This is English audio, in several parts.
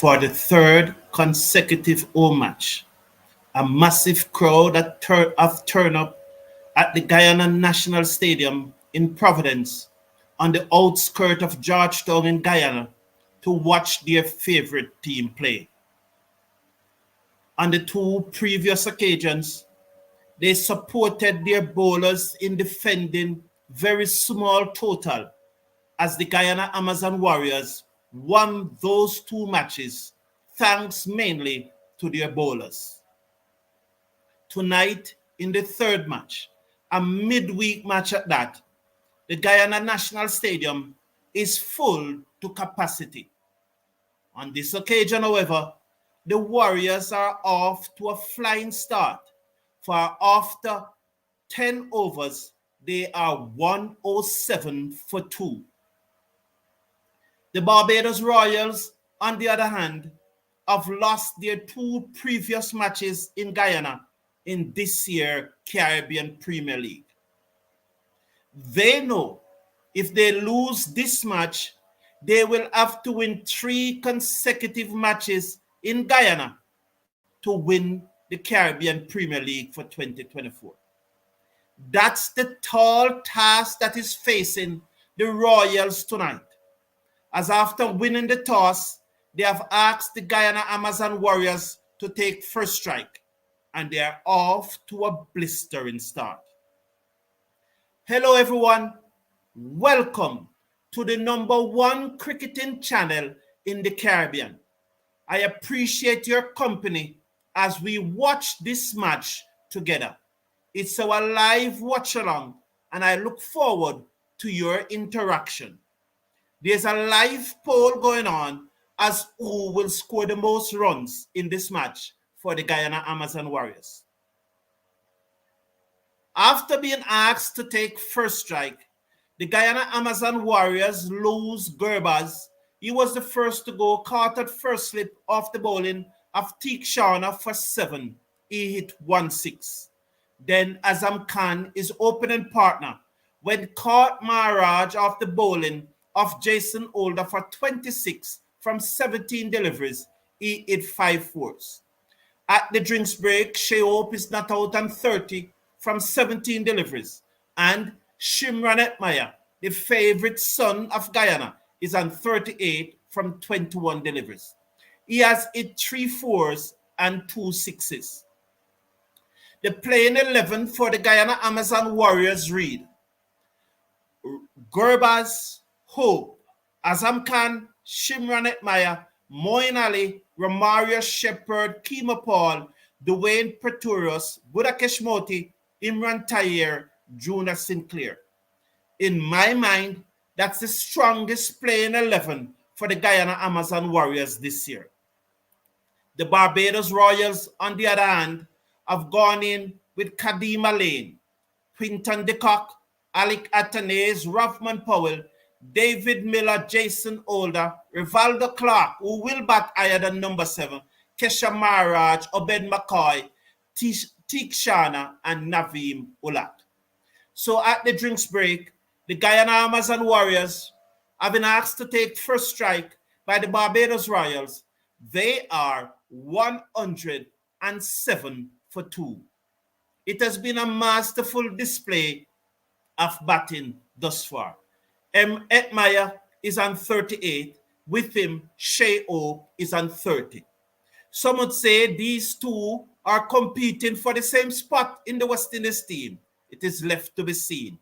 for the third consecutive home match. A massive crowd have turned up at the Guyana National Stadium in Providence on the outskirts of Georgetown in Guyana to watch their favorite team play. On the two previous occasions, they supported their bowlers in defending very small total as the Guyana Amazon Warriors won those two matches thanks mainly to their bowlers. Tonight, in the third match, a midweek match at that, the Guyana National Stadium is full to capacity. On this occasion, however, the Warriors are off to a flying start, for after 10 overs, they are 107 for 2. The Barbados Royals, on the other hand, have lost their two previous matches in Guyana in this year's Caribbean Premier League. They know if they lose this match, they will have to win 3 consecutive matches in Guyana to win the Caribbean Premier League for 2024. That's the tall task that is facing the Royals tonight, as after winning the toss, they have asked the Guyana Amazon Warriors to take first strike, and they are off to a blistering start. Hello everyone, welcome to the #1 cricketing channel in the Caribbean. I appreciate your company as we watch this match together. It's our live watch along, and I look forward to your interaction. There's a live poll going on as who will score the most runs in this match for the Guyana Amazon Warriors. After being asked to take first strike, the Guyana Amazon Warriors lose Gurbaz. He was the first to go, caught at first slip off the bowling of Teek Shauna for 7. He hit 1-6. Then Azam Khan, his opening partner, went caught Maharaj off the bowling of Jason Older for 26 from 17 deliveries. He hit 5 fours. At the drinks break, Shea Hope is not out on 30 from 17 deliveries. And Shimran Hetmyer, the favorite son of Guyana, is on 38 from 21 deliveries. He has hit 3 fours and 2 sixes. The playing 11 for the Guyana Amazon Warriors read Gurbaz, Hope, Azam Khan, Shimran Hetmyer, Moeen Ali, Romario Shepherd, Kima Paul, Dwayne Pretorius, Budakesh Moti, Imran Tayer, Juna Sinclair. In my mind, that's the strongest playing 11 for the Guyana Amazon Warriors this year. The Barbados Royals, on the other hand, have gone in with Kadima Lane, Quinton de Kock, Alec Atanez, Ruffman Powell, David Miller, Jason Older, Rivaldo Clark, who will bat higher than number 7, Kesha Maharaj, Obed McCoy, Teek Shauna, and Naveem Ulat. So at the drinks break, the Guyana Amazon Warriors have been asked to take first strike by the Barbados Royals. They are 107 for 2. It has been a masterful display of batting thus far. Hetmyer is on 38. With him, Shea Hope is on 30. Some would say these two are competing for the same spot in the West Indies team. It is left to be seen.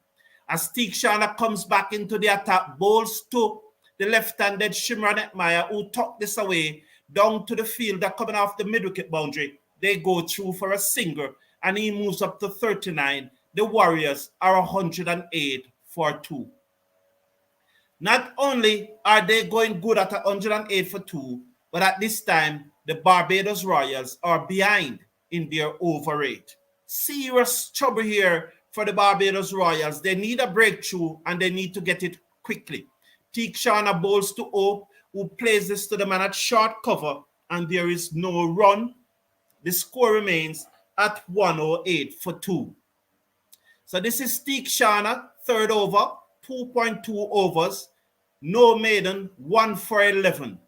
As Teek Shauna comes back into the attack, bowls to the left-handed Shimran Hetmyer, who tucked this away down to the fielder coming off the mid-wicket boundary. They go through for a single, and he moves up to 39. The Warriors are 108 for 2. Not only are they going good at 108 for 2, but at this time, the Barbados Royals are behind in their over rate. Serious trouble here for the Barbados Royals. They need a breakthrough, and they need to get it quickly. Teek Shauna bowls to Hope, who plays this to the man at short cover, and there is no run. The score remains at 108 for 2. So this is Teek Shauna, third over, 2.2 overs, no maiden, 1 for 11.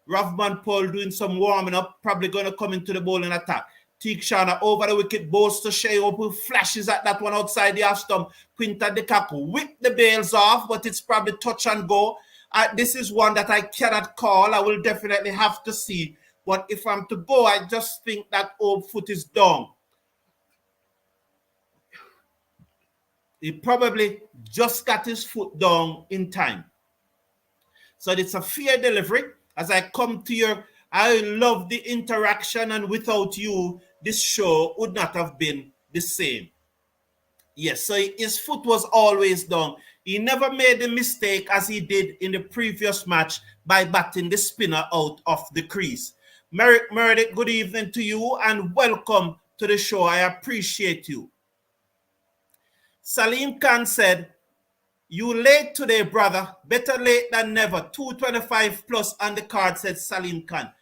Ravman Powell doing some warming up, probably going to come into the bowling attack. Teakshaw over the wicket, bowls to Shea Hope, who flashes at that one outside the half stump. Quinta de Caco whip the bails off, but it's probably touch and go. This is one that I cannot call. I will definitely have to see. But if I'm to go, I just think that Hope foot is down. He probably just got his foot down in time. So it's a fair delivery. As I come to your, I love the interaction, and without you, this show would not have been the same. Yes, so his foot was always down. He never made the mistake as he did in the previous match by batting the spinner out of the crease. Merrick Meredith, good evening to you and welcome to the show. I appreciate you. Salim Khan said, "You late today, brother. Better late than never. 225 plus on the card," said Salim Khan.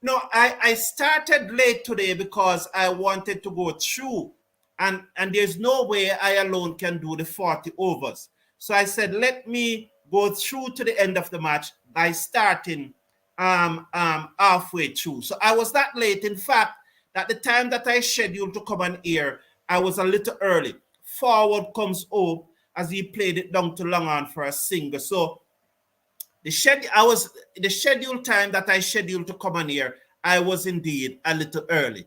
No, I started late today because I wanted to go through. And there's no way I alone can do the 40 overs. So I said, let me go through to the end of the match by starting halfway through. So I was that late. In fact, at the time that I scheduled to come on air, I was a little early. Forward comes Hope as he played it down to long on for a single. So the scheduled time that I scheduled to come on here, I was indeed a little early.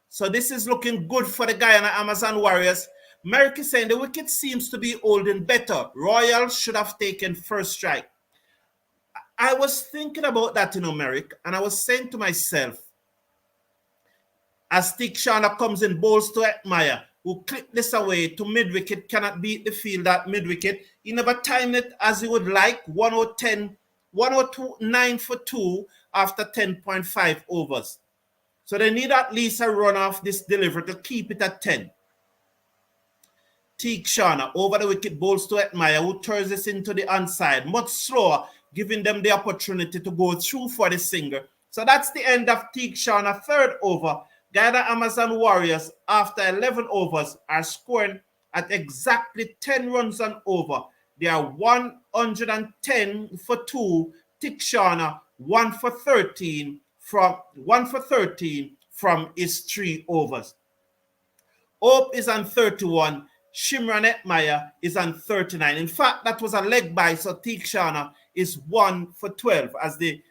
So this is looking good for the Guyana Amazon Warriors. Merrick is saying the wicket seems to be holding better. Royals should have taken first strike. I was thinking about that, Merrick, and I was saying to myself, as Teakshaw comes in, bowls to Hetmyer, who clipped this away to mid-wicket, cannot beat the field at mid-wicket. He never timed it as he would like, 102.9 for 2 after 10.5 overs. So they need at least a run off this delivery to keep it at 10. Teakshaw over the wicket, bowls to Hetmyer, who turns this into the onside, much slower, giving them the opportunity to go through for the single. So that's the end of Teakshaw, third over. Guyana Amazon Warriors, after 11 overs, are scoring at exactly 10 runs and over. They are 110 for 2. Teakshaw 1 for 13 from his 3 overs. Hope is on 31. Shimran Hetmyer is on 39. In fact, that was a leg by, so Teakshaw is 1 for 12 as the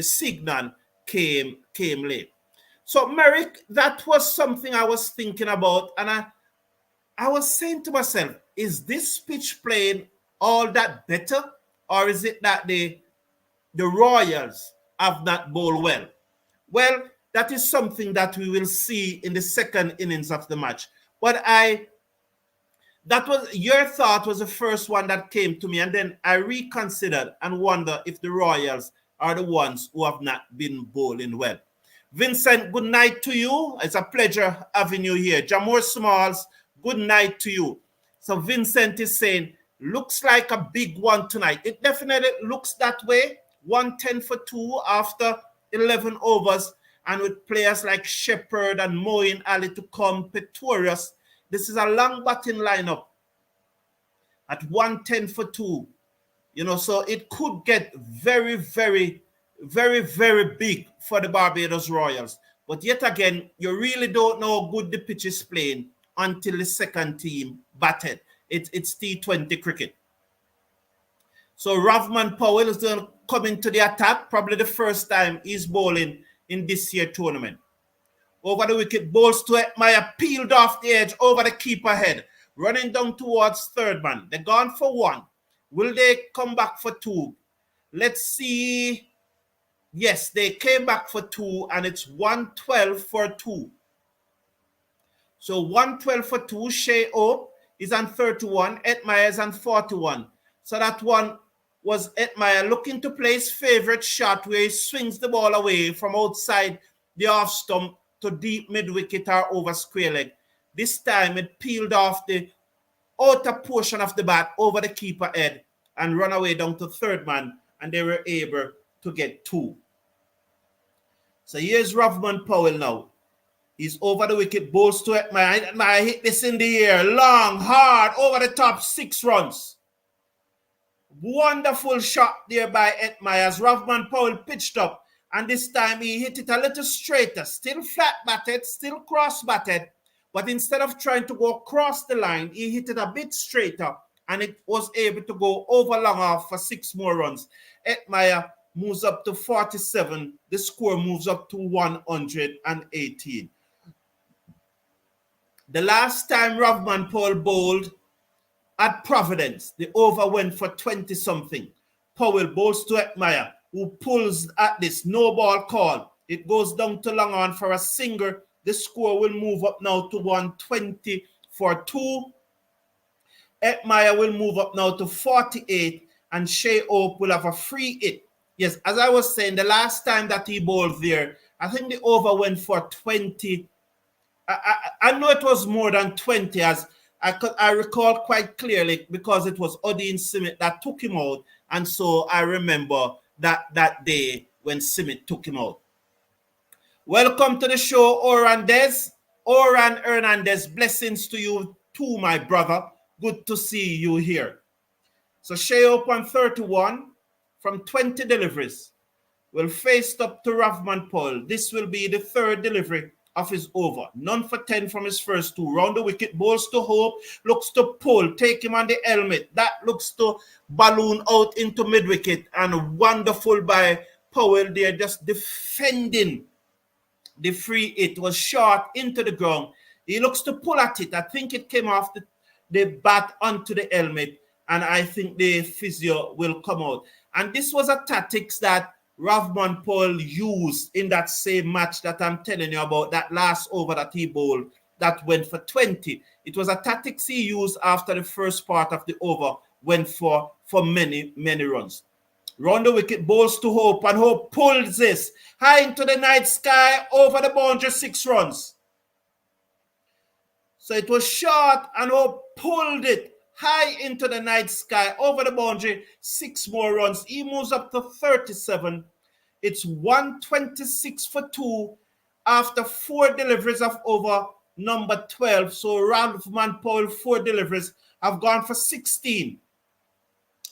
signal came late. So Merrick, that was something I was thinking about, and I was saying to myself, is this pitch playing all that better, or is it that the Royals have not bowled well? Well, that is something that we will see in the second innings of the match. But your thought was the first one that came to me, and then I reconsidered and wonder if the Royals are the ones who have not been bowling well. Vincent, good night to you. It's a pleasure having you here. Jamor Smalls, good night to you. So Vincent is saying, looks like a big one tonight. It definitely looks that way. 110 for 2 after 11 overs, and with players like Shepherd and Moeen Ali to come victorious. This is a long batting lineup at 110 for 2. So it could get very, very, very, very big for the Barbados Royals. But yet again, you really don't know how good the pitch is playing until the second team batted. It's T20 cricket. So Ravman Powell is going to come into the attack, probably the first time he's bowling in this year's tournament. Over the wicket, bowls to Hetmyer, peeled off the edge, over the keeper head, running down towards third man. They're gone for 1. Will they come back for 2? Let's see. Yes, they came back for 2, and it's 112 for 2. So 112 for 2. Shea Hope is on 31. Hetmyer is on 41. So that one was Hetmyer looking to play his favorite shot where he swings the ball away from outside the off stump to deep mid-wicket or over square leg. This time it peeled off the outer portion of the bat over the keeper head and run away down to third man, and they were able to get 2. So here's Ravman Powell now. He's over the wicket, bowls to Hetmyer. Hetmyer hit this in the air, long, hard, over the top, 6 runs. Wonderful shot there by Hetmyer as Rovman Powell pitched up. And this time he hit it a little straighter, still flat batted, still cross batted. But instead of trying to go across the line, he hit it a bit straighter. And it was able to go over long off for 6 more runs. Hetmyer moves up to 47. The score moves up to 118. The last time Rovman Powell bowled at Providence, the over went for 20-something. Powell bowls to Hetmyer, who pulls at this no ball call. It goes down to long on for a single. The score will move up now to 120 for 2. Hetmyer will move up now to 48, and Shea Hope will have a free hit. Yes, as I was saying, the last time that he bowled there, I think the over went for 20. I know it was more than 20, as I recall quite clearly, because it was Odin Simmet that took him out, and so I remember that day when Simmet took him out. Welcome to the show, Oran Hernandez. Blessings to you too, my brother. Good to see you here. So Shea Hope on 31 from 20 deliveries will face up to Rovman Powell. This will be the third delivery of his over. None for 10 from his first 2. Round the wicket, bowls to Hope, looks to pull, take him on the helmet. That looks to balloon out into mid-wicket, and wonderful by Powell there, just defending the free hit. Was short into the ground. He looks to pull at it. I think it came off the bat onto the helmet, and I think the physio will come out. And this was a tactics that Rovman Powell used in that same match that I'm telling you about, that last over that he bowled that went for 20. It was a tactics he used after the first part of the over went for many, many runs. Round the wicket, bowls to Hope, and Hope pulls this high into the night sky, over the boundary, 6 runs. So it was short, and Hope pulled it high into the night sky, over the boundary, 6 more runs. He moves up to 37. It's 126 for 2 after 4 deliveries of over number 12. So Rovman Powell, 4 deliveries, have gone for 16.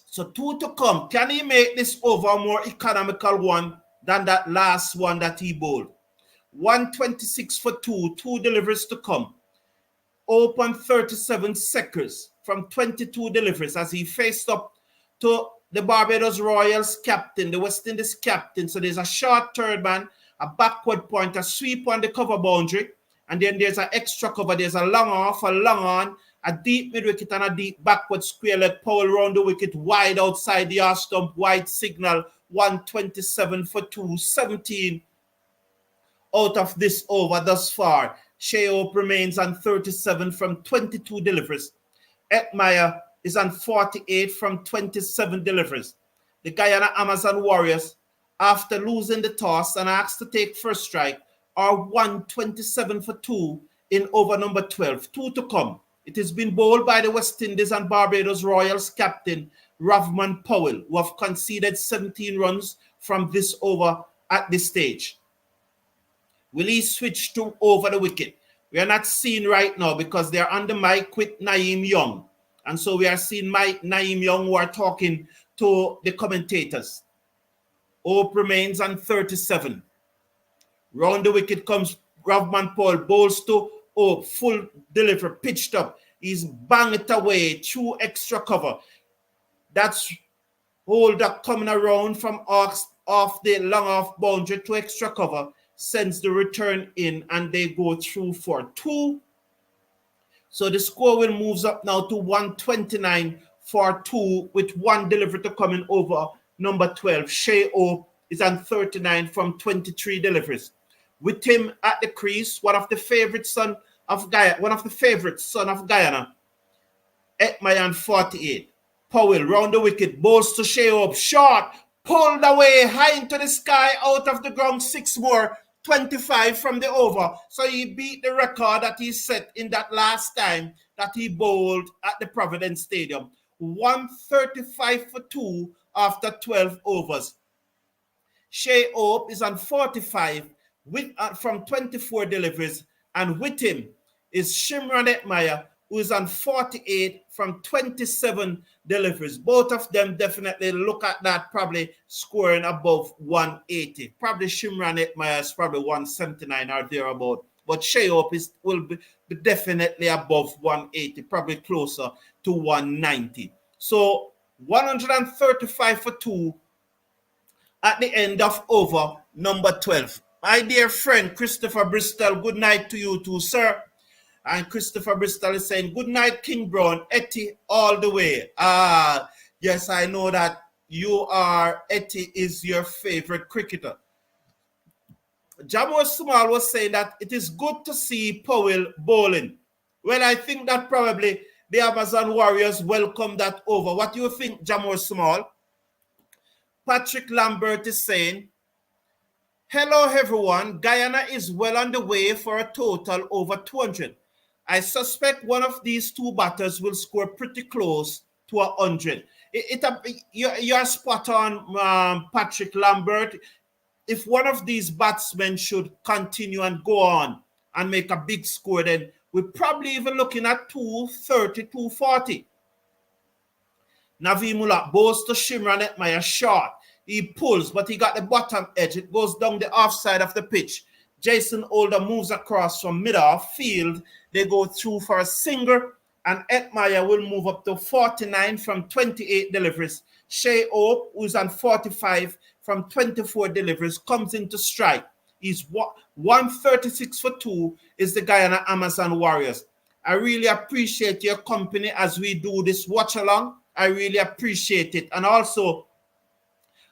So 2 to come. Can he make this over a more economical one than that last one that he bowled? 126 for 2, 2 deliveries to come. Open 37 seconds from 22 deliveries as he faced up to the Barbados Royals captain, the West Indies captain. So there's a short third man, a backward point, a sweep on the cover boundary, and then there's an extra cover. There's a long off, a long on, a deep mid-wicket, and a deep backward square leg. Powell round the wicket, wide outside the arse stump, wide signal, 127 for 2, 17 out of this over thus far. Shea Hope remains on 37 from 22 deliveries. Hetmyer is on 48 from 27 deliveries. The Guyana Amazon Warriors, after losing the toss and asked to take first strike, are 127 for 2 in over number 12. 2 to come. It has been bowled by the West Indies and Barbados Royals captain Rovman Powell, who have conceded 17 runs from this over at this stage. Will he switch to over the wicket? We are not seeing right now because they're on the mic with Naeem Young. And so we are seeing Naeem Young, who are talking to the commentators. Hope remains on 37. Round the wicket comes Rovman Powell, bowls to Hope, full delivery, pitched up. He's banged it away, through extra cover. That's Holder coming around from off the long off boundary to extra cover, sends the return in, and they go through for 2. So the score will move up now to 129 for 2 with 1 delivery to come in over number 12. Shea Hope is on 39 from 23 deliveries. With him at the crease, one of the favorites son of Guyana, Hetmyer on 48. Powell round the wicket, bowls to Shea Hope, short, pulled away, high into the sky, out of the ground, 6 more, 25 from the over. So he beat the record that he set in that last time that he bowled at the Providence Stadium. 135 for 2 after 12 overs. Shea Hope is on 45 with from 24 deliveries, and with him is Shimron Hetmyer who is on 48 from 27 deliveries. Both of them definitely look at that, probably scoring above 180. Probably Shimron Hetmyer is probably 179 or thereabout. But Shea Hope will be definitely above 180, probably closer to 190. So 135 for 2 at the end of over number 12. My dear friend Christopher Bristol, good night to you too, sir. And Christopher Bristol is saying, good night, King Brown, Etty all the way. Yes, I know that Etty is your favorite cricketer. Jamo Sumal was saying that it is good to see Powell bowling. Well, I think that probably the Amazon Warriors welcome that over. What do you think, Jamo Sumal? Patrick Lambert is saying, hello, everyone. Guyana is well on the way for a total over 200. I suspect one of these two batters will score pretty close to 100. You're spot on, Patrick Lambert. If one of these batsmen should continue and go on and make a big score, then we're probably even looking at 230, 240. Naveen Ulak bowls to Shimron Hetmyer short. He pulls, but he got the bottom edge. It goes down the offside of the pitch. Jason Holder moves across from mid-off field. They go through for a single, and Hetmyer will move up to 49 from 28 deliveries. Shea Hope, who's on 45 from 24 deliveries, comes into strike. He's 136 for 2 is the Guyana Amazon Warriors. I really appreciate your company as we do this watch-along. I really appreciate it. And also,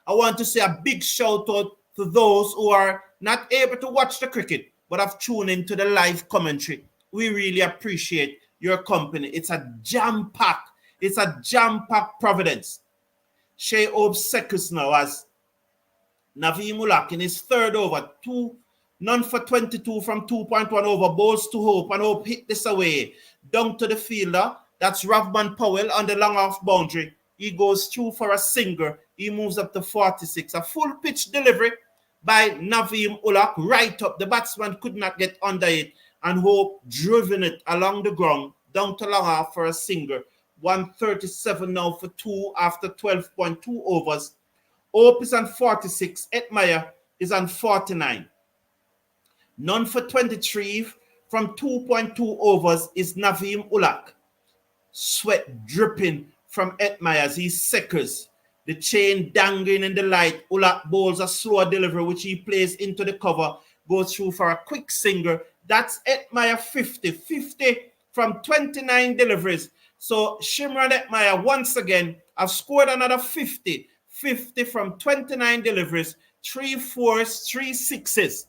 I want to say a big shout-out to those who are not able to watch the cricket, but have tuned into the live commentary. We really appreciate your company. It's a jam-pack. It's a jam-pack Providence. Shea Hope seconds now as Naveen Ulak in his third over, none for 22 from 2.1 over, bowls to Hope, and Hope hit this away down to the fielder. That's Rampant Powell on the long off boundary. He goes through for a single. He moves up to 46. A full pitch delivery by Naveen Ulak right up. The batsman could not get under it, and Hope driven it along the ground down to long off for a single. 137 now for 2 after 12.2 overs. Hope is on 46. Hetmyer is on 49. None for 23 from 2.2 overs is Naveen Ulak. Sweat dripping from Hetmyer as he secors. The chain dangling in the light. Ulak bowls a slower delivery, which he plays into the cover. Goes through for a quick single. That's Hetmyer 50. 50 from 29 deliveries. So Shimron Hetmyer once again have scored another 50. 50 from 29 deliveries. 3 4s, 3 6s.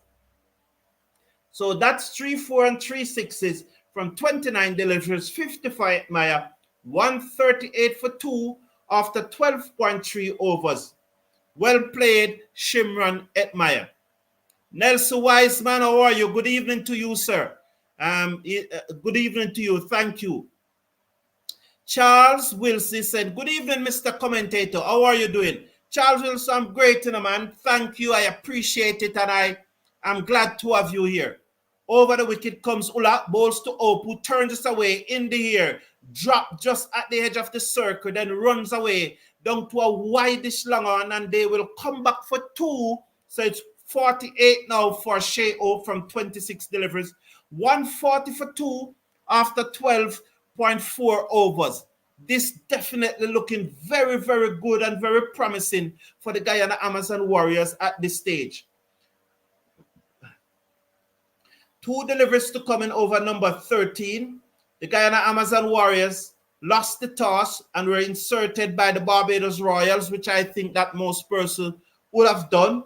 So that's 3 4 and 3 6s from 29 deliveries. 50 for Hetmyer. 138 for 2 after 12.3 overs. Well played, Shimron Hetmyer. Nelson Wiseman, how are you? Good evening to you, sir. Good evening to you. Thank you. Charles Wilson said, good evening, Mr. Commentator. How are you doing? Charles Wilson, I'm great, man. Thank you. I appreciate it, and I'm glad to have you here. Over the wicket comes Ulak, bowls to Hope, who turns us away in the air, drop just at the edge of the circle, then runs away down to a wideish long on, and they will come back for 2. So it's 48 now for Shea Hope from 26 deliveries. 140 for 2 after 12.4 overs. This definitely looking very, very good and very promising for the Guyana Amazon Warriors at this stage. 2 deliveries to come in over number 13. The Guyana Amazon Warriors lost the toss and were inserted by the Barbados Royals, which I think that most persons would have done.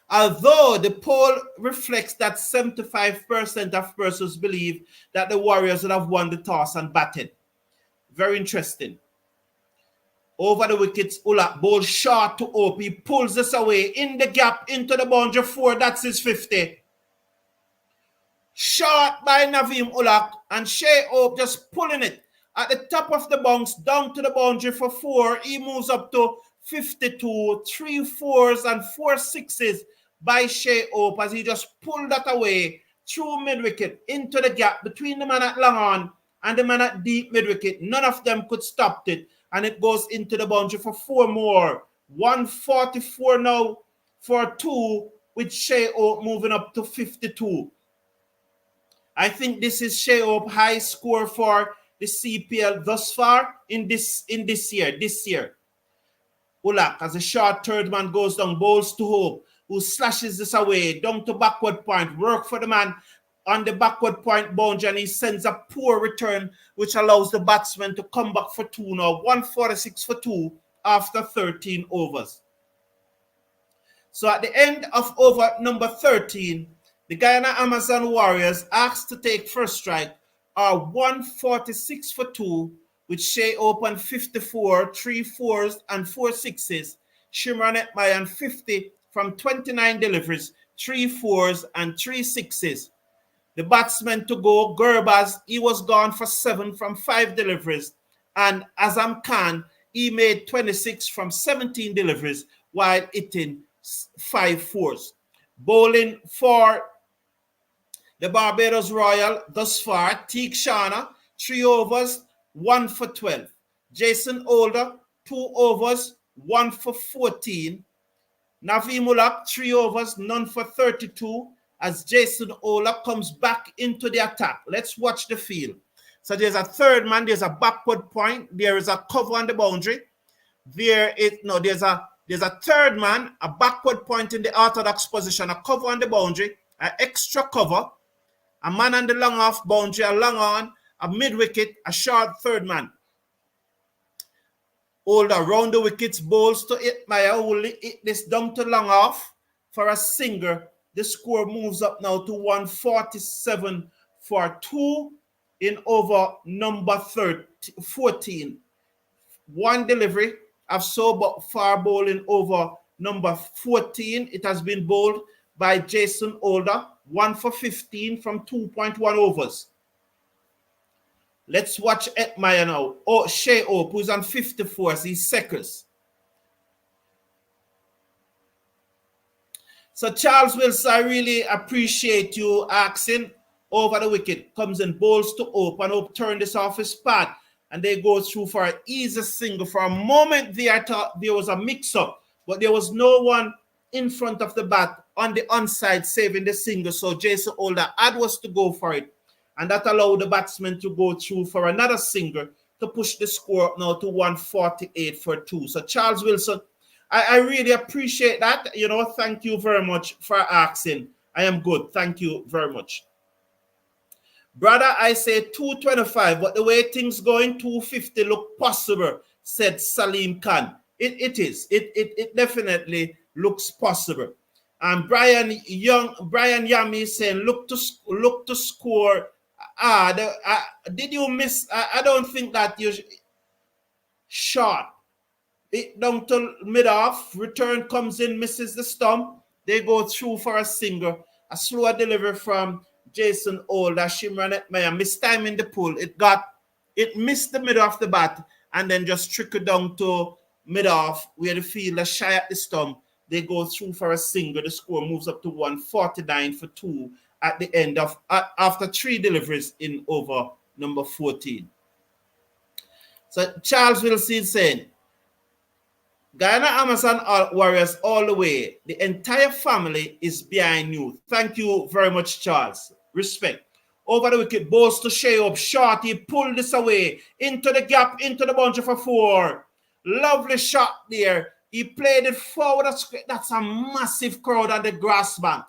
Although the poll reflects that 75% of persons believe that the Warriors would have won the toss and batted. Very interesting. Over the wickets, Ulak bowls short to Hope. He pulls this away in the gap into the boundary 4. That's his 50. Short by Naveen Ulak, and Shea Hope just pulling it at the top of the bounce down to the boundary for 4. He moves up to 52, 3 4s and 4 6s by Shea Hope as he just pulled that away through mid-wicket into the gap between the man at long on and the man at deep mid-wicket. None of them could stop it, and it goes into the boundary for 4 more. 144 now for 2, with Shea Hope moving up to 52. I think this is Shea Hope high score for the CPL thus far in this year. Ulak, as a short third man goes down, bowls to Hope, who slashes this away, down to backward point, work for the man on the backward point boundary, and he sends a poor return, which allows the batsman to come back for 2 now. 146 for 2 after 13 overs. So at the end of over number 13, the Guyana Amazon Warriors asked to take first strike are 146 for 2, with Shea Hope on 54, 3 fours and 4 sixes. Shimron Hetmyer on 50 from 29 deliveries, 3 fours and 3 sixes. The batsman to go, Gurbaz, he was gone for 7 from 5 deliveries. And Azam Khan, he made 26 from 17 deliveries while hitting 5 fours. Bowling for the Barbados Royals thus far, Teague Shana, 3 overs, 1 for 12. Jason Older, 2 overs, 1 for 14. Navi Mulak, 3 overs, none for 32, as Jason Ola comes back into the attack. Let's watch the field. So there's a third man, there's a backward point, there is a cover on the boundary. There's a third man, a backward point in the orthodox position, a cover on the boundary, an extra cover, a man on the long off boundary, a long on, a mid-wicket, a short third man. Older round the wickets, bowls to Hetmyer, who will hit this down to long off for a single. The score moves up now to 147 for 2 in over number 14. 1 delivery of so far bowling over number 14. It has been bowled by Jason Older, 1 for 15 from 2.1 overs. Let's watch Hetmyer now. Oh, Shea Hope, who's on 54 as he's seconds. So Charles Wilson, I really appreciate you asking over the wicket. Comes and bowls to Hope, and Hope turned this off his pad. And they go through for an easy single. For a moment there, I thought there was a mix-up, but there was no one in front of the bat on the onside saving the single. So Jason Older was to go for it. And that allowed the batsman to go through for another single to push the score up now to 148 for 2. So Charles Wilson, I really appreciate that. Thank you very much for asking. I am good. Thank you very much. Brother, I say 225, but the way things going, 250 look possible, said Salim Khan. It is. It definitely looks possible. And Brian Yami is saying, look to score. Did you miss? I don't think that you shot it down to mid-off. Return comes in, misses the stump. They go through for a single. A slower delivery from Jason Older. Shimron Hetmyer mistiming the pull. It missed the middle of the bat and then just trickled down to mid-off where the fielder shy at the stump. They go through for a single. The score moves up to 149 for 2 at the end of after 3 deliveries in over number 14. So Charles Wilson saying, Guyana Amazon Warriors all the way. The entire family is behind you. Thank you very much, Charles. Respect. Over the wicket, bowls to Shea Hope. Short, he pulled this away into the gap, into the boundary for 4. Lovely shot there. He played it forward. That's a massive crowd on the grass bank.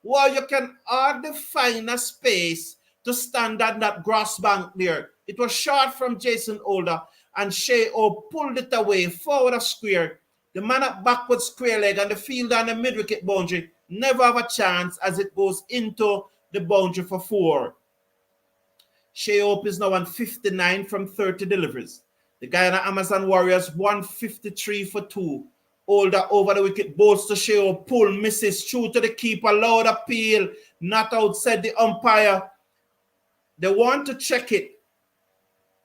Well, you can hardly find a space to stand on that grass bank there. It was short from Jason Older, and Shea Hope pulled it away forward of square. The man at backward square leg and the fielder on the mid-wicket boundary never have a chance as it goes into the boundary for 4. Shea Hope is now on 59 from 30 deliveries. The Guyana Amazon Warriors 153 for 2. Older over the wicket, bowls to Shea Hope, pull, misses, through to the keeper, loud appeal, not outside the umpire. They want to check it.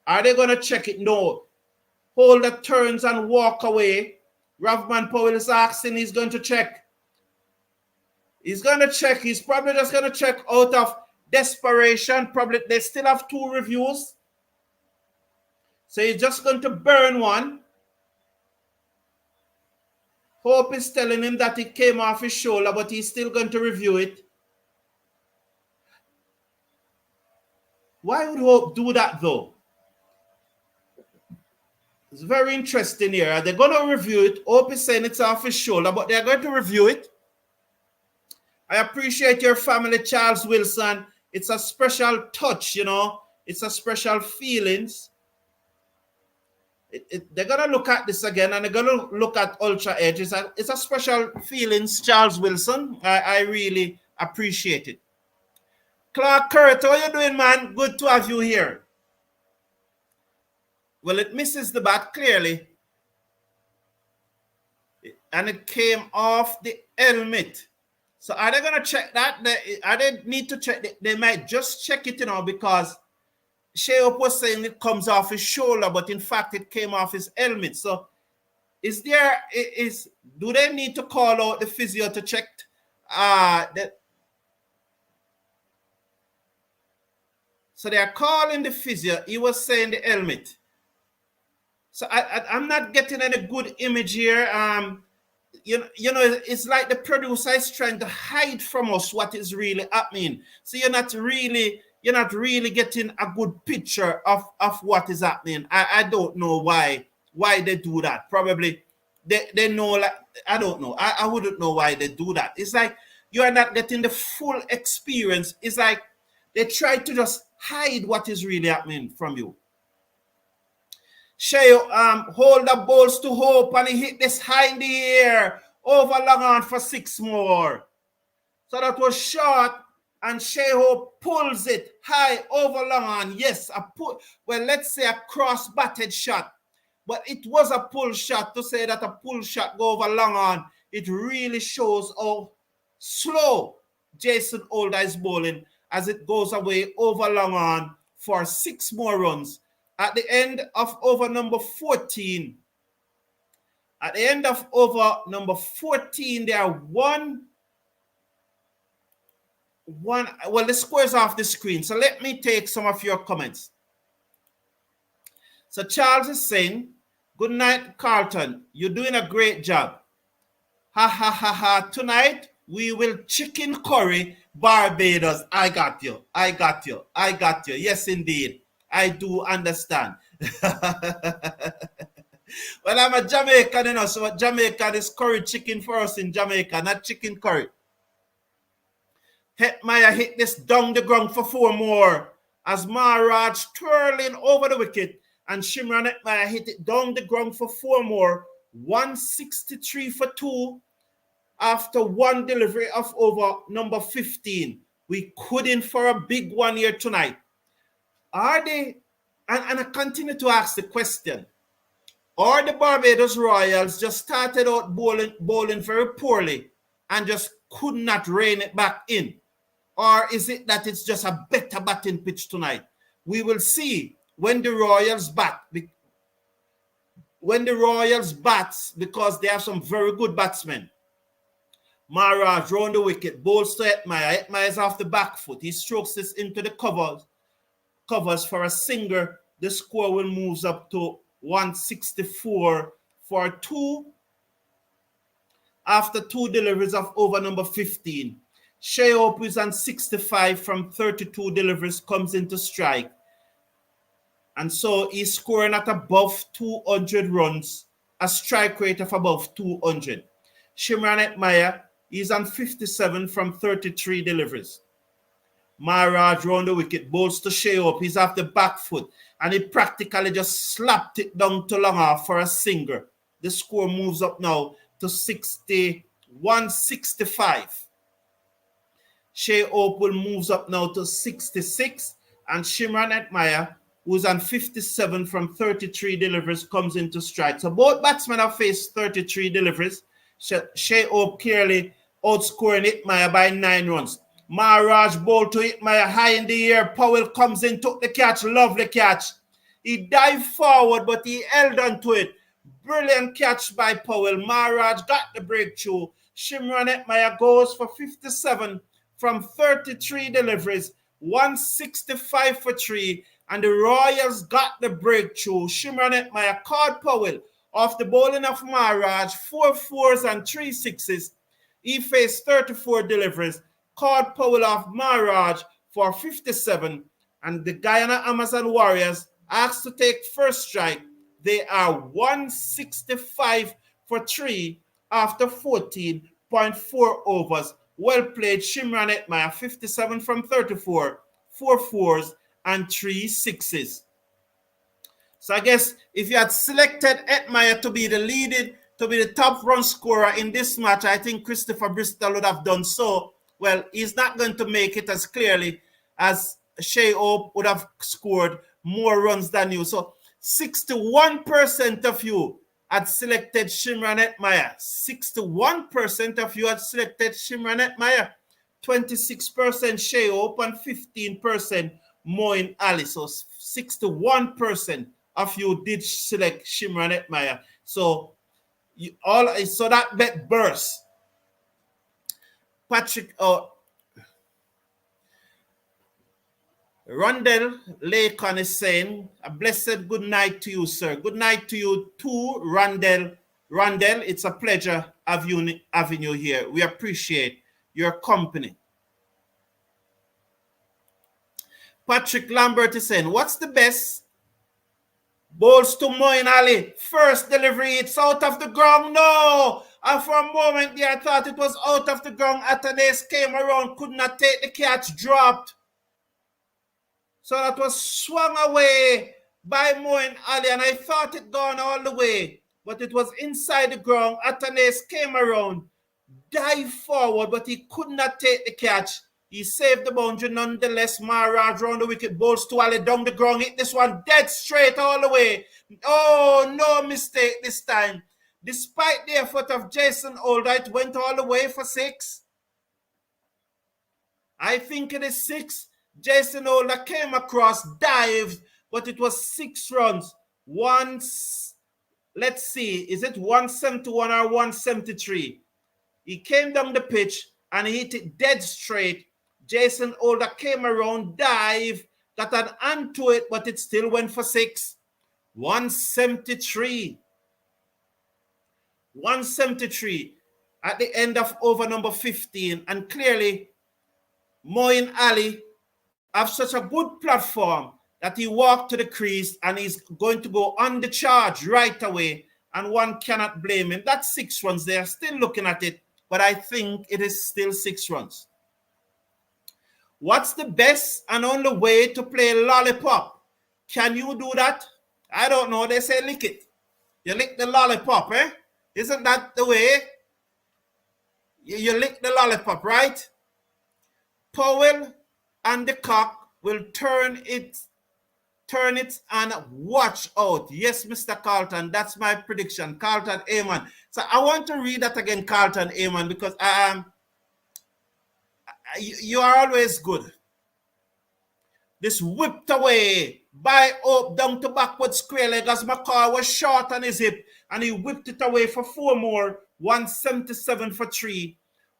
Are they going to check it? No. Holder turns and walk away. Ravman Powell is asking, he's going to check. He's going to check. He's probably just going to check out of desperation. Probably they still have 2 reviews. So he's just going to burn one. Hope is telling him that it came off his shoulder, but he's still going to review it. Why would Hope do that, though? It's very interesting here. They're going to review it. Hope is saying it's off his shoulder, but they're going to review it. I appreciate your family, Charles Wilson. It's a special touch, you know. It's a special feelings. They're going to look at this again, and they're going to look at Ultra Edge. It's a special feelings, Charles Wilson. I really appreciate it. Clark Kurt, how you doing, man? Good to have you here. Well, it misses the bat clearly. And it came off the helmet. So are they going to check that? Are they need to check? They might just check it, you know, because Shea was saying it comes off his shoulder, but in fact it came off his helmet. So do they need to call out the physio to check that? So they are calling the physio. He was saying the helmet. So I'm not getting any good image here. You know, it's like the producer is trying to hide from us what is really happening. So you're not really getting a good picture of what is happening. I don't know why they do that. Probably they know, like, I don't know. I wouldn't know why they do that. It's like you are not getting the full experience. It's like they try to just hide what is really happening from you. Shea hold the balls to Hope, and he hit this high in the air over long on for 6 more. So that was short, and Shea Hope pulls it high over long on. Yes, let's say a cross-batted shot, but it was a pull shot. To say that a pull shot go over long on, it really shows how slow Jason Holder is bowling as it goes away over long on for 6 more runs. At the end of over number 14, there are one. Well, the score's off the screen. So let me take some of your comments. So Charles is saying, good night, Carlton. You're doing a great job. Ha, ha, ha, ha. Tonight, we will chicken curry Barbados. I got you. Yes, indeed. I do understand. Well, I'm a Jamaican, you know, so Jamaican is curry chicken for us in Jamaica, not chicken curry. Hetmyer hit this down the ground for 4 more as Maharaj twirling over the wicket, and Shimron Hetmyer hit it down the ground for 4 more, 163 for 2 after 1 delivery of over number 15. We couldn't for a big one here tonight. Are they, and I continue to ask the question, are the Barbados Royals just started out bowling very poorly and just could not rein it back in? Or is it that it's just a better batting pitch tonight? We will see when the Royals bat. When the Royals bats, because they have some very good batsmen. Maharaj round the wicket, bowls to Hetmyer. Hetmyer is off the back foot. He strokes this into the covers for a single. The score will move up to 164 for 2 after 2 deliveries of over number 15. Shea Hope is on 65 from 32 deliveries, comes into strike. And so he's scoring at above 200 runs, a strike rate of above 200. Shimron Hetmyer is on 57 from 33 deliveries. Maharaj round the wicket, bowls to Shea Hope. He's off the back foot, and he practically just slapped it down to long off for a single. The score moves up now to 165. Shea Hope will moves up now to 66, and Shimron Hetmyer, who's on 57 from 33 deliveries, comes into strike. So both batsmen have faced 33 deliveries. Shea Hope clearly outscoring Hetmyer by 9 runs. Maharaj bowled to Hetmyer high in the air. Powell comes in, took the catch, lovely catch. He dived forward, but he held on to it. Brilliant catch by Powell. Maharaj got the breakthrough. Shimron Hetmyer goes for 57 from 33 deliveries, 165 for 3, and the Royals got the breakthrough. Shimron Hetmyer caught Powell off the bowling of Maharaj, 4 fours and 3 sixes. He faced 34 deliveries, caught Powell off Maharaj for 57, and the Guyana Amazon Warriors asked to take first strike. They are 165 for 3 after 14.4 overs. Well played, Shimron Hetmyer, 57 from 34, 4 fours and 3 sixes. So I guess if you had selected Hetmyer to be the top run scorer in this match, I think Christopher Bristol would have done so. Well, he's not going to make it as clearly as Shea Hope would have scored more runs than you. So 61% of you had selected Shimron Hetmyer. 61% of you had selected Shimron Hetmyer. 26% Shea Hope and 15% Moeen Ali. So 61% of you did select Shimron Hetmyer. So that bet burst. Patrick Rondell Lakon is saying, a blessed good night to you, sir. Good night to you too, Rondell. Rondell, it's a pleasure having you here. We appreciate your company. Patrick Lambert is saying, what's the best? Bowls to Moeen Ali. First delivery, it's out of the ground. No! And for a moment there, I thought it was out of the ground. Atanes came around, could not take the catch, dropped. So that was swung away by Moeen Ali, and I thought it gone all the way. But it was inside the ground. Atanes came around, dived forward, but he could not take the catch. He saved the boundary nonetheless. Maharaj round the wicket, bowls to Ali down the ground, hit this one dead straight all the way. Oh, no mistake this time. Despite the effort of Jason Holder, it went all the way for 6. I think it is 6. Jason Holder came across, dived, but it was 6 runs. Let's see, is it 171 or 173? He came down the pitch and he hit it dead straight. Jason Holder came around, dived, got an hand to it, but it still went for 6. 173. 173 at the end of over number 15. And clearly, Moeen Ali have such a good platform that he walked to the crease and he's going to go on the charge right away. And one cannot blame him. That's 6 runs. They are still looking at it, but I think it is still 6 runs. What's the best and only way to play lollipop? Can you do that? I don't know. They say lick it. You lick the lollipop, eh? Isn't that the way? You lick the lollipop, right? Powell and the cock will turn it and watch out. Yes, Mr. Carlton, that's my prediction. Carlton Amen. So I want to read that again, Carlton Amen, because you are always good. This whipped away by Hope down to backward square leg as McCoy was short on his hip, and he whipped it away for 4 more, 177 for 3.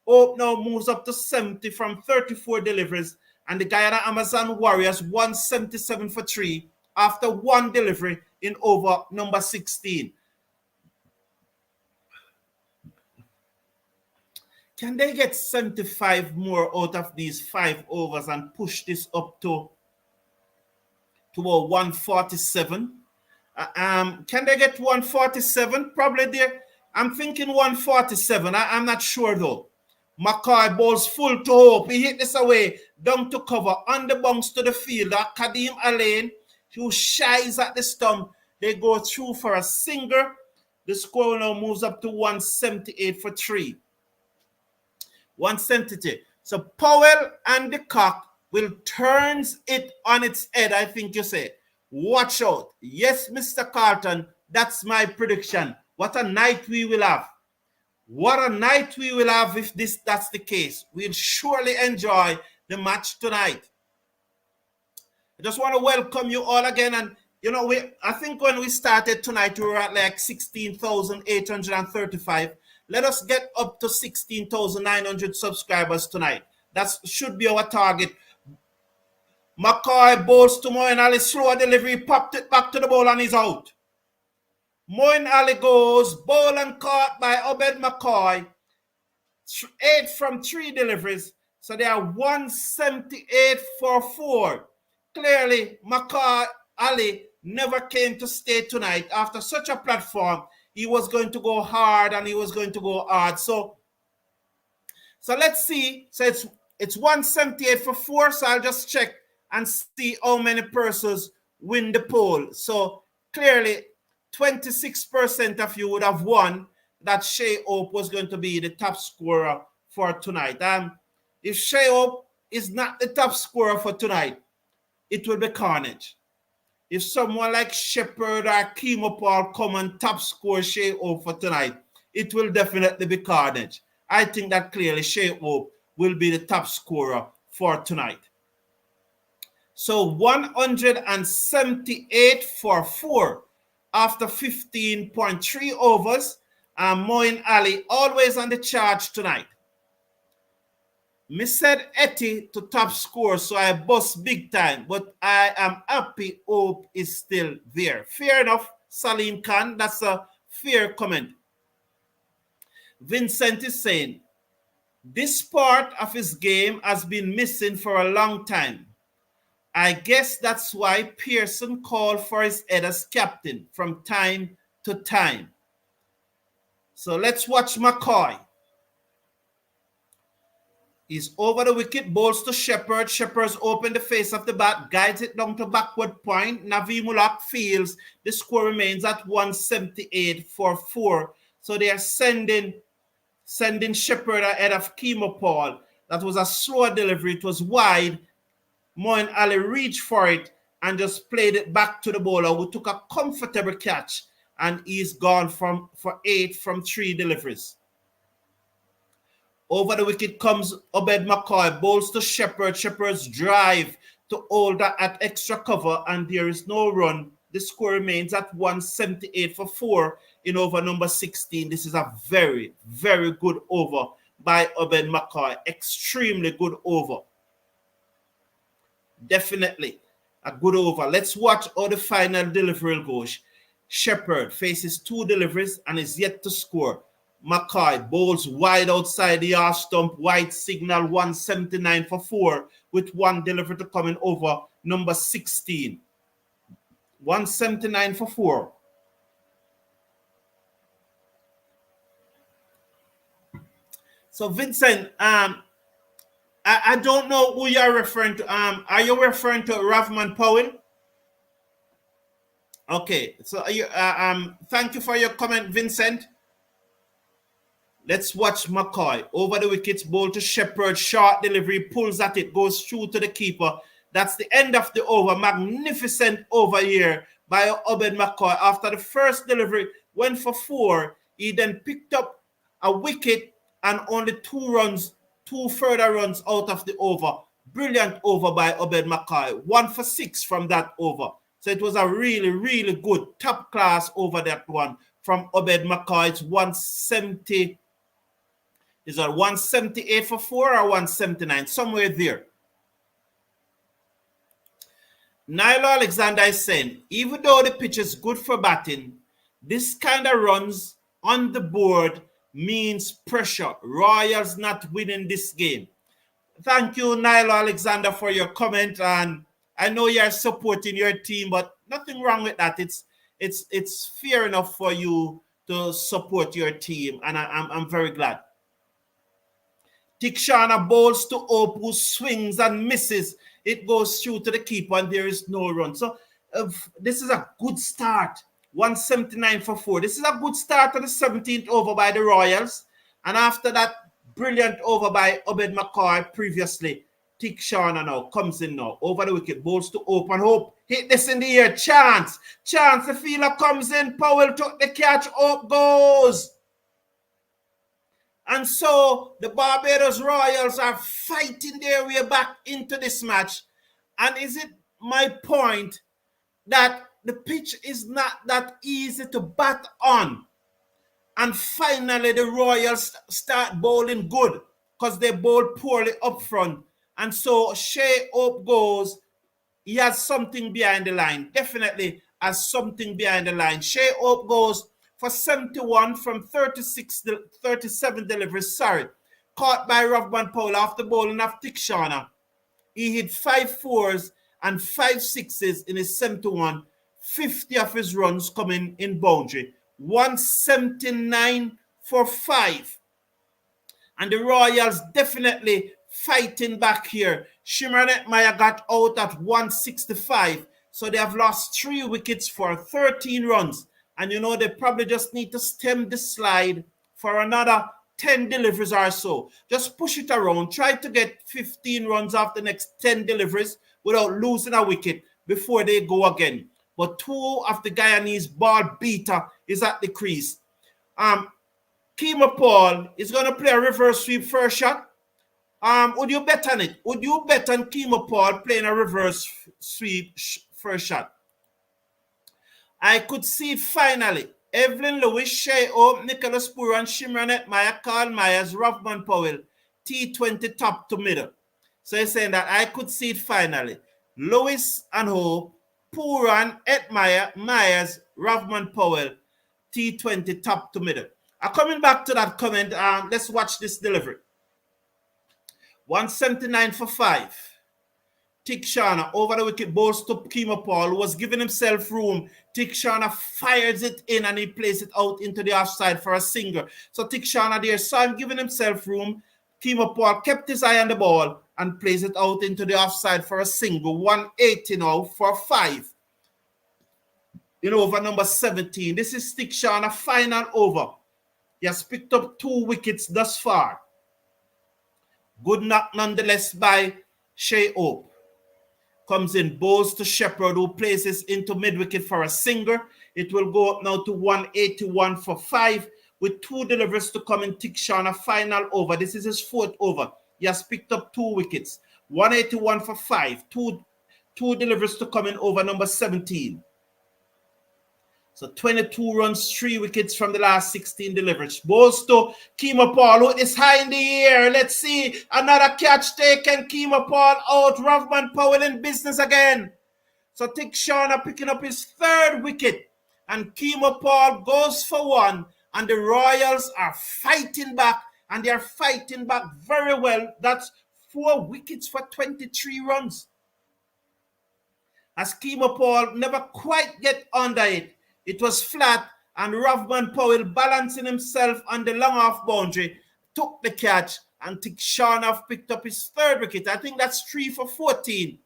Hope now moves up to 70 from 34 deliveries, and the Guyana Amazon Warriors 177 for 3 after 1 delivery in over number 16. Can they get 75 more out of these 5 overs and push this up to a 147? Can they get 147? Probably there. I'm thinking 147. I'm not sure though. McCoy bowls full to Hope. He hit this away down to cover on the bounce to the fielder. Kadeem Alain, who shies at the stump. They go through for a single. The score now moves up to 178 for 3. 170. So Powell and the cock will turns it on its head, I think you say. Watch out. Yes, Mr. Carlton, that's my prediction. What a night we will have. What a night we will have if that's the case. We'll surely enjoy the match tonight. I just want to welcome you all again, and I think when we started tonight, we were at like 16,835. Let us get up to 16,900 subscribers tonight. That should be our target. McCoy bowls to Moeen Ali, slow delivery, popped it back to the ball and he's out. Moeen Ali goes, ball and caught by Obed McCoy. 8 from 3 deliveries. So they are 178 for 4. Clearly, McCoy Ali never came to stay tonight. After such a platform, he was going to go hard and he was going to go hard. So let's see. So it's 178 for 4. So I'll just check and see how many persons win the poll. So clearly, 26% of you would have won that Shea Hope was going to be the top scorer for tonight. If Shea Hope is not the top scorer for tonight, it will be carnage. If someone like Shepherd or Kemo Paul come and top score Shea Hope for tonight, it will definitely be carnage. I think that clearly Shea Hope will be the top scorer for tonight. So 178 for 4 after 15.3 overs. Moeen Ali always on the charge tonight. Me said Etty to top score, so I bust big time, but I am happy Hope is still there. Fair enough, Salim Khan. That's a fair comment. Vincent is saying, this part of his game has been missing for a long time. I guess that's why Pearson called for his head as captain from time to time. So let's watch McCoy. He's over the wicket, bowls to Shepherd. Shepherd's open the face of the bat, guides it down to backward point. Naveem Ulaq fields. The score remains at 178 for 4. So they are sending Shepherd ahead of Kemo Paul. That was a slow delivery. It was wide. Moeen Ali reached for it and just played it back to the bowler, who took a comfortable catch, and he's gone for 8 from 3 deliveries. Over the wicket comes Obed McCoy, bowls to Shepherd. Shepherd's drive to hold that at extra cover, and there is no run. The score remains at 178 for 4 in over number 16. This is a very, very good over by Obed McCoy. Extremely good over. Definitely a good over. Let's watch how the final delivery goes. Shepherd faces 2 deliveries and is yet to score. McCoy bowls wide outside the arse stump, wide signal, 179 for 4, with 1 delivery to come in over number 16. 179 for 4. So Vincent, I don't know who you're referring to. Are you referring to Ravman Powell? Okay, so thank you for your comment, Vincent. Let's watch McCoy. Over the wickets, ball to Shepherd, short delivery, pulls at it, goes through to the keeper. That's the end of the over. Magnificent over here by Obed McCoy. After the first delivery, went for 4. He then picked up a wicket and only 2 further runs out of the over. Brilliant over by Obed McCoy. 1 for 6 from that over. So it was a really, really good top class over that one from Obed McCoy. It's 170. Is that 178 for 4 or 179? Somewhere there. Nilo Alexander is saying, even though the pitch is good for batting, this kind of runs on the board means pressure. Royals not winning this game. Thank you, Nilo Alexander, for your comment. And I know you're supporting your team, but nothing wrong with that. It's fair enough for you to support your team, and I'm very glad. Tikshana bowls to Hope, who swings and misses. It goes through to the keeper, and there is no run. So this is a good start. 179 for 4. This is a good start to the 17th over by the Royals. And after that, brilliant over by Obed McCoy previously. Tikshana now comes in now. Over the wicket, bowls to Hope, and Hope hit this in the air. Chance. The fielder comes in. Powell took the catch. Hope goes. And so the Barbados Royals are fighting their way back into this match. And is it my point that the pitch is not that easy to bat on. And finally, the Royals start bowling good because they bowl poorly up front. And so Shea Hope goes, he has something behind the line. Definitely has something behind the line. Shea Hope goes for 71 from 37 deliveries. Sorry. Caught by Rovman Powell after bowling of Tickshana. He hit 5 fours and 5 sixes in his 71. 50 of his runs coming in boundary. 179 for 5. And the Royals definitely fighting back here. Shimron Hetmyer got out at 165. So they have lost 3 wickets for 13 runs. And you know, they probably just need to stem the slide for another 10 deliveries or so. Just push it around. Try to get 15 runs off the next 10 deliveries without losing a wicket before they go again. But 2 of the Guyanese ball beater is at the crease. Hetmyer Paul is going to play a reverse sweep first shot. Would you bet on it? Would you bet on Hetmyer Paul playing a reverse sweep first shot? I could see it finally. Evelyn Lewis, Shea Hope, Nicholas Pooran, Shimron Hetmyer, Carl Myers, Rovman Powell, T20 top to middle. So he's saying that I could see it finally. Lewis and Hope, Pooran, Hetmyer, Myers, Rovman Powell, T20 top to middle. Coming back to that comment, let's watch this delivery. 179 for 5. Tickshana over the wicket, bowls to Hetmyer Paul, who was giving himself room. Tickshana fires it in and he plays it out into the offside for a single. So Tickshana there saw him giving himself room. Hetmyer Paul kept his eye on the ball and plays it out into the offside for a single. 180 now for 5. In over number 17. This is Tickshana final over. He has picked up 2 wickets thus far. Good knock nonetheless by Shea Hope. Comes in, bowls to Shepherd, who places into mid-wicket for a single. It will go up now to 181 for 5 with 2 deliveries to come in Tickshana final over. This is his 4th over. He has picked up 2 wickets. 181 for 5. Two deliveries to come in over number 17. So 22 runs, 3 wickets from the last 16 deliveries. Bowls to Hetmyer Paul, who is high in the air. Let's see. Another catch taken. Hetmyer Paul out. Rovman Powell in business again. So Tickshana picking up his 3rd wicket. And Hetmyer Paul goes for 1. And the Royals are fighting back. And they are fighting back very well. That's 4 wickets for 23 runs. As Hetmyer Paul never quite get under it. It was flat, and Rovman Powell, balancing himself on the long off boundary, took the catch, and Tickshana picked up his 3rd wicket. I think that's 3 for 14.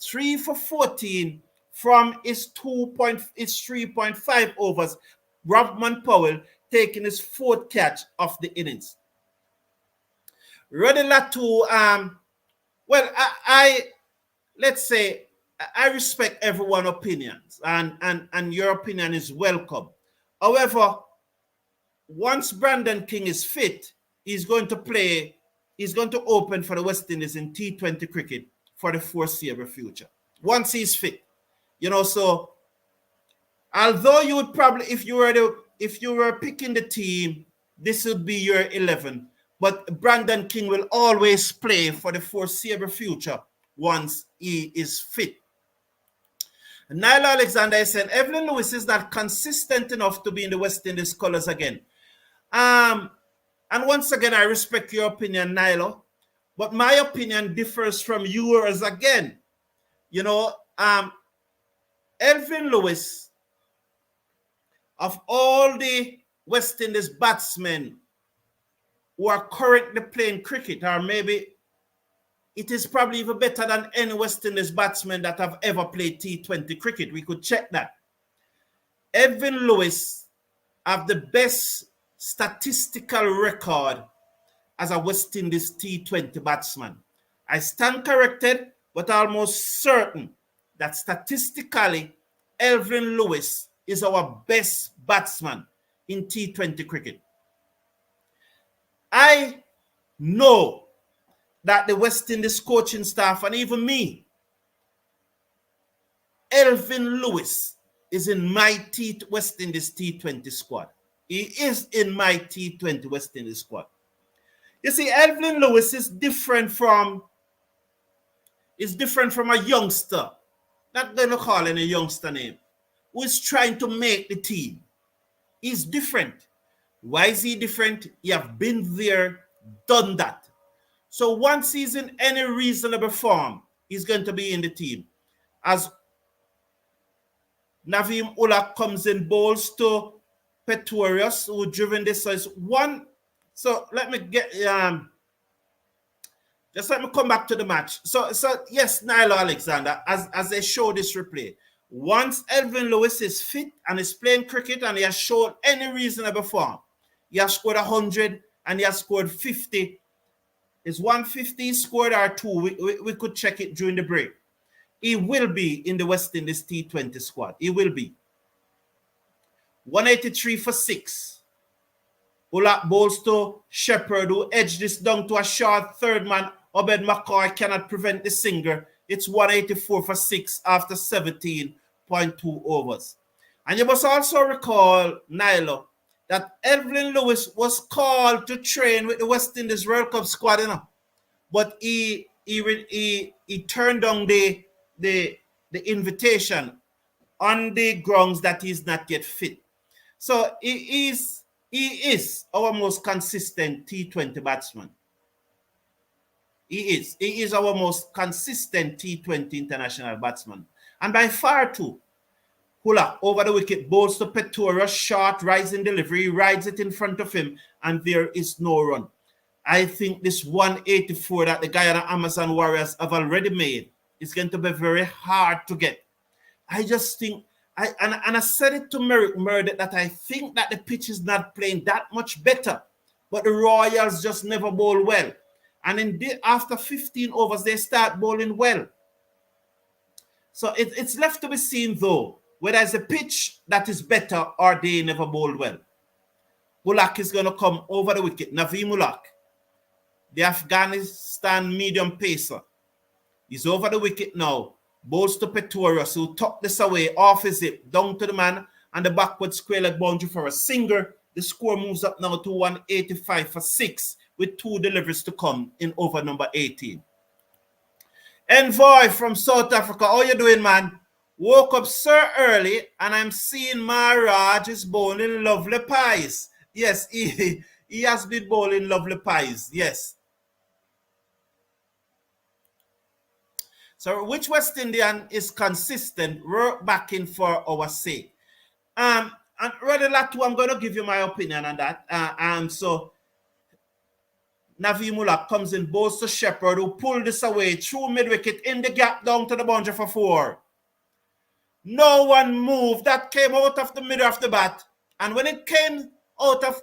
3 for 14 from his 3.5 overs. Rovman Powell taking his 4th catch of the innings. Roddy Latu, well, let's say, I respect everyone's opinions, and your opinion is welcome. However, once Brandon King is fit, he's going to open for the West Indies in T20 cricket for the foreseeable future. Once he's fit. You know, so although you would probably, if you were picking the team, this would be your 11. But Brandon King will always play for the foreseeable future once he is fit. Niall Alexander said, Evelyn Lewis is not consistent enough to be in the West Indies colours again. And once again, I respect your opinion, Niall, but my opinion differs from yours again. You know, Evelyn Lewis, of all the West Indies batsmen who are currently playing cricket, or maybe it is probably even better than any West Indies batsman that have ever played T20 cricket. We could check that. Evelyn Lewis have the best statistical record as a West Indies T20 batsman. I stand corrected, but almost certain that statistically, Evelyn Lewis is our best batsman in T20 cricket. I know that the West Indies coaching staff and even me, Evelyn Lewis is in my West Indies T20 squad. He is in my T20 West Indies squad. You see, Evelyn Lewis is different from a youngster. Not going to call him a youngster name. Who is trying to make the team. He's different. Why is he different? He have been there, done that. So once he's in any reasonable form, he's going to be in the team. As Navim Ullah comes in, bowls to Pretorius, who driven this. So it's one. So let me get just let me come back to the match. So yes, Nyla Alexander, as they show this replay, once Elvin Lewis is fit and is playing cricket and he has shown any reasonable form, he has scored 100 and he has scored 50. Is 150 scored or two? We could check it during the break. He will be in the West Indies T20 squad. He will be. 183 for 6. Ullah bowls to Shepherd, who edged this down to a short third man. Obed McCoy cannot prevent the singer. It's 184 for 6 after 17.2 overs. And you must also recall, Nyla, that Evelyn Lewis was called to train with the West Indies World Cup squad, you know. But he turned down the invitation on the grounds that he's not yet fit. So he is our most consistent T20 batsman. He is our most consistent T20 international batsman. And by far too. Ullah over the wicket, bowls to Pretorius, short, rising delivery, rides it in front of him, and there is no run. I think this 184 that the Guyana Amazon Warriors have already made is going to be very hard to get. I just think, I said it to Merrick Murdoch that I think that the pitch is not playing that much better, but the Royals just never bowl well. And after 15 overs, they start bowling well. So it's left to be seen, though, whether it's a pitch that is better or they never bowl well. Ullah is going to come over the wicket. Navim Ullah, the Afghanistan medium pacer. He's over the wicket now. Bowls to Pretorius, who tucked this away off his hip, down to the man, and the backward square leg boundary for a singer. The score moves up now to 185 for 6, with 2 deliveries to come in over number 18. Envoy from South Africa, how you doing, man? Woke up so early and I'm seeing Maharaj is bowling lovely pies. Yes, he has been bowling lovely pies. Yes. So which West Indian is consistent? We're backing for our sake. And Roddy Latu, I'm going to give you my opinion on that. So Navim Ullah comes in, bowls to Shepherd, who pulled this away through mid-wicket in the gap down to the boundary for 4. No one moved. That came out of the middle of the bat. And when it came out of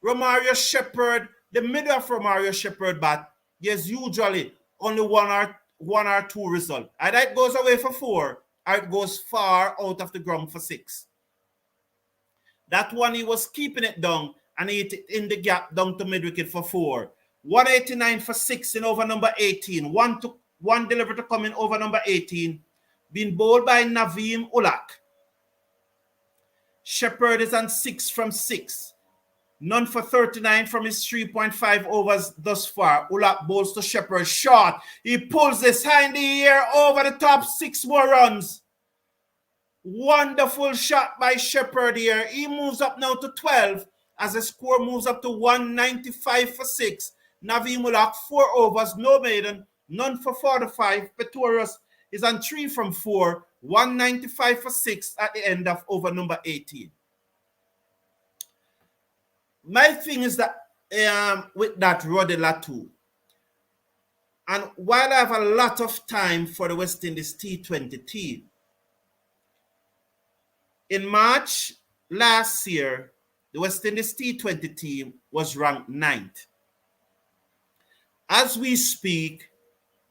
Romario Shepherd, the middle of Romario Shepherd bat, there's usually only one or two result. Either it goes away for 4 or it goes far out of the ground for 6. That one, he was keeping it down and he hit it in the gap down to mid-wicket for 4. 189 for 6 in over number 18. One delivery to come in over number 18. Being bowled by Navim Ullah. Shepherd is on 6 from 6. None for 39 from his 3.5 overs thus far. Ullah bowls to Shepherd short. He pulls this high in the air over the top, 6 more runs. Wonderful shot by Shepherd here. He moves up now to 12 as the score moves up to 195 for 6. Navim Ullah, 4 overs, no maiden, none for 45. Pretorius is on 3 from 4, 195 for 6 at the end of over number 18. My thing is that with that Roddy Latu, and while I have a lot of time for the West Indies T20 team, in March last year, the West Indies T20 team was ranked 9th. As we speak,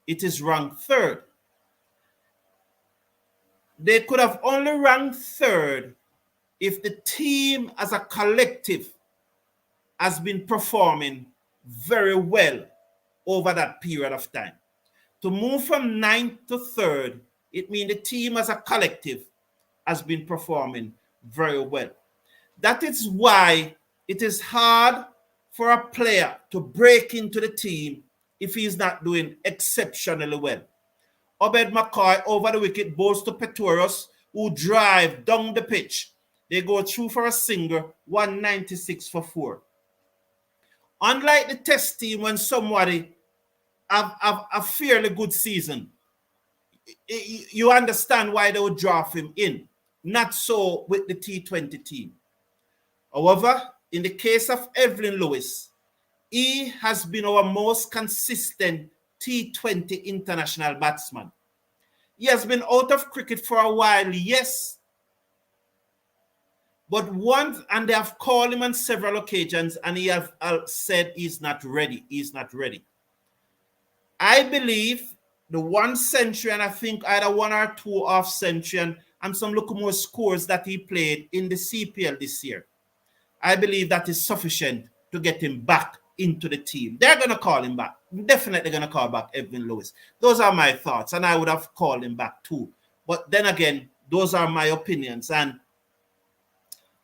it is ranked 3rd. They could have only ranked 3rd if the team as a collective has been performing very well over that period of time. To move from 9th to 3rd, it means the team as a collective has been performing very well. That is why it is hard for a player to break into the team if he's not doing exceptionally well. Obed McCoy over the wicket bowls to Pretorius, who drive down the pitch. They go through for a single, 196 for 4. Unlike the test team, when somebody have a fairly good season, you understand why they would draft him in. Not so with the T20 team. However, in the case of Evelyn Lewis, he has been our most consistent T20 international batsman. He has been out of cricket for a while, yes. But once, and they have called him on several occasions, and he has said he's not ready. He's not ready. I believe the 1 century, and I think either 1 or 2 off century, and some look more scores that he played in the CPL this year. I believe that is sufficient to get him back into the team. They're going to call him back. Definitely going to call back Evan Lewis. Those are my thoughts, and I would have called him back too. But then again, those are my opinions, and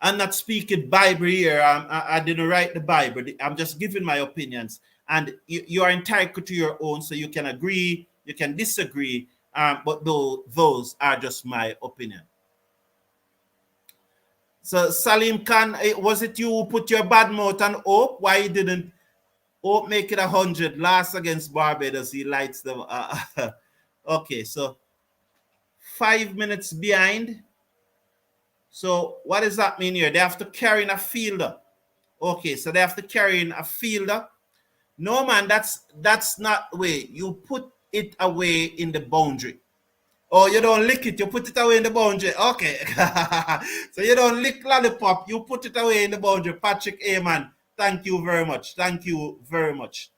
I'm not speaking Bible here. I didn't write the Bible. I'm just giving my opinions, and you are entitled to your own, so you can agree, you can disagree, but those are just my opinion. So Salim Khan, was it you who put your bad mouth on Hope? Why he didn't Hope make it 100 last against Barbados? He lights them. Okay, so 5 minutes behind. So what does that mean here? They have to carry in a fielder. Okay, so they have to carry in a fielder. No, man, that's not the way. You put it away in the boundary. Oh, you don't lick it, you put it away in the boundary. Okay. So you don't lick lollipop, you put it away in the boundary. Patrick Aman, thank you very much. Thank you very much.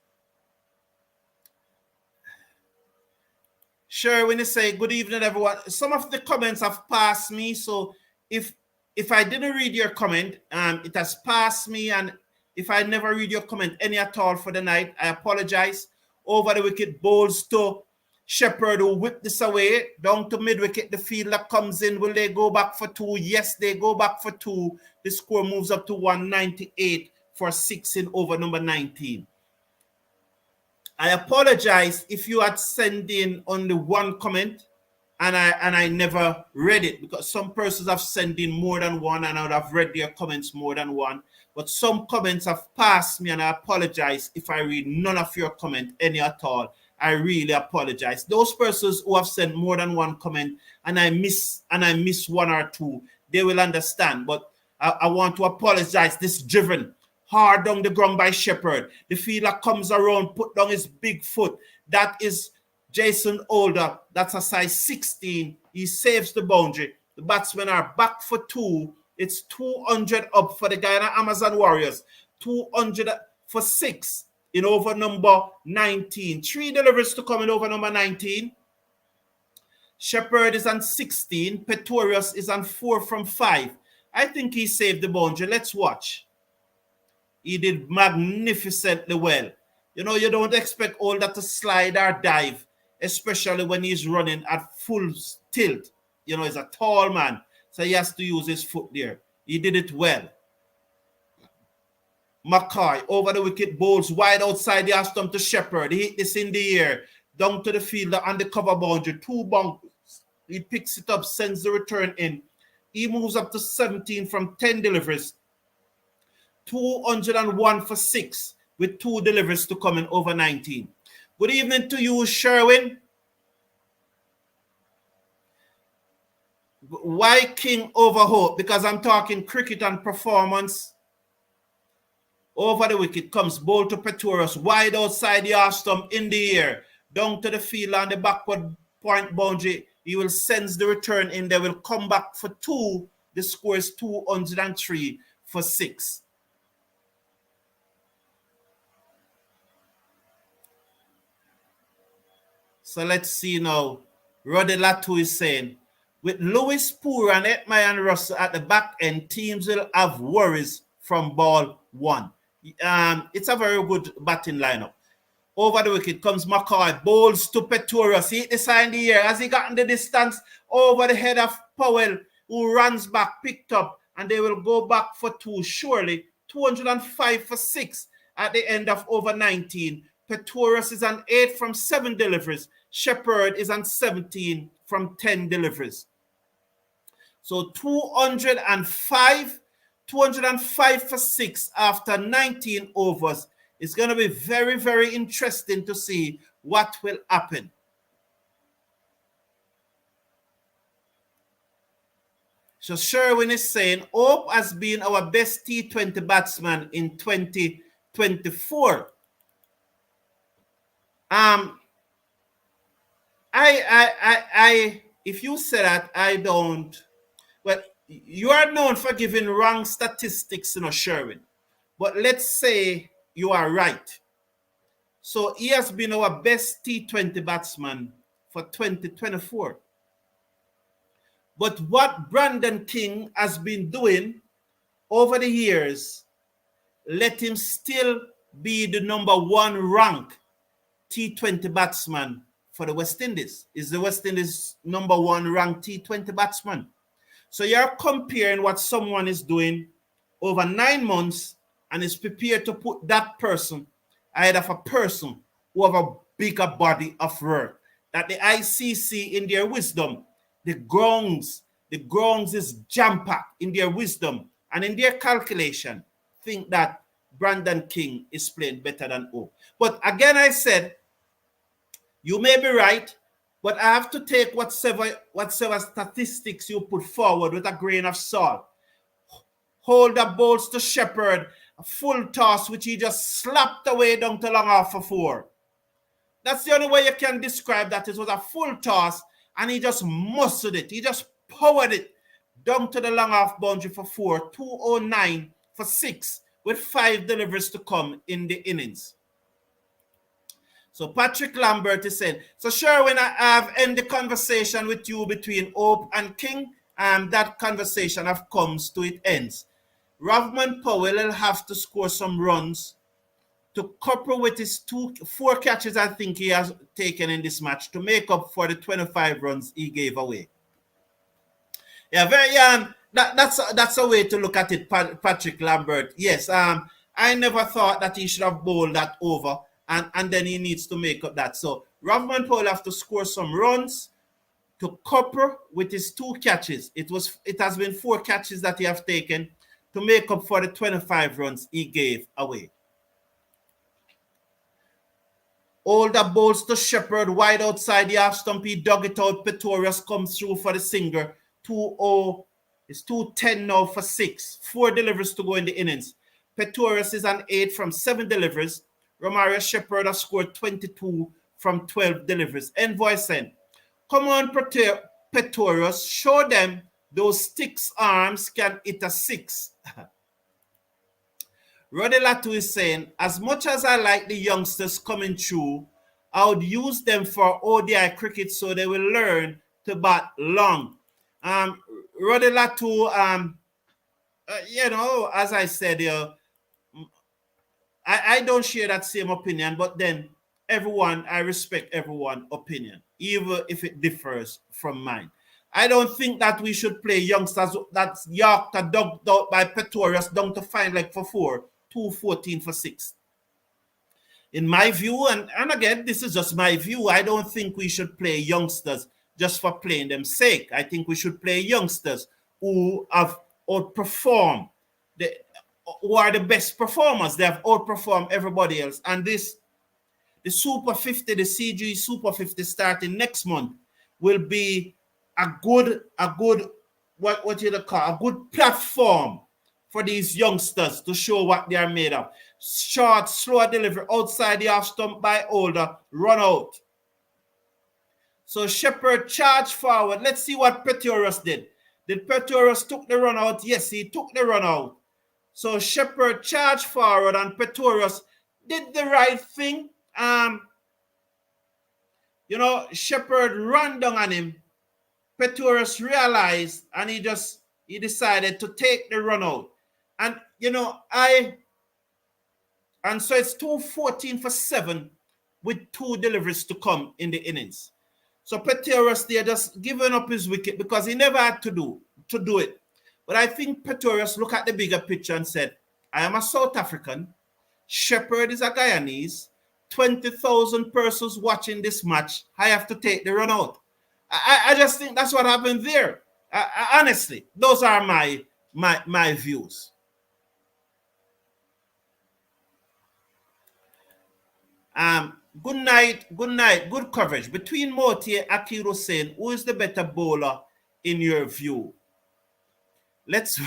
Sure, when you say good evening, everyone. Some of the comments have passed me, so if I didn't read your comment, it has passed me, and if I never read your comment any at all for the night, I apologize. Over the wicket, bowls to Shepherd, who whipped this away down to mid-wicket. The fielder comes in. Will they go back for 2? Yes, they go back for 2. The score moves up to 198 for 6 in over number 19. I apologize if you had sent in only 1 comment and I never read it, because some persons have sent in more than 1 and I would have read their comments more than 1. But some comments have passed me, and I apologize if I read none of your comment any at all. I really apologize. Those persons who have sent more than 1 comment and I miss 1 or 2, they will understand. But I want to apologize. This driven hard down the ground by Shepherd. The fielder comes around, put down his big foot. That is Jason Older. That's a size 16. He saves the boundary. The batsmen are back for 2. It's 200 up for the Guyana Amazon Warriors. 200 for 6 in over number 19. 3 deliveries to come in over number 19. Shepherd is on 16. Pretorius is on 4 from 5. I think he saved the boundary. Let's watch. He did magnificently well. You know, you don't expect all that to slide or dive, especially when he's running at full tilt. You know, he's a tall man, so he has to use his foot there. He did it well. McCoy over the wicket, bowls wide outside the stump to Shepherd. He hit this in the air, down to the fielder on the cover boundary. 2 bunkers. He picks it up, sends the return in. He moves up to 17 from 10 deliveries. 201 for 6 with 2 deliveries to come in over 19. Good evening to you, Sherwin. Why King over Hope? Because I'm talking cricket and performance. Over the wicket comes bowl to Pretorius, wide outside the half stump in the air, down to the field on the backward point boundary. He will send the return in. They will come back for 2. The score is 203 for 6. So let's see now. Roddy Latu is saying, with Lewis, Poor, and Hetmyer and Russell at the back end, teams will have worries from ball 1. It's a very good batting lineup. Over the wicket comes McCoy, bowls to Pretorius. He hit the side in the air. As he got in the distance over the head of Powell, who runs back, picked up, and they will go back for 2 surely. 205 for 6 at the end of over 19. Pretorius is on 8 from 7 deliveries. Shepherd is on 17 from 10 deliveries. So 205 for 6 after 19 overs. It's going to be very, very interesting to see what will happen. So Sherwin is saying, Hope has been our best T20 batsman in 2024. If you say that, I don't. Well, you are known for giving wrong statistics, Sherwin. But let's say you are right. So he has been our best T20 batsman for 2024. But what Brandon King has been doing over the years, let him still be the number 1 ranked T20 batsman for the West Indies. Is the West Indies number 1 ranked T20 batsman. So you're comparing what someone is doing over 9 months and is prepared to put that person ahead of a person who have a bigger body of work. That the ICC in their wisdom, the grounds is jam-packed in their wisdom and in their calculation, think that Brandon King is playing better than Hope. But again, I said, you may be right, but I have to take whatever statistics you put forward with a grain of salt. Hold the balls to Shepherd, a full toss, which he just slapped away down to long off for 4. That's the only way you can describe that. It was a full toss, and he just muscled it. He just powered it down to the long off boundary for 4. 209 for 6, with 5 deliveries to come in the innings. So Patrick Lambert is saying, so Sherwin, I have ended the conversation with you between Hope and King, and that conversation have comes to its ends. Rovman Powell will have to score some runs to couple with his 4 catches I think he has taken in this match to make up for the 25 runs he gave away. Yeah, that's a way to look at it, Patrick Lambert. Yes, I never thought that he should have bowled that over, and then he needs to make up that. So Rovman Powell have to score some runs to couple with his 2 catches. It has been 4 catches that he have taken to make up for the 25 runs he gave away. All the balls to Shepherd, wide outside the half stump. He dug it out. Pretorius comes through for the single. 2-0. It's 2-10 now for 6. 4 deliveries to go in the innings. Pretorius is on 8 from 7 deliveries. Romario Shepherd has scored 22 from 12 deliveries. Envoy sent. Come on, Pretorius. Show them those sticks arms can hit a 6. Roddy Latu is saying, as much as I like the youngsters coming through, I would use them for ODI cricket so they will learn to bat long. Roddy Latu, as I said, I don't share that same opinion, but then I respect everyone's opinion, even if it differs from mine. I don't think that we should play youngsters that's Yorker dugged out by Pretorius down to fine leg for 4. 214 for 6. In my view, and again, this is just my view, I don't think we should play youngsters just for playing them sake. I think we should play youngsters who have outperformed, who are the best performers. They have outperformed everybody else. And the Super 50, the CG Super 50 starting next month will be a good platform for these youngsters to show what they are made of. Short, slow delivery outside the half stump by Older, run out. So Shepherd charged forward. Let's see what Pretorius did. Did Pretorius took the run out? Yes, he took the run out. So Shepherd charged forward and Pretorius did the right thing. Shepherd ran down on him. Pretorius realized and he decided to take the run out. And, so it's 214 for 7 with 2 deliveries to come in the innings. So Pretorius there just giving up his wicket because he never had to do. to do it. But I think Pretorius looked at the bigger picture and said, I am a South African. Shepherd is a Guyanese. 20,000 persons watching this match. I have to take the run out. I just think that's what happened there. Honestly, those are my views. Good night, good coverage. Between Moti and Akil Hussain, who is the better bowler in your view? Let's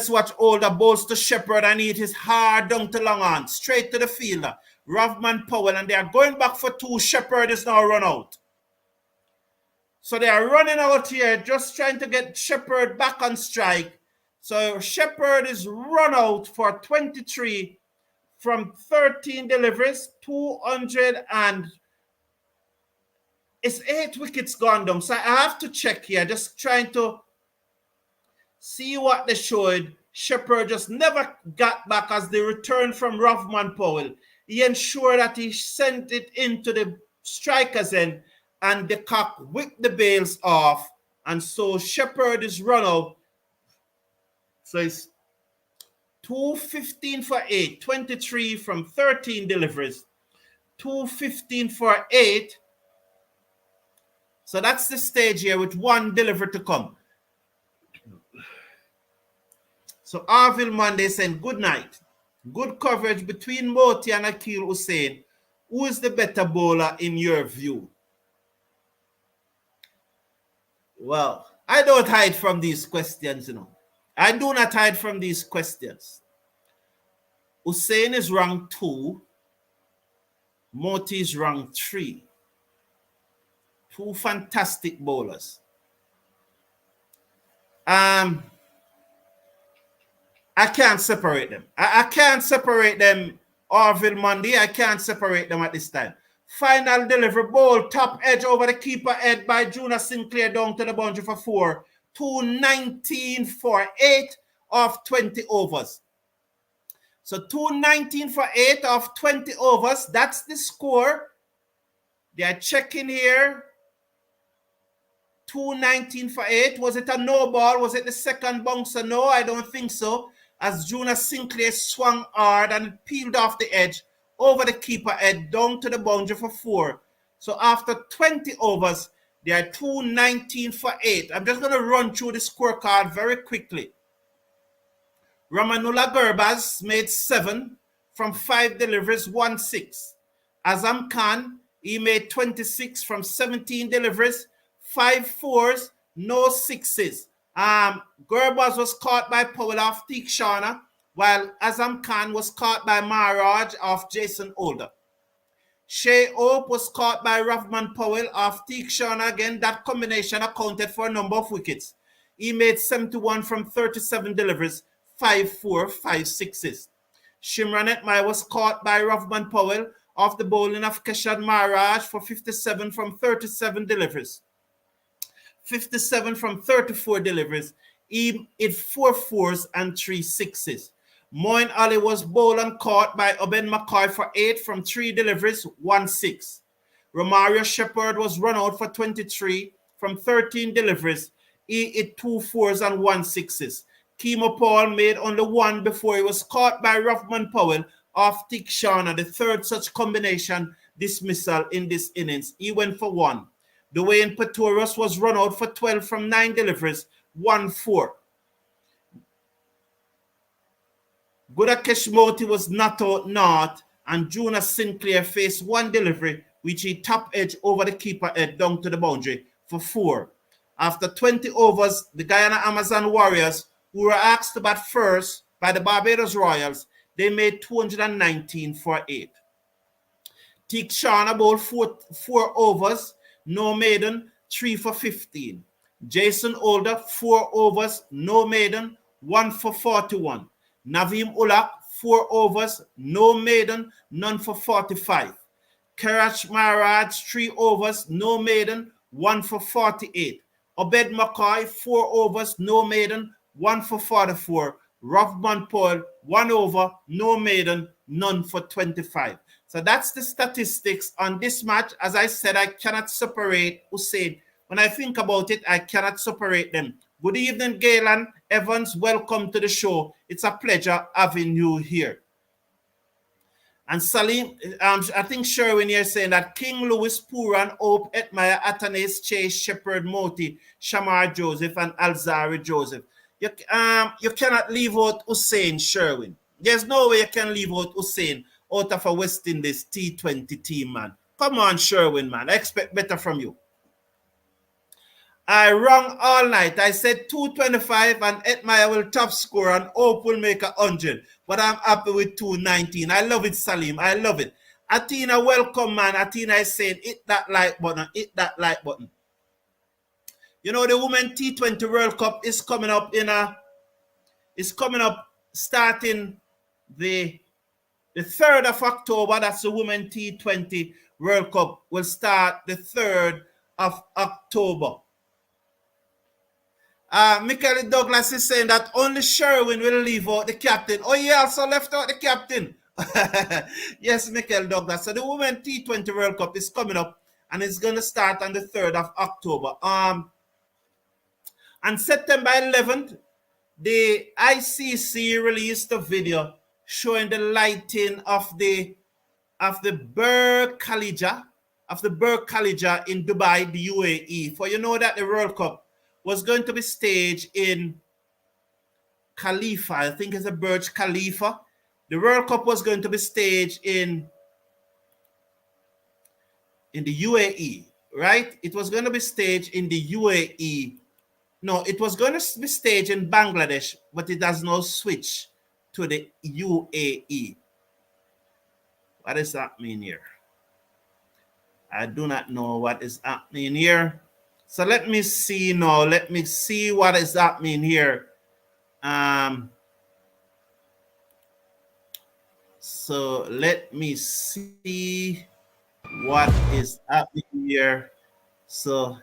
watch all the balls to Shepherd and hit his hard down to long on, straight to the fielder. Rovman Powell, and they are going back for two. Shepherd is now run out. So they are running out here, just trying to get Shepherd back on strike. So Shepherd is run out for 23 from 13 deliveries, 200, and it's 8 wickets gone down. So I have to check here, just trying to see what they showed. Shepherd just never got back as they returned from Rovman Powell. He ensured that he sent it into the striker's end, and the cock whipped the bails off. And so Shepherd is run out. So it's 215 for 8, 23 from 13 deliveries, 215 for 8. So that's the stage here with one delivery to come. So Arville Monday saying good night. Good coverage between Moti and Akil Hussain. Who is the better bowler in your view? Well, I don't hide from these questions, you know. I do not hide from these questions. Hussain is ranked 2. Moti is ranked 3. Two fantastic bowlers. I can't separate them. I can't separate them, Orville Monday. I can't separate them at this time. Final delivery, ball, top edge over the keeper head by Juna Sinclair down to the boundary for 4. 219 for 8 of 20 overs. So 219 for 8 of 20 overs. That's the score. They are checking here. 219 for 8. Was it a no ball? Was it the second bouncer? No, I don't think so. As Juna Sinclair swung hard and it peeled off the edge over the keeper head down to the boundary for 4. So after 20 overs, they are 219 for 8. I'm just going to run through the scorecard very quickly. Ramanullah Gurbaz made 7 from 5 deliveries, 1-6. Azam Khan, he made 26 from 17 deliveries, 5 4s, no 6s. Gurbaz was caught by Powell off Teekshana, while Azam Khan was caught by Maharaj off Jason Older. Shea Hope was caught by Rovman Powell off Teekshana. Again, that combination accounted for a number of wickets. He made 71 from 37 deliveries, 5 4, 5 6s. Shimran Hetmyer was caught by Rovman Powell off the bowling of Keshad Maharaj for 57 from 37 deliveries. 57 from 34 deliveries. He hit 4 4s and 3 6s. Moeen Ali was bowled and caught by McCoy for 8 from 3 deliveries, 1 6. Romario Shepherd was run out for 23 from 13 deliveries. He hit 2 4s and 1 6s. Kemo Paul made only 1 before he was caught by Rovman Powell off Teekshana, the third such combination dismissal in this innings. He went for 1. Dwayne Pretorius was run out for 12 from 9 deliveries, 1 4. Gudakesh Moti was not out north, and Juna Sinclair faced 1 delivery, which he top edge over the keeper head down to the boundary for 4. After 20 overs, the Guyana Amazon Warriors, who were asked to bat first by the Barbados Royals, they made 219 for 8. Teekshana bowled 4 overs, no maiden, 3 for 15. Jason Older, 4 overs, no maiden, 1 for 41. Naveem Ulak, 4 overs, no maiden, none for 45. Karach Maharaj, 3 overs, no maiden, 1 for 48. Obed McCoy, 4 overs, no maiden, 1 for 44. Rovman Powell, 1 over, no maiden, none for 25. So that's the statistics on this match. As I said, I cannot separate Hussain When I think about it, I cannot separate them. Good evening, Galen Evans. Welcome to the show. It's a pleasure having you here. And Salim, I think Sherwin here saying that King Louis, Puran, Hope, Hetmyer, Atanas, Chase, Shepherd, Moti, Shamar Joseph, and Alzari Joseph. You cannot leave out Hussein Sherwin. There's no way you can leave out Hussein out of a West Indies T20 team, man. Come on, Sherwin, man. I expect better from you. I rung all night. I said 225 and Hetmyer will top score and Hope will make 100. But I'm happy with 219. I love it, Salim. I love it. Athena, welcome, man. Athena is saying, hit that like button. Hit that like button. You know, the Women T20 World Cup is coming up starting the 3rd of October. That's the Women T20 World Cup. Will start the 3rd of October. Michael Douglas is saying that only Sherwin will leave out the captain. Oh, he also left out the captain. Yes, Michael Douglas. So the Women T20 World Cup is coming up and it's going to start on the 3rd of October. On September 11th, the ICC released a video showing the lighting of the Burj Khalifa in Dubai, the UAE. For you know that the World Cup was going to be staged in Khalifa. I think it's a Burj Khalifa. The World Cup was going to be staged in the UAE, right? It was going to be staged in the UAE. No, it was going to be staged in Bangladesh, but it has now switched to the UAE. What does that mean here? I do not know what is happening here. So let me see now. Let me see what is happening here. So let me see what is happening here. So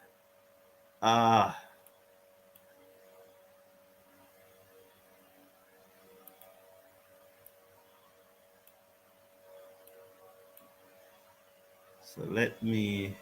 let me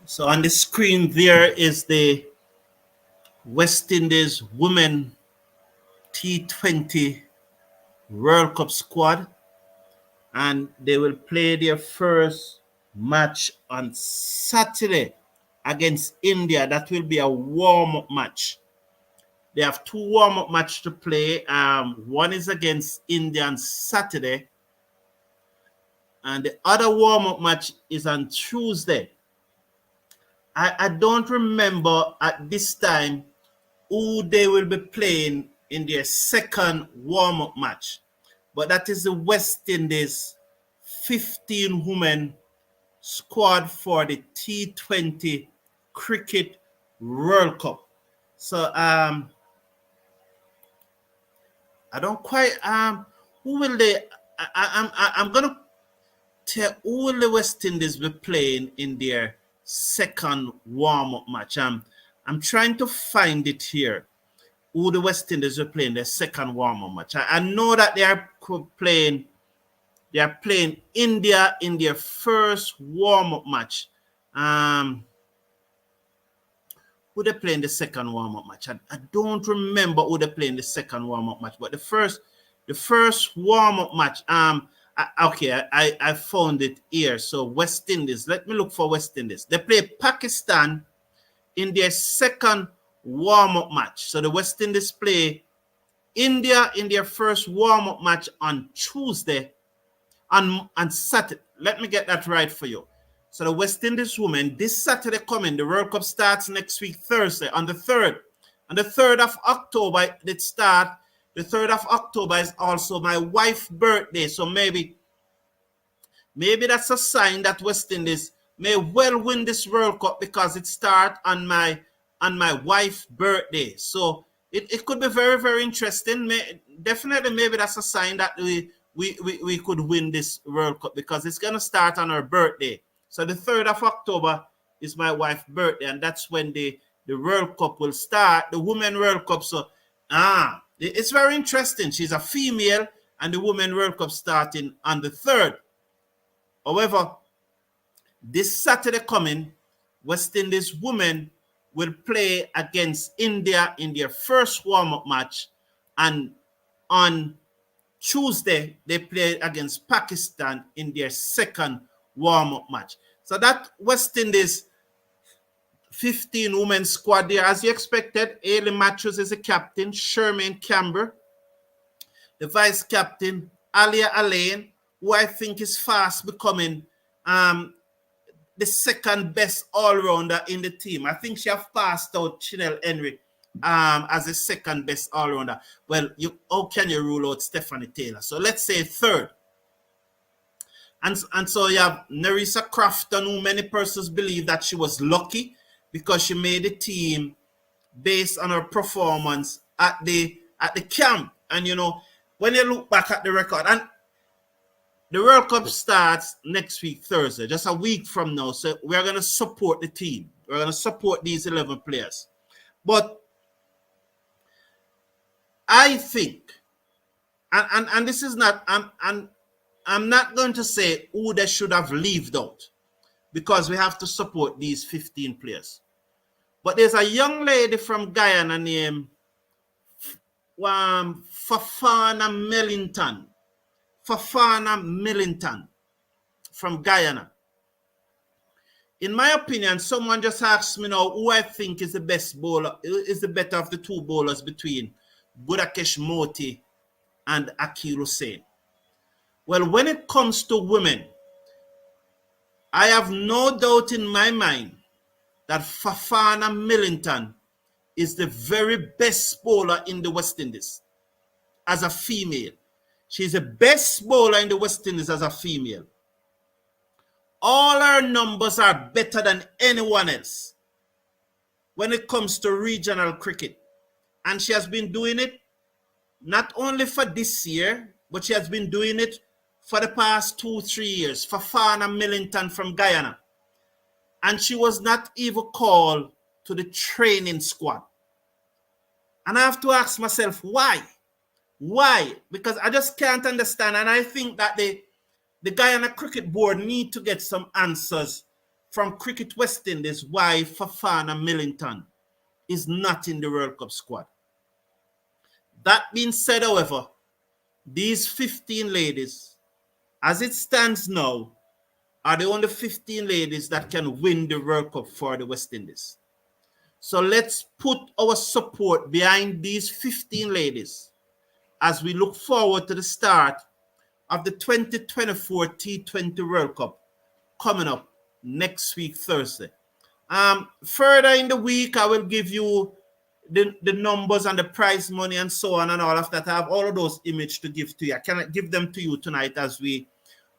So on the screen there is the West Indies Women T20 World Cup squad, and they will play their first match on Saturday against India. That will be a warm-up match. They have two warm-up matches to play. One is against India on Saturday, and the other warm-up match is on Tuesday. I don't remember at this time who they will be playing in their second warm-up match, but that is the West Indies 15 women squad for the T20 Cricket World Cup. So I don't quite who will they I'm gonna tell who will the West Indies be playing in their second warm-up match. I'm trying to find it here. Who the West Indies are playing their second warm-up match. I know that they are playing India in their first warm-up match. Who they play in the second warm-up match? I don't remember who they play in the second warm-up match, but the first warm-up match. I found it here. So West Indies. Let me look for West Indies. They play Pakistan in their second warm-up match. So the West Indies play India in their first warm-up match on Tuesday. On Saturday. Let me get that right for you. So the West Indies women, this Saturday coming, the World Cup starts next week, Thursday, on the 3rd. On the 3rd of October, it starts. The 3rd of October is also my wife's birthday. So maybe that's a sign that West Indies may well win this World Cup because it starts on my wife's birthday. So it could be very, very interesting. Definitely, maybe that's a sign that we could win this World Cup because it's going to start on her birthday. So the 3rd of October is my wife's birthday, and that's when the World Cup will start, the Women World Cup. So it's very interesting. She's a female, and the Women World Cup starting on the 3rd. However, this Saturday coming, West Indies women will play against India in their first warm-up match, and on Tuesday, they play against Pakistan in their second warm-up match. So that West Indies 15 women squad there, as you expected, Ailey Matthews is the captain, Shermaine Camber, the vice captain, Alia Alain, who I think is fast becoming the second best all-rounder in the team. I think she has passed out Chinelle Henry as the second best all-rounder. Well, how can you rule out Stephanie Taylor? So let's say third. And so you have Nerissa Crafton, who many persons believe that she was lucky because she made the team based on her performance at the camp. And when you look back at the record, and the World Cup starts next week, Thursday, just a week from now. So we're going to support the team. We're going to support these 11 players. But I think, and this is not, I'm not going to say who they should have left out because we have to support these 15 players. But there's a young lady from Guyana named Fafana Millington from Guyana. In my opinion, someone just asked me now who I think is the best bowler, is the better of the two bowlers between Budakesh Moti and Akil Hussain. Well, when it comes to women, I have no doubt in my mind that Fafana Millington is the very best bowler in the West Indies as a female. She's the best bowler in the West Indies as a female. All her numbers are better than anyone else when it comes to regional cricket. And she has been doing it not only for this year, but she has been doing it for the past 2-3 years. Fafana Millington from Guyana. And she was not even called to the training squad. And I have to ask myself, why? Why? Because I just can't understand. And I think that the Guyana Cricket Board need to get some answers from Cricket West Indies why Fafana Millington is not in the World Cup squad. That being said, however, these 15 ladies, as it stands now, are the only 15 ladies that can win the World Cup for the West Indies. So let's put our support behind these 15 ladies as we look forward to the start of the 2024 T20 World Cup coming up next week, Thursday. Further in the week, I will give you the numbers and the prize money and so on and all of that. I have all of those images to give to you. I cannot give them to you tonight as we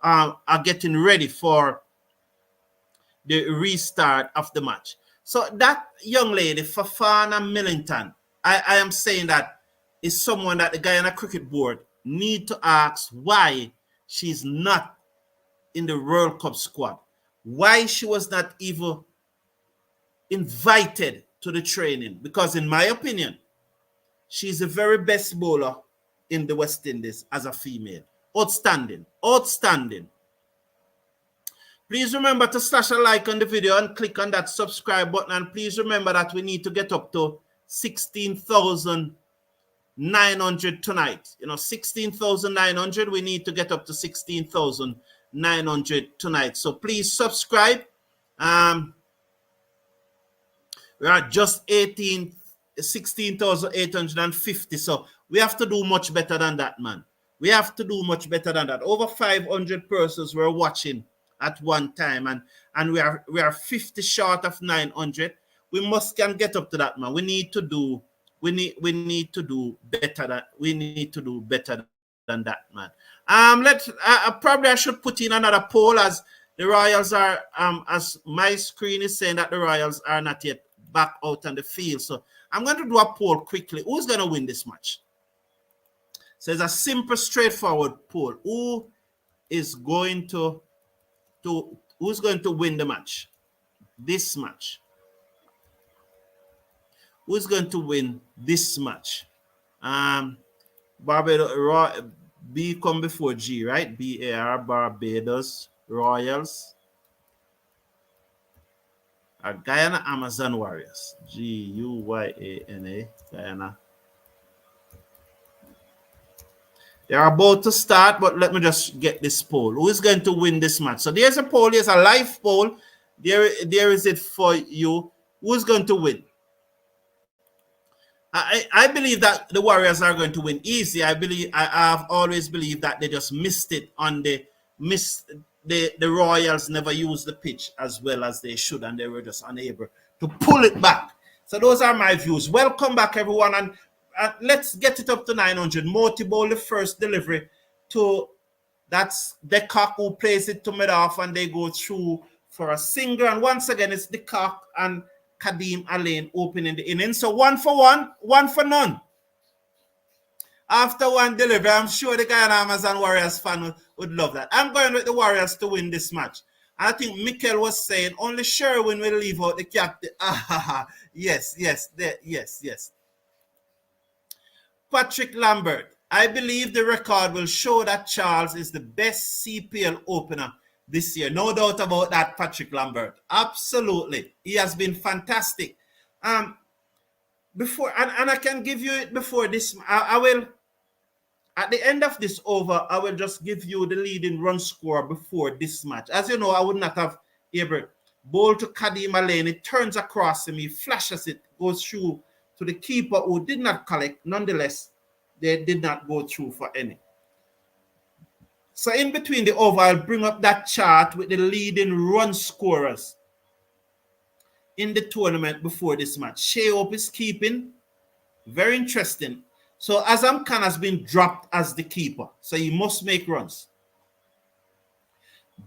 are getting ready for the restart of the match. So that young lady, Fafana Millington, I am saying that is someone that the Guyana Cricket Board need to ask why she's not in the World Cup squad. Why she was not even invited to the training. Because in my opinion, she's the very best bowler in the West Indies as a female. Outstanding. Outstanding. Please remember to slash a like on the video and click on that subscribe button. And please remember that we need to get up to 16,900 tonight. 16,900. We need to get up to 16,900 tonight. So please subscribe. We are just 16,850. So we have to do much better than that, man. We have to do much better than that. Over 500 persons were watching at one time, and we are 50 short of 900. We can get up to that, man. We need to do better than that, man. Probably I should put in another poll as the Royals are as my screen is saying that the Royals are not yet back out on the field. So I'm going to do a poll quickly. Who's going to win this match? So it's a simple, straightforward poll. Who's going to win the match? This match. Who's going to win this match? Barbados B come before G, right? BAR, Barbados Royals. Guyana Amazon Warriors. Guyana, Guyana. They're about to start, but let me just get this poll. Who is going to win this match? So there's a poll. There's a live poll. There is it for you. Who's going to win? I believe that the Warriors are going to win easy. I've always believed that they just missed it on the Royals never used the pitch as well as they should, and they were just unable to pull it back. So those are my views. Welcome back, everyone, and let's get it up to 900. Moti Bowl, the first delivery to that's Decock who plays it to mid-off, and they go through for a single. And once again, it's Decock and Kadeem Alain opening the inning. So 1 for 1, 1 for none. After one delivery, I'm sure the Guyana Amazon Warriors fan would love that. I'm going with the Warriors to win this match. I think McCoy was saying only Sherwin will leave out the captain. Yes. Patrick Lambert. I believe the record will show that Charles is the best CPL opener this year. No doubt about that, Patrick Lambert. Absolutely. He has been fantastic. Before and I can give you it before this. I will, at the end of this over, I will just give you the leading run score before this match. As you know, I would not have able ball to Kadeem Alain. It turns across him. He flashes it, goes through to the keeper who did not collect. Nonetheless, they did not go through for any. So in between the over, I'll bring up that chart with the leading run scorers in the tournament before this match. Shea Hope is keeping. Very interesting. So Azam Khan has been dropped as the keeper. So he must make runs.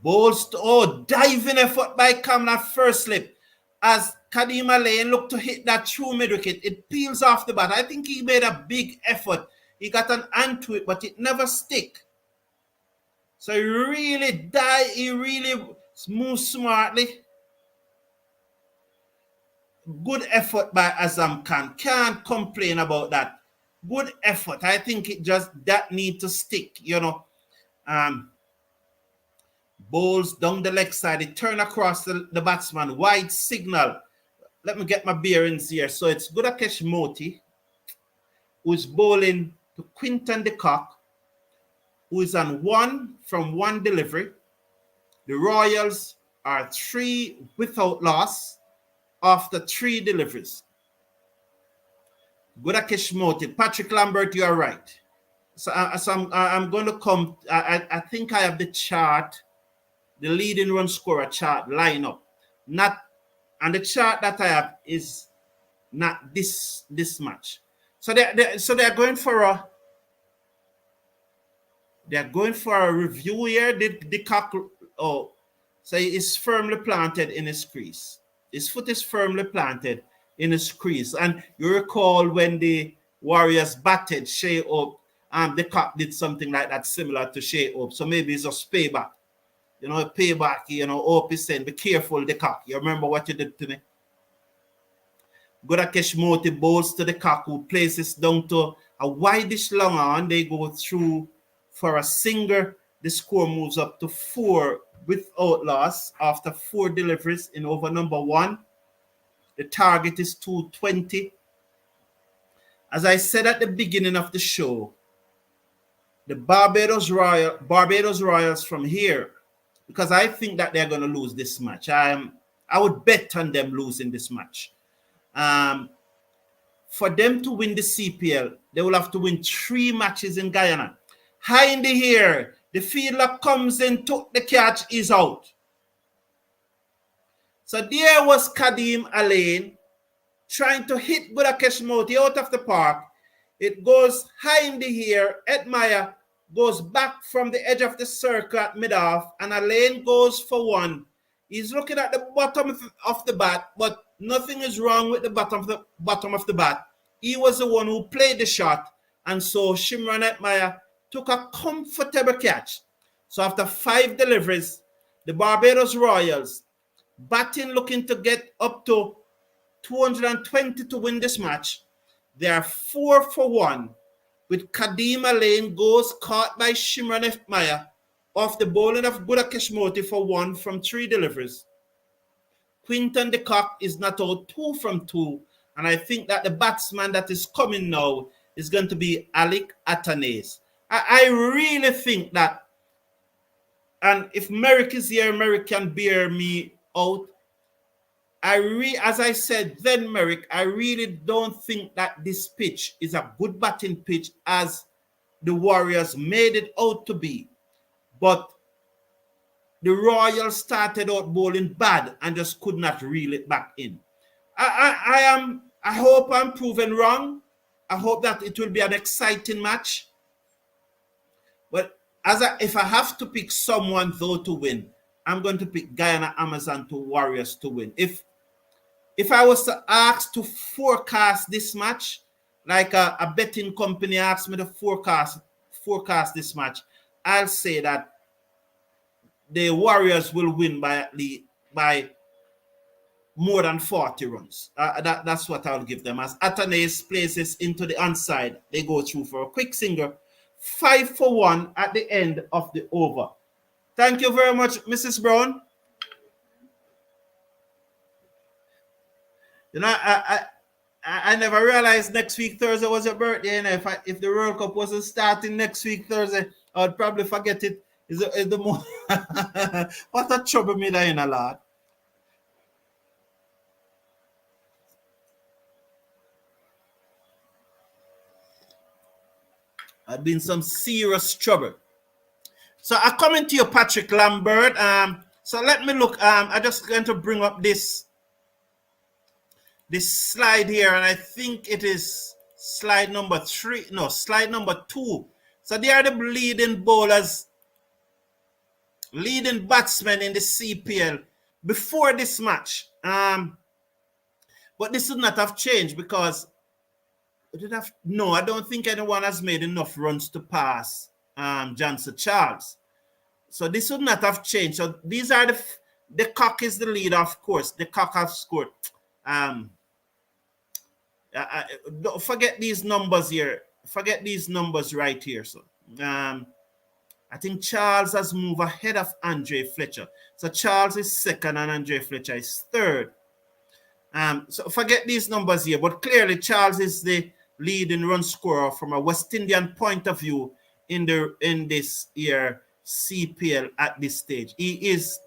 Bowls to, diving effort by Kamla first slip. As Kadeem Alain looked to hit that true mid wicket, it peels off the bat. I think he made a big effort. He got an hand to it, but it never stick. So he really moves smartly. Good effort by Azam Khan. Can't complain about that. Good effort. I think it just that need to stick, Bowls down the leg side. It turn across the batsman. Wide signal. Let me get my bearings here. So it's Gudakesh Motie, who's bowling to Quinton de Kock, who is on 1 from 1 delivery. The Royals are 3 without loss after 3 deliveries. Gudakesh Motie. Patrick Lambert, you are right. So I'm going to come. I think I have the chart, the leading run scorer chart lineup. Not, and the chart that I have is not this much. So they're going for a review here. The Cock, oh, so he's firmly planted in his crease. His foot is firmly planted in his crease. And you recall when the Warriors batted Shea Hope, the Cock did something like that, similar to Shea Hope. So maybe it's just payback. Payback, Hope is saying, be careful, the Cock. You remember what you did to me? Gudakesh Motie bowls to the Cock, who places down to a wideish long on. They go through for a singer. The score moves up to 4 without loss after 4 deliveries in over number 1. The target is 220. As I said at the beginning of the show, the Barbados Royals from here, because I think that they're going to lose this match. I would bet on them losing this match. For them to win the CPL, they will have to win 3 matches in Guyana. High in the air, the fielder comes in, took the catch, is out. So there was Kadeem Alain trying to hit Gudakesh Motie out of the park. It goes high in the air. Hetmyer goes back from the edge of the circle at mid-off, and Alain goes for 1. He's looking at the bottom of the bat, but nothing is wrong with the bottom of the bat. He was the one who played the shot, and so Shimron Hetmyer took a comfortable catch. So after 5 deliveries, the Barbados Royals, batting looking to get up to 220 to win this match. They are 4 for 1, with Kadeem Alain goes caught by Shimron Hetmyer off the bowling of Gudakesh Motie for 1 from 3 deliveries. Quinton de Kock is not out, 2 from 2, and I think that the batsman that is coming now is going to be Alec Atanase. I really think that, and if Merrick is here, Merrick can bear me out. As I said then, Merrick, I really don't think that this pitch is a good batting pitch as the Warriors made it out to be. But the Royals started out bowling bad and just could not reel it back in. I hope I'm proven wrong. I hope that it will be an exciting match. But if I have to pick someone though to win, I'm going to pick Guyana Amazon to Warriors to win. If I was to ask to forecast this match, like a betting company asked me to forecast this match, I'll say that the Warriors will win by more than 40 runs. That's what I'll give them. As Atanase places into the onside, they go through for a quick single. 5 for 1 at the end of the over. Thank you very much, Mrs. Brown. I never realized next week Thursday was your birthday. If the World Cup wasn't starting next week Thursday, I would probably forget it. Is the more what a trouble me that in a lot. I've been some serious trouble. So I come into you, Patrick Lambert. So let me look. I'm just going to bring up this slide here, and I think it is slide number 3. No, slide number 2. So they are the leading bowlers, leading batsmen in the CPL before this match. But this would not have changed because I don't think anyone has made enough runs to pass Johnson Charles. So this would not have changed. So these are the Cock is the leader, of course. The Cock have scored. Don't forget these numbers here. Forget these numbers right here. So I think Charles has moved ahead of Andre Fletcher. So Charles is second and Andre Fletcher is third. So forget these numbers here, but clearly Charles is the leading run scorer from a West Indian point of view in this year CPL at this stage. He's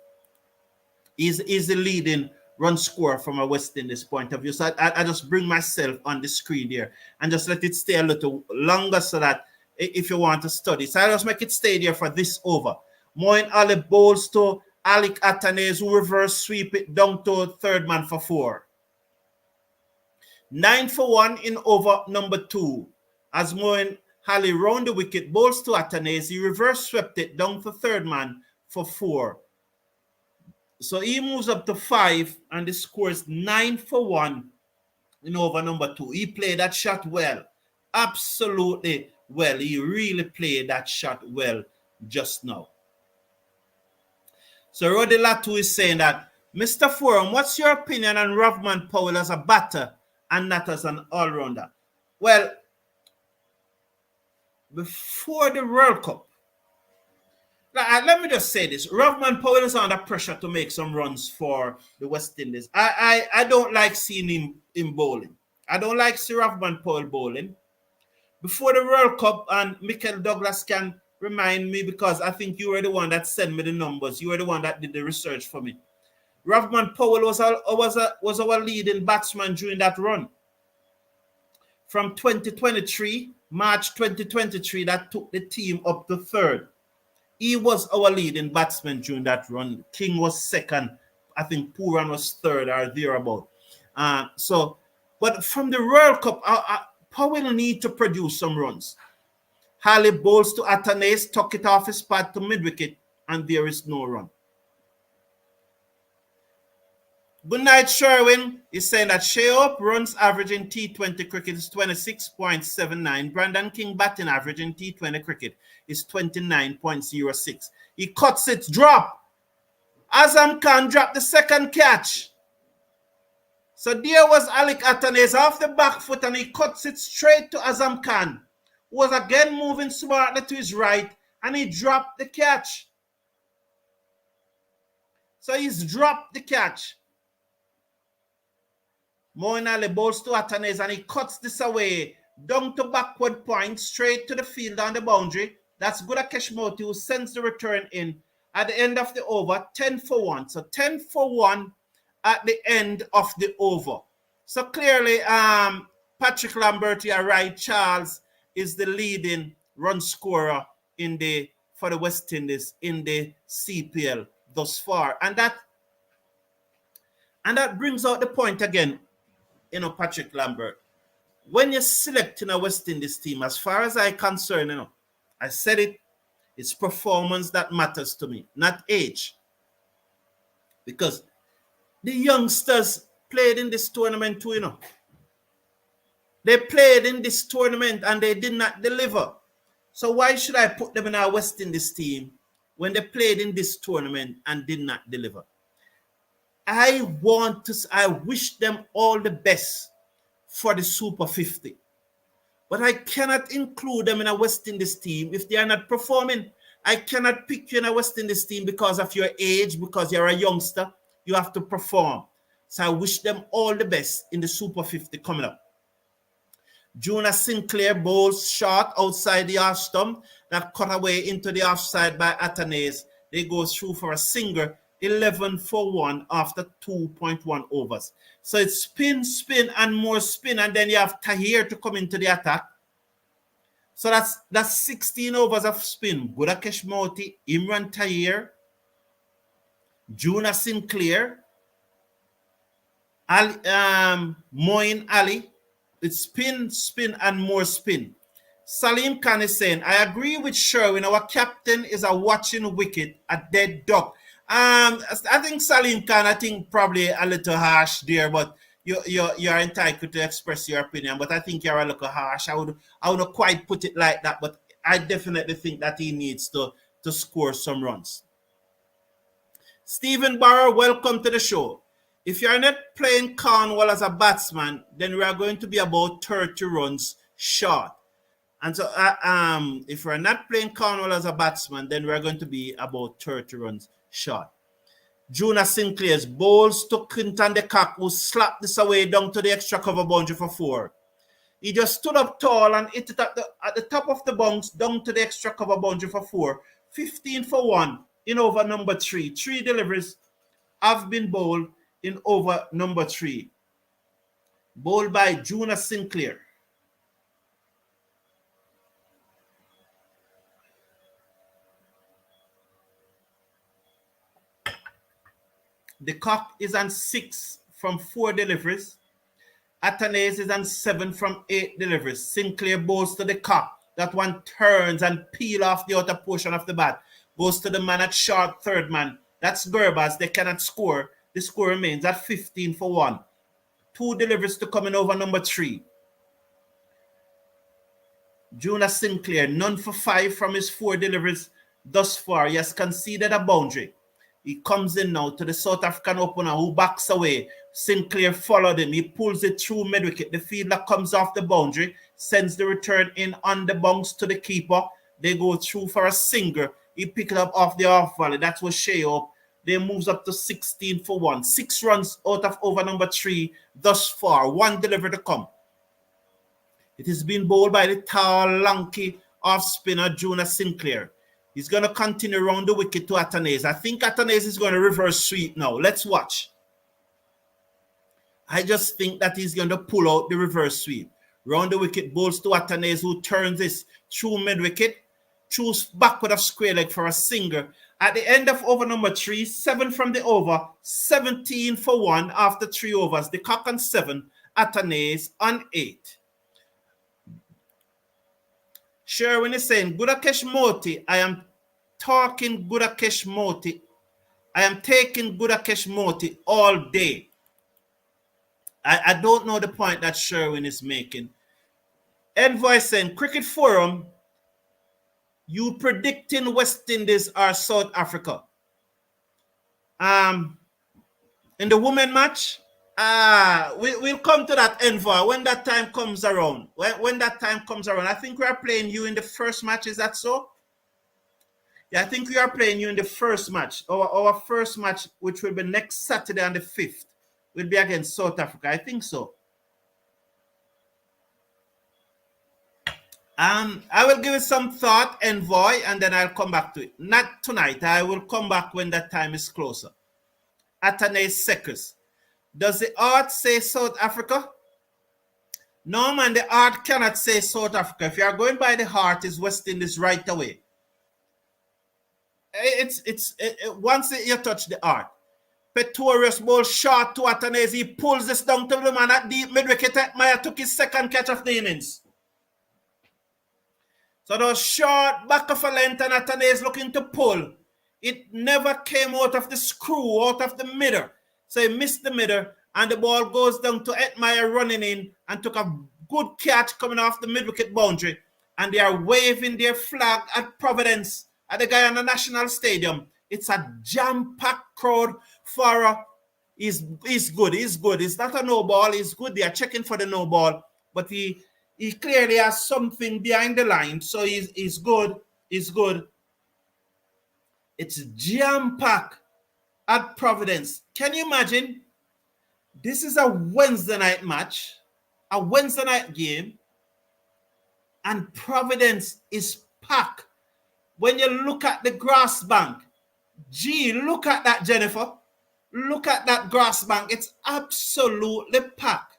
the leading run scorer from a West Indies point of view. So I just bring myself on the screen here and just let it stay a little longer so that if you want to study. So I just make it stay there for this over. Moeen Ali bowls to Alec Atanez, who reverse sweep it down to third man for 4. 9 for 1 in over number 2. As Moeen Ali round the wicket, bowls to Atanez, he reverse swept it down to third man for 4. So he moves up to 5 and the score is 9 for 1 in over number 2. He played that shot well. Absolutely well. He really played that shot well just now. So Roddy Latu is saying that, Mr. Forum, what's your opinion on Rampant Powell as a batter and not as an all-rounder? Well, before the World Cup, let me just say this. Rampant Powell is under pressure to make some runs for the West Indies. I don't like seeing him bowling. I don't like seeing Rampant Powell bowling. Before the World Cup, and Michael Douglas can remind me because I think you were the one that sent me the numbers. You were the one that did the research for me. Rampant Powell was our leading batsman during that run. From 2023, March 2023, that took the team up to third. He was our leading batsman during that run. King was second. I think Pooran was third or thereabout. But from the World Cup, Powell need to produce some runs. Halley bowls to Atanez, tuck it off his pad to mid-wicket, and there is no run. Good night, Sherwin. He's saying that Shea runs average in T20 cricket is 26.79. Brandon King batting average in T20 cricket is 29.06. He cuts it, drop. Azam Khan dropped the second catch. So there was Alec Atanez off the back foot and he cuts it straight to Azam Khan, who was again moving smartly to his right, and he dropped the catch. So he's dropped the catch. Moeen Ali bowls to Atanez and he cuts this away down to backward point, straight to the field on the boundary. That's Gudakesh Moti, who sends the return in at the end of the over, 10 for 1. So 10 for 1 at the end of the over. So clearly, Patrick Lambert, you're right, Charles is the leading run scorer for the West Indies in the CPL thus far. And that brings out the point again, Patrick Lambert. When you're selecting a West Indies team, as far as I'm concerned, I said it's performance that matters to me, not age. Because the youngsters played in this tournament too, They played in this tournament and they did not deliver. So why should I put them in our West Indies team when they played in this tournament and did not deliver? I wish them all the best for the Super 50. But I cannot include them in a West Indies team if they are not performing. I cannot pick you in a West Indies team because of your age, because you're a youngster. You have to perform. So I wish them all the best in the Super 50 coming up. Jonas Sinclair bowls short outside the off stump that cut away into the offside by Atanez. They go through for a single, 11 for 1 after 2.1 overs. So it's spin, and more spin, and then you have Tahir to come into the attack. So that's 16 overs of spin. Gudakesh Moti, Imran Tahir, Jonas Sinclair, Moeen Ali. It's spin, and more spin. Salim Khan is saying, I agree with Sherwin. Our captain is a watching wicket, a dead duck. I think Salim Khan, probably a little harsh there, but you're entitled to express your opinion. But I think you're a little harsh. I wouldn't quite put it like that, but I definitely think that he needs to score some runs. Stephen Barrow, welcome to the show. If you're not playing Cornwall as a batsman, then we are going to be about 30 runs short. And so if we're not playing Cornwall as a batsman, then we're going to be about 30 runs short. Juna Sinclair's bowls to Quinton de Kock, who slapped this away down to the extra cover boundary for 4. He just stood up tall and hit it at the top of the bounce down to the extra cover boundary for 4. 15 for 1 in over number 3. 3 deliveries have been bowled in over number 3. Bowled by Juna Sinclair. De Kock is on 6 from 4 deliveries. Athanaze is on 7 from 8 deliveries. Sinclair bowls to De Kock. That one turns and peel off the outer portion of the bat. Goes to the man at short third man. That's Barbados. They cannot score. The score remains at 15 for 1. 2 deliveries to come in over number 3. Juna Sinclair, none for 5 from his 4 deliveries thus far. He has conceded a boundary. He comes in now to the South African opener who backs away. Sinclair followed him. He pulls it through mid-wicket. The fielder comes off the boundary, sends the return in on the bounce to the keeper. They go through for a single. He picked it up off the off volley. That was Shea up. They moves up to 16 for 1. 6 runs out of over number 3 thus far. 1 delivery to come. It has been bowled by the tall, lanky off-spinner Juna Sinclair. He's going to continue around the wicket to Athanaze. I think Athanaze is going to reverse sweep now. Let's watch. I just think that he's going to pull out the reverse sweep. Round the wicket, bowls to Athanaze, who turns this through mid-wicket, throws backward of square leg for a single. At the end of over number 3, 7 from the over, 17 for 1 after 3 overs. De Kock on 7, Athanaze on 8. Sherwin is saying, Gudakesh Moti, I am talking Gudakesh Moti. I am taking Gudakesh Moti all day. I don't know the point that Sherwin is making. Envoy saying, Cricket Forum, you predicting West Indies or South Africa? In the women match, we'll come to that, Envoy, when that time comes around. When that time comes around. I think we are playing you in the first match. Is that so? Yeah, I think we are playing you in the first match. Our first match, which will be next Saturday on the 5th, will be against South Africa. I think so. I will give it some thought, Envoy, and then I'll come back to it. Not tonight. I will come back when that time is closer. Athanaze Sekus. Does the art say South Africa? No, man, the art cannot say South Africa. If you are going by the heart, it's West Indies right away. Once you touch the art. Pretorius ball short to Athanaze. He pulls this down to the man at deep mid-wicket. Hetmyer took his second catch of the innings. So those short back of a length and Athanaze looking to pull. It never came out of the screw, out of the middle. So he missed the middle and the ball goes down to Hetmyer running in and took a good catch coming off the mid-wicket boundary. And they are waving their flag at Providence at the Guyana National Stadium. It's a jam-packed crowd for he's good. He's good. It's not a no ball. He's good. They are checking for the no ball. But he clearly has something behind the line. So he's good. He's good. It's jam-packed at Providence. Can you imagine? This is a Wednesday night match, a Wednesday night game, and Providence is packed. When you look at the grass bank, gee, look at that, Jennifer. Look at that grass bank. It's absolutely packed.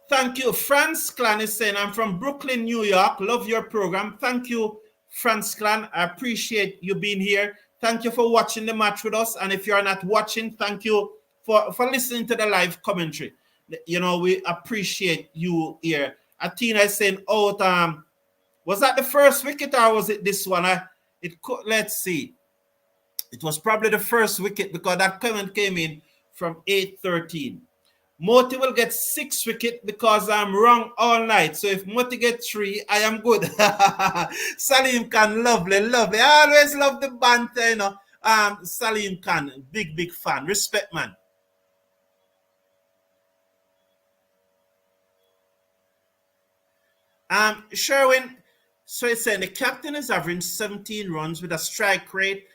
Thank you. Franz Clan is saying, I'm from Brooklyn, New York. Love your program. Thank you, Franz Clan. I appreciate you being here. Thank you for watching the match with us. And if you're not watching, thank you for listening to the live commentary. You know, we appreciate you here. Athena is saying, was that the first wicket or was it this one? Let's see. It was probably the first wicket because that comment came in from 8:13. Moti will get 6 wickets because I'm wrong all night. So if Moti gets 3, I am good. Salim Khan, lovely. I always love the banter, you know. Salim Khan, big fan. Respect, man. Sherwin, so it's saying the captain is averaging 17 runs with a strike rate.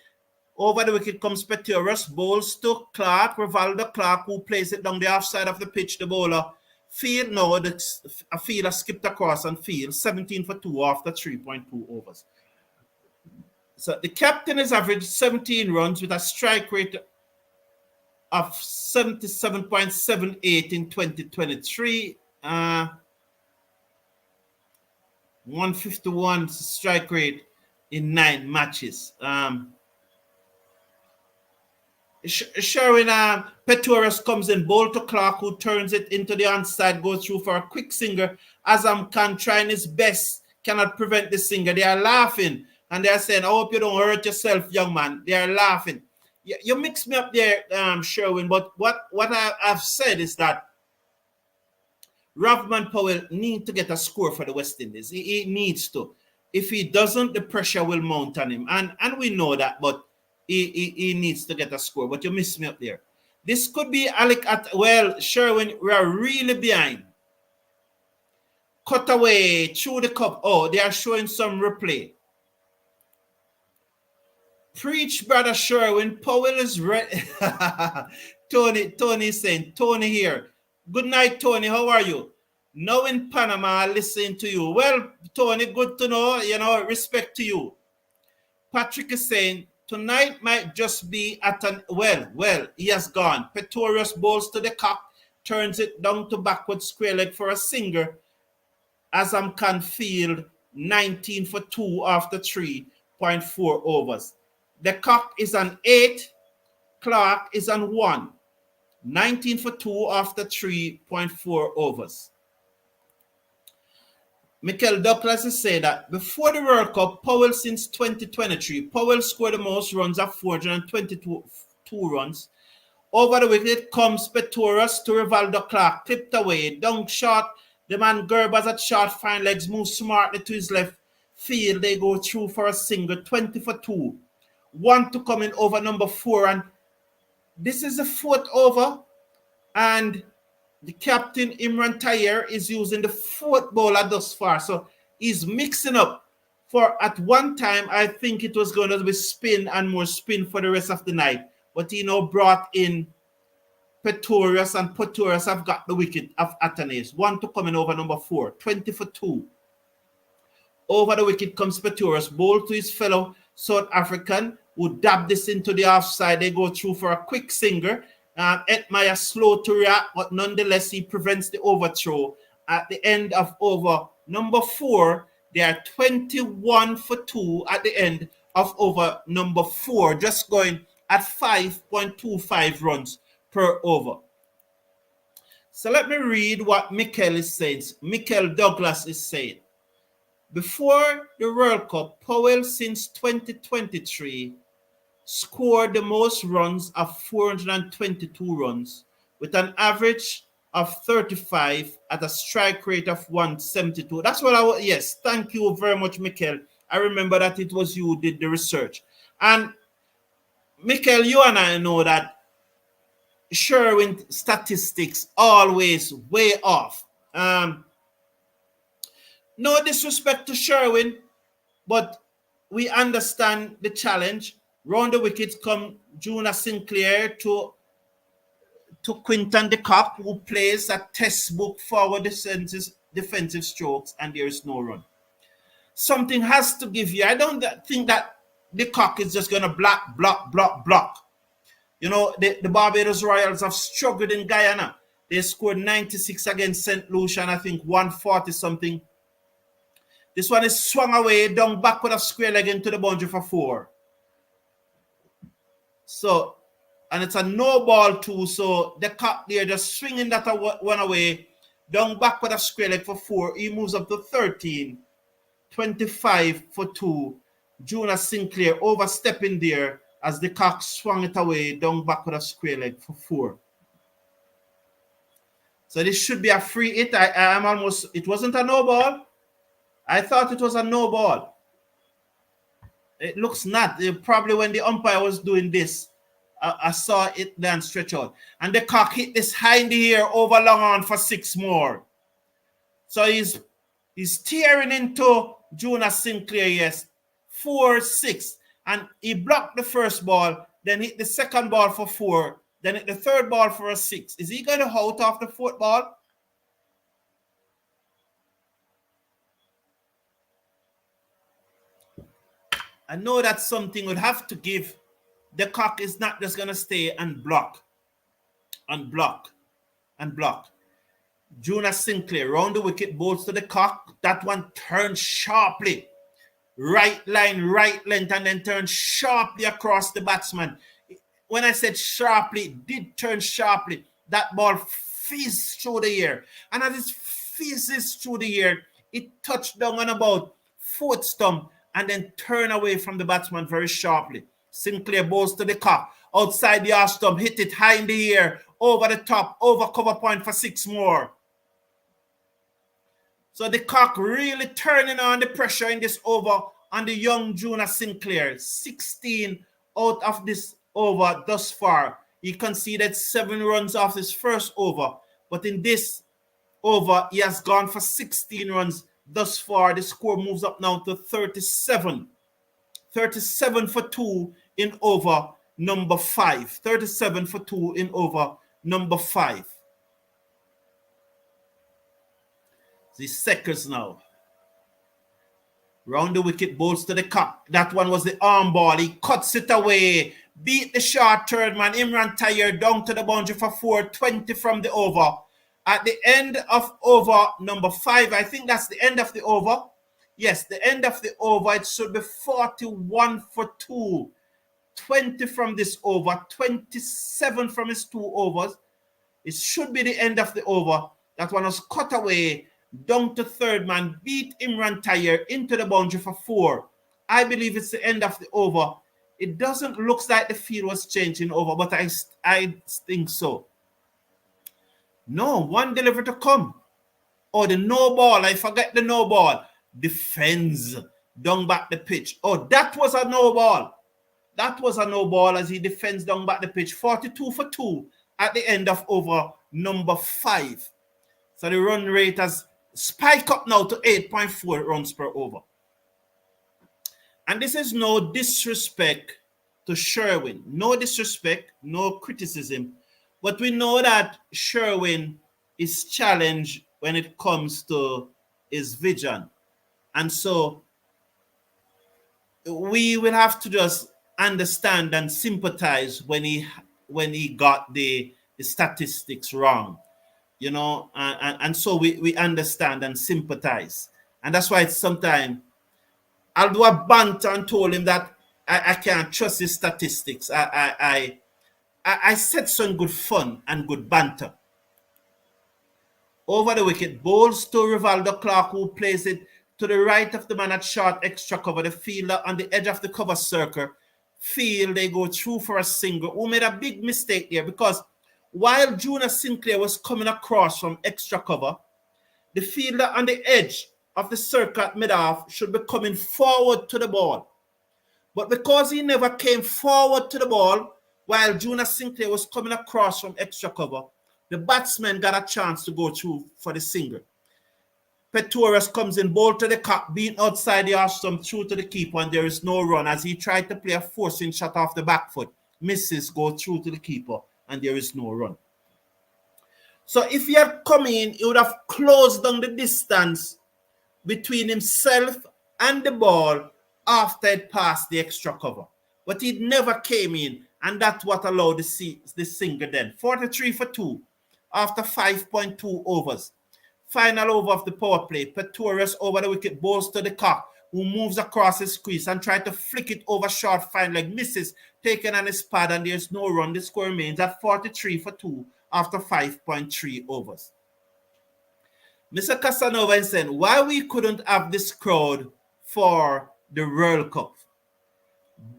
Over the wicket comes Peteros, bowls to Clark, Rivaldo Clark, who plays it down the offside of the pitch. The bowler field, no, a fielder skipped across and field 17 for 2 after 3.2 overs. So the captain is averaged 17 runs with a strike rate of 77.78 in 2023. 151 strike rate in 9 matches. Sherwin Peteros comes in, bowl to Clark, who turns it into the onside, goes through for a quick singer. Azam Khan trying his best, cannot prevent the singer. They are laughing and they are saying, I hope you don't hurt yourself, young man. They are laughing. You mix me up there, Sherwin, but what I've said is that Ravman Powell needs to get a score for the West Indies. He needs to. If he doesn't, the pressure will mount on him. And we know that, but he needs to get a score. But you missed me up there. This could be Alec well, Sherwin, we are really behind. Cut away through the cup. Oh, they are showing some replay. Preach, brother Sherwin. Powell is ready. Tony is saying, Tony here. Good night, Tony. How are you? Now in Panama, listening to you. Well, Tony, good to know. Respect to you. Patrick is saying, tonight might just be at an... Well, he has gone. Peteros bowls to the cock, turns it down to backward square leg for a singer. Azam Khan field 19 for 2 after 3.4 overs. The cock is an 8. Clark is on 1. 19 for 2 after 3.4 overs. Michael Douglas is saying that before the World Cup, Powell since 2023, Powell scored the most runs of 422 runs. Over the wicket comes Peteros to Rivaldo Clark, clipped away, dunk shot. The man Gerbers at short, fine legs, move smartly to his left field. They go through for a single, 20 for 2. 1 to come in over number 4, and this is the 4th over, and the captain Imran Tayer is using the 4th bowler thus far. So he's mixing up. For at one time, I think it was going to be spin and more spin for the rest of the night. But he now brought in Peteros, and Peteros have got the wicket of Athanasis. 1 to come in over number 4, 20 for 2. Over the wicket comes Peteros, bowl to his fellow South African, who dab this into the offside. They go through for a quick singer. Hetmyer slow to react, but nonetheless, he prevents the overthrow. At the end of over number 4, they are 21 for 2 at the end of over number 4, just going at 5.25 runs per over. So let me read what Michael is saying. Michael Douglas is saying, before the World Cup, Powell since 2023 scored the most runs of 422 runs with an average of 35 at a strike rate of 172. That's what yes, thank you very much, Michael. I remember that it was you who did the research. And Michael, you and I know that Sherwin statistics always way off. No disrespect to Sherwin, but we understand the challenge. Round the wickets come Juna Sinclair to Quinton de Kock, who plays a textbook forward defensive strokes, and there is no run. Something has to give you. I don't think that de Kock is just going to block. You know, the Barbados Royals have struggled in Guyana. They scored 96 against St. Lucia and I think 140 something. This one is swung away, down backward of square leg into the boundary for 4. So, and it's a no ball too. So the cock there just swinging that one away, down backward of square leg for 4. He moves up to 13, 25 for 2. Juna Sinclair overstepping there as the cock swung it away, down backward of square leg for 4. So this should be a free hit. It wasn't a no ball. I thought it was a no ball. It looks not. Probably when the umpire was doing this, I saw it then stretch out. And the cock hit this high in the air over long on for 6 more. So he's He's tearing into Jonas Sinclair, yes. 4-6. And he blocked the first ball, then hit the second ball for 4, then hit the third ball for a 6. Is he going to out off the fourth ball? I know that something would have to give. The cock is not just going to stay and block. And block. And block. Jonas Sinclair round the wicket, bowls to the cock. That one turned sharply. Right line, right length, and then turned sharply across the batsman. When I said sharply, it did turn sharply. That ball fizzed through the air. And as it fizzes through the air, it touched down on about fourth stump and then turned away from the batsman very sharply. Sinclair bowls to the cock. Outside the arse stump, hit it high in the air, over the top, over cover point for 6 more. So the cock really turning on the pressure in this over on the young Jonas Sinclair. 16 out of this over thus far. He conceded 7 runs off his first over. But in this over, he has gone for 16 runs thus far. The score moves up now to 37. 37 for 2 in over number 5. 37 for 2 in over number 5. The seconds now. Round the wicket, bowls to the cock. That one was the arm ball. He cuts it away. Beat the short third man. Hetmyer down to the boundary for 4. 20 from the over. At the end of over number 5, I think that's the end of the over. Yes, the end of the over. It should be 41 for 2. 20 from this over. 27 from his 2 overs. It should be the end of the over. That one was cut away. Down to third man, beat Hetmyer into the boundary for 4. I believe it's the end of the over. It doesn't look like the field was changing over, but I think so. No, one delivery to come. Oh, the no ball. I forget the no ball. Defends down back the pitch. Oh, that was a no ball. That was a no ball as he defends down back the pitch. 42 for 2 at the end of over number 5. So the run rate has spike up now to 8.4 runs per over. And this is no disrespect to Sherwin. No disrespect, no criticism. But we know that Sherwin is challenged when it comes to his vision. And so we will have to just understand and sympathize when he got the statistics wrong. You know, and so we understand and sympathize. And that's why it's sometimes I'll do a banter and told him that I can't trust his statistics. I said some good fun and good banter. Over the wicket, bowls to Rivaldo Clark, who plays it to the right of the man at short extra cover. The fielder on the edge of the cover circle. Field, they go through for a single. Who made a big mistake there because while Jonas Sinclair was coming across from extra cover, the fielder on the edge of the circle at mid-off should be coming forward to the ball. But because he never came forward to the ball while Jonas Sinclair was coming across from extra cover, the batsman got a chance to go through for the single. Petores comes in, bowl to the cock, being outside the arse stump through to the keeper, and there is no run as he tried to play a forcing shot off the back foot. Misses, go through to the keeper, and there is no run. So if he had come in, he would have closed down the distance between himself and the ball after it passed the extra cover. But he never came in, and that's what allowed the single then. 43 for 2 after 5.2 overs. Final over of the power play. Petores over the wicket, bowls to the cock, who moves across his crease and tries to flick it over short fine leg. Misses, taken on his pad, and there's no run. The score remains at 43 for 2 after 5.3 overs. Mr. Casanova is saying, why we couldn't have this crowd for the World Cup?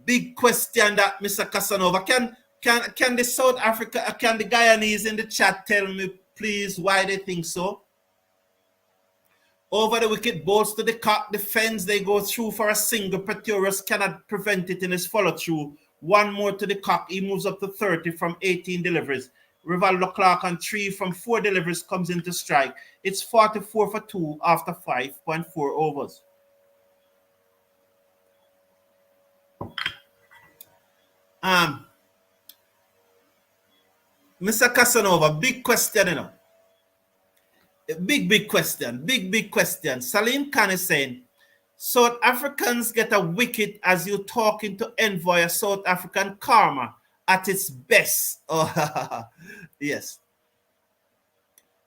Big question that, Mr. Casanova. Can the South Africa, can the Guyanese in the chat tell me, please, why they think so? Over the wicket, bowls to the cock, defends, they go through for a single. Petores cannot prevent it in his follow-through. One more to the cock, he moves up to 30 from 18 deliveries. Rivaldo Clark on 3 from 4 deliveries comes into strike. It's 44 for 2 after 5.4 overs. Mr. Casanova, big question, you know. Big question. Big question. Salim Khan is saying, South Africans get a wicket as you talking to Envoy, a South African karma at its best. Oh, yes.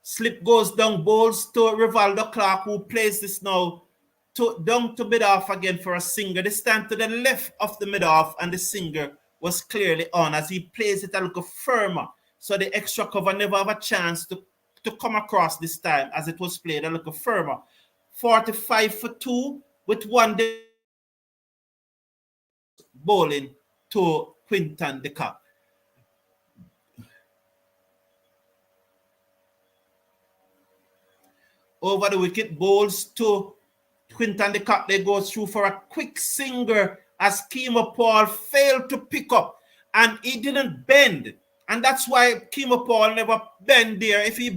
Slip goes down, bowls to Rivaldo Clark, who plays this now down to mid-off again for a singer. This time to the left of the mid-off, and the singer was clearly on as he plays it a little firmer. So the extra cover never have a chance to come across this time as it was played a little firmer. 45 for 2 with 1 bowling to Quinton de Kock. Over the wicket, bowls to Quinton de Kock. They go through for a quick singer as Kemo Paul failed to pick up, and he didn't bend. And that's why Kemo Paul never bend there. If he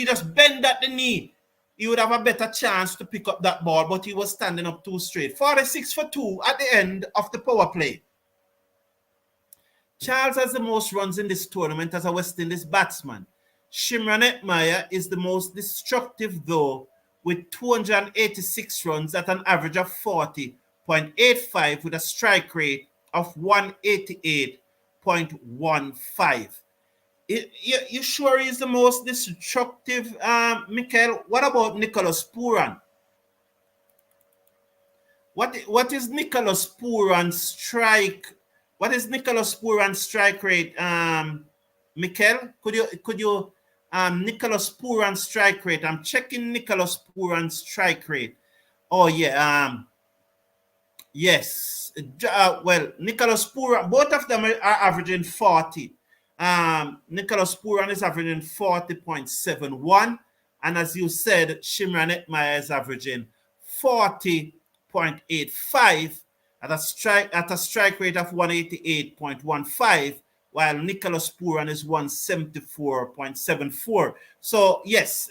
just bend at the knee, he would have a better chance to pick up that ball, but he was standing up too straight. 46 for 2 at the end of the power play. Charles has the most runs in this tournament as a West Indies batsman. Shimron Hetmyer is the most destructive, though, with 286 runs at an average of 40.85 with a strike rate of 188.15. You sure he's the most destructive, Michael? What about Nicholas Pooran? What is Nicholas Pooran's strike? What is Nicholas Pooran's strike rate, Michael? Could you Nicholas Pooran's strike rate? I'm checking Nicholas Pooran's strike rate. Oh yeah, yes. Well, Nicholas Pooran, both of them are averaging 40. Nicholas Pooran is averaging 40.71, and as you said, Shimron Hetmyer is averaging 40.85 at a strike rate of 188.15, while Nicholas Pooran is 174.74. So yes,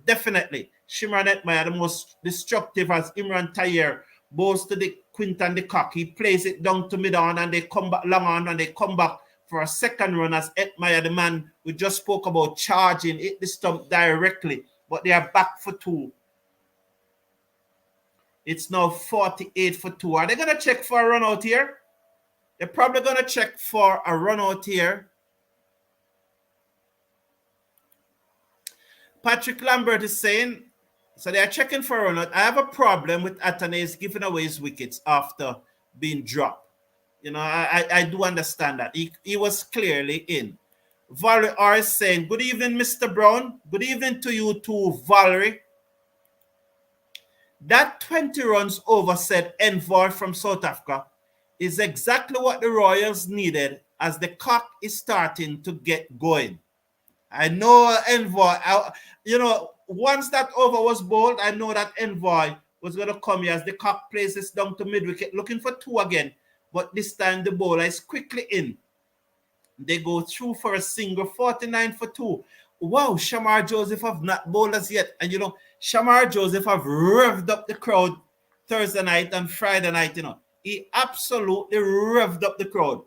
definitely Shimron Hetmyer the most destructive as Imran Tayer bowls to the Quinton de Kock. He plays it down to mid on, and they come back long on, and they come back for a second run as Hetmyer, the man we just spoke about, charging, hit the stump directly, but they are back for 2. It's now 48 for 2. Are they going to check for a run out here? They're probably going to check for a run out here. Patrick Lambert is saying, so they are checking for a run out. I have a problem with Atanase giving away his wickets after being dropped. You know, I do understand that. He was clearly in. Valerie R is saying, good evening, Mr. Brown. Good evening to you too, Valerie. That 20 runs over, said Envoy from South Africa, is exactly what the Royals needed as the cock is starting to get going. I know Envoy, once that over was bowled, I know that Envoy was going to come here as the cock plays this down to mid-wicket, looking for 2 again. But this time the bowler is quickly in. They go through for a single, 49 for 2. Wow, Shamar Joseph have not bowled us yet. And Shamar Joseph have revved up the crowd Thursday night and Friday night, He absolutely revved up the crowd.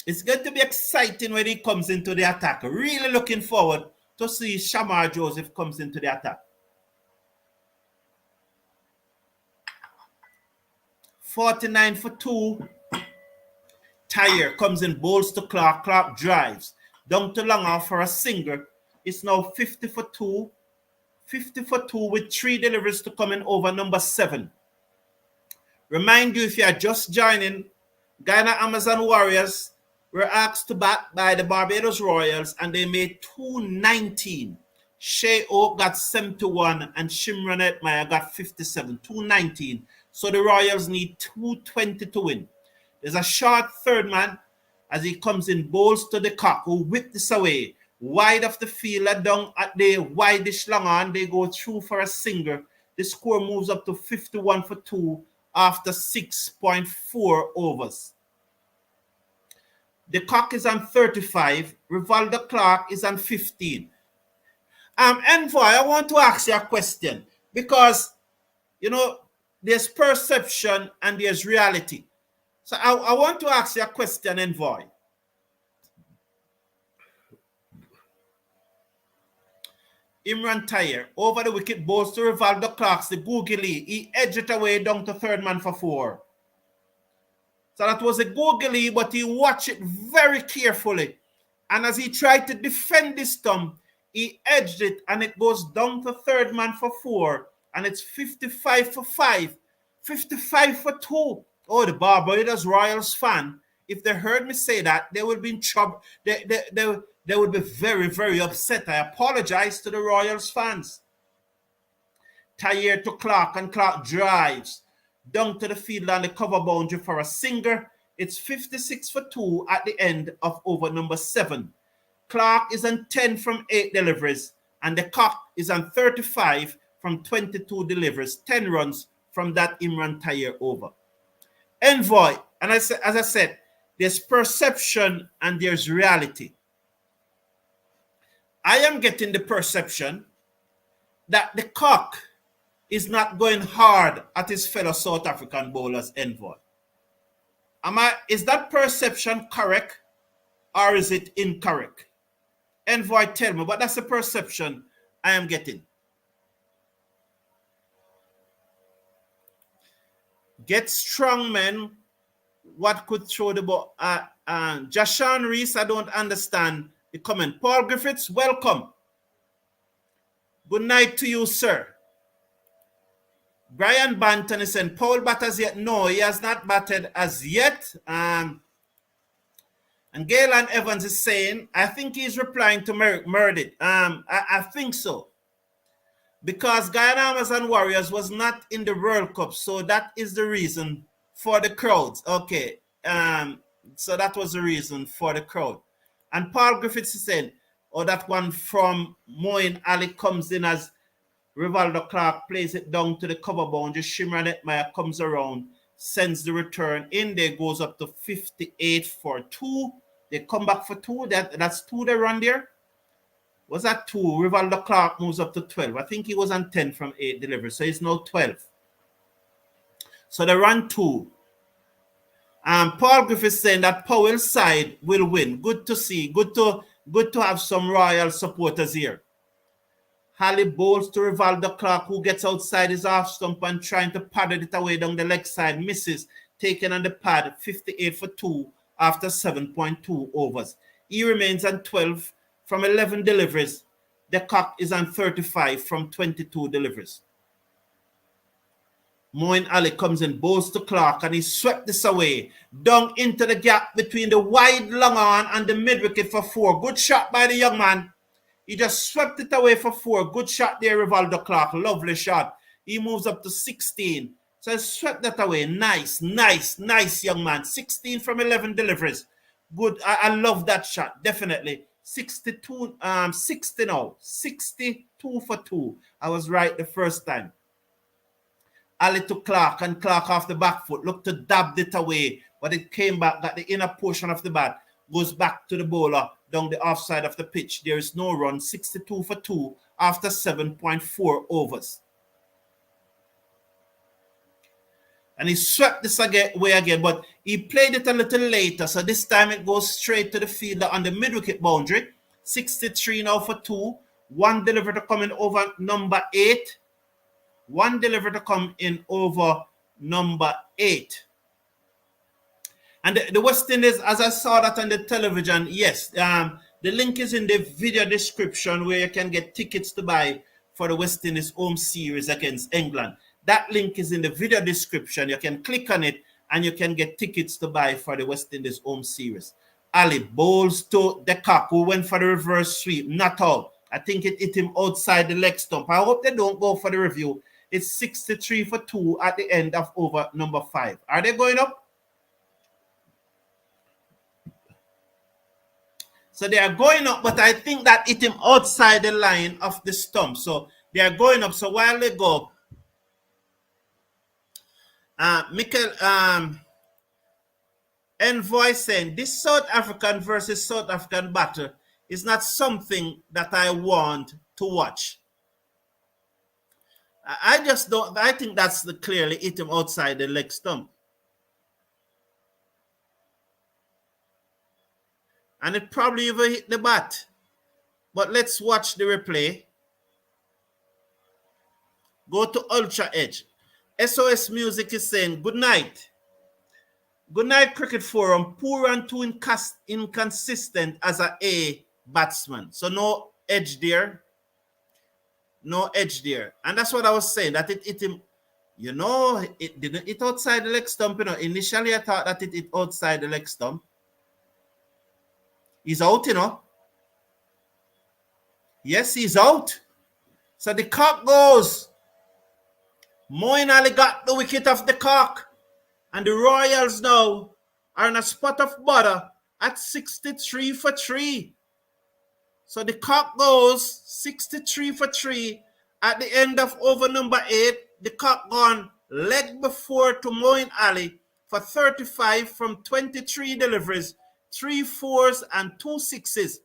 It's going to be exciting when he comes into the attack. Really looking forward to see Shamar Joseph comes into the attack. 49 for 2. Tayer comes in, bowls to Clark. Clark drives down to long off for a single. It's now 50 for 2. 50 for 2 with 3 deliveries to come in over number 7. Remind you, if you are just joining, Guyana Amazon Warriors were asked to bat by the Barbados Royals, and they made 219. Shea Oak got 71 and Shimron Hetmyer got 57. 219. So the Royals need 220 to win. There's a short third man as he comes in, bowls to the Kock, who whipped this away. Wide of the fielder, down at the wideish long on. They go through for a single. The score moves up to 51 for 2 after 6.4 overs. The cock is on 35. Rivaldo Clark is on 15. Envoy, I want to ask you a question because, you know, there's perception and there's reality. So I want to ask you a question, Envoy. Hetmyer over the wicket, bowls to Rivaldo Clark, the googly. He edged it away down to third man for 4. So that was a googly, but he watched it very carefully. And as he tried to defend this stump, he edged it and it goes down to third man for 4. And it's 55 for 5, 55 for 2. Oh, the Barbados Royals fan, if they heard me say that, they would be in trouble. They would be very, very upset. I apologize to the Royals fans. Hetmyer to Clark, and Clark drives down to the field on the cover boundary for a single. It's 56 for 2 at the end of over number 7. Clark is on 10 from 8 deliveries, and the cock is on 35 from 22 deliveries, 10 runs from that Hetmyer over. Envoy, and as I said, there's perception and there's reality. I am getting the perception that the cock is not going hard at his fellow South African bowlers, Envoy. Is that perception correct or is it incorrect? Envoy, tell me, but that's the perception I am getting. Get strong men. What could throw the ball? Jashan Reese, I don't understand the comment. Paul Griffiths, welcome. Good night to you, sir. Brian Banton is saying, Powell bat as yet? No, he has not batted as yet. And Galen Evans is saying, I think he's replying to Murdit. I think so. Because Guyana Amazon Warriors was not in the World Cup. So that is the reason for the crowds. Okay. So that was the reason for the crowd. And Paul Griffiths is saying, oh, that one from Moeen Ali comes in as Rivaldo Clark plays it down to the cover boundary. Shimran Hetmyer comes around, sends the return in. There goes up to 58 for 2. They come back for 2. That's 2 they run there. Was that 2? Rivaldo Clark moves up to 12. I think he was on 10 from 8 deliveries. So he's now 12. So they run 2. Paul Griffiths saying that Powell's side will win. Good to see. Good to have some Royal supporters here. Halley bowls to Rivaldo Clark, who gets outside his half stump and trying to paddle it away down the leg side. Misses, taken on the pad, 58 for 2 after 7.2 overs. He remains on 12 from 11 deliveries. The cock is on 35 from 22 deliveries. Moeen Ali comes in, bowls to Clark, and he swept this away down into the gap between the wide long on and the mid wicket for 4. Good shot by the young man. He just swept it away for 4. Good shot there, Rivaldo Clark. Lovely shot. He moves up to 16. So he swept that away. Nice, young man. 16 from 11 deliveries. Good. I love that shot. Definitely. 60 now. 62 for 2. I was right the first time. Ali to Clark, and Clark off the back foot. Looked to dab it away, but it came back, got the inner portion of the bat. Goes back to the bowler down the offside of the pitch. There is no run. 62 for 2 after 7.4 overs. And he swept this away again, but he played it a little later. So this time it goes straight to the fielder on the mid-wicket boundary. 63 now for 2. 1 delivery to come in over number 8. 1 delivery to come in over number 8. And the West Indies, as I saw that on the television, yes, the link is in the video description where you can get tickets to buy for the West Indies home series against England. That link is in the video description. You can click on it and you can get tickets to buy for the West Indies home series. Ali bowls to the cock, who went for the reverse sweep. Not out. I think it hit him outside the leg stump. I hope they don't go for the review. It's 63 for 2 at the end of over number 5. Are they going up? So they are going up, but I think that hit him outside the line of the stump. So they are going up. So while they go, Envoy saying, this South African versus South African battle is not something that I want to watch. I just don't, I think that's clearly hit him outside the leg stump. And it probably even hit the bat. But let's watch the replay. Go to Ultra Edge. SOS Music is saying, good night. Good night, Cricket Forum. Poor and too inconsistent as A batsman. So no edge there. No edge there. And that's what I was saying, that it hit him. You know, it didn't hit outside the leg stump. You know, initially I thought that it hit outside the leg stump. He's out, you know. Yes, he's out. So the cock goes. Moeen Ali got the wicket off the cock. And the Royals now are in a spot of bother at 63 for 3. So the cock goes 63 for 3. At the end of over number 8, the cock gone leg before to Moeen Ali for 35 from 23 deliveries, 3 fours and 2 sixes.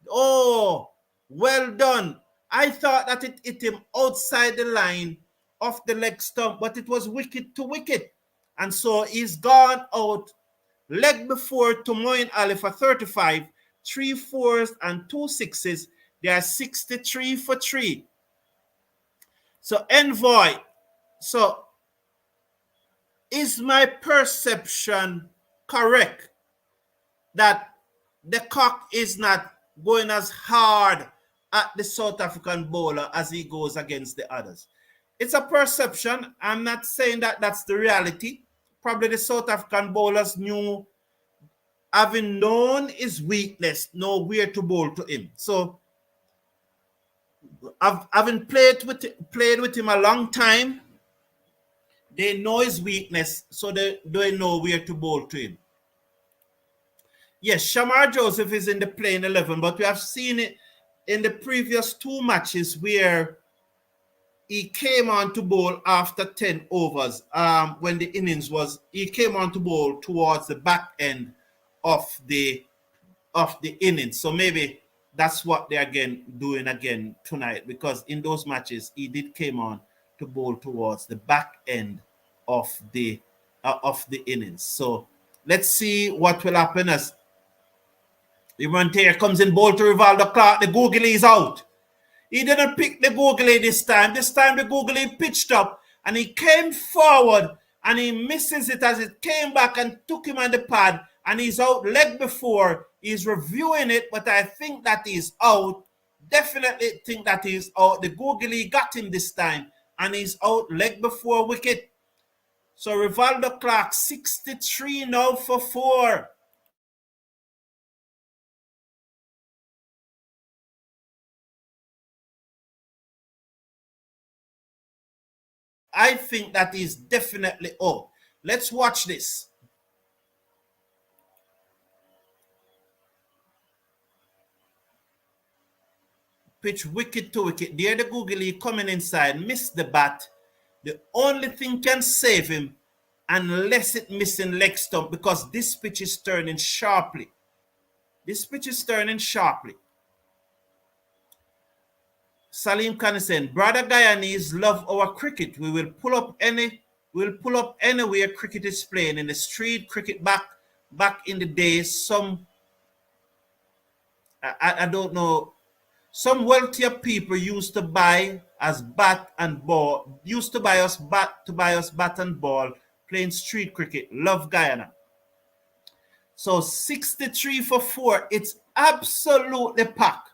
Oh, well done. I thought that it hit him outside the line of the leg stump, but it was wicket to wicket. And so he's gone out leg before to Moeen Ali for 35, 3 fours and 2 sixes. They are 63 for 3. So Envoy, so is my perception correct that the cock is not going as hard at the South African bowler as he goes against the others? It's a perception. I'm not saying that that's the reality. Probably the South African bowlers knew, having known his weakness, know where to bowl to him. So, having played with him a long time, they know his weakness, so they know where to bowl to him. Yes, Shamar Joseph is in the playing 11, but we have seen it in the previous 2 matches where he came on to bowl after 10 overs. When the innings was, he came on to bowl towards the back end of the innings. So maybe that's what they're doing again tonight, because in those matches he did came on to bowl towards the back end of the innings. So let's see what will happen as the Monteiro comes in, bowl to Rivaldo Clark. The googly is out. He didn't pick the googly this time. This time the googly pitched up and he came forward and he misses it as it came back and took him on the pad, and he's out leg before. He's reviewing it, but I think that he's out. Definitely think that he's out. The googly got him this time and he's out leg before wicket. So Rivaldo Clark 63 now for 4. I think that is definitely out. Let's watch this. Pitch wicket to wicket. There the googly coming inside, missed the bat. The only thing can save him, unless it missing leg stump, because this pitch is turning sharply. This pitch is turning sharply. Salim Khan is saying, brother Guyanese love our cricket. We will pull up anywhere cricket is playing, in the street, cricket back in the days. I don't know. Some wealthier people used to buy us bat and ball, bat and ball, playing street cricket. Love Guyana. So 63 for 4. It's absolutely packed.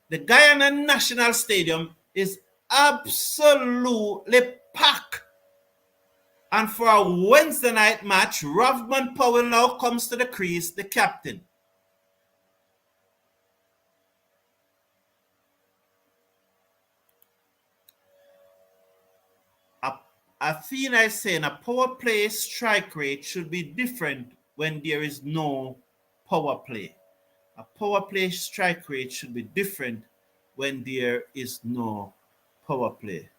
The Guyana National Stadium is absolutely packed. And for a Wednesday night match, Rovman Powell now comes to the crease, the captain. Athena is saying a power play strike rate should be different when there is no power play. A power play strike rate should be different when there is no power play.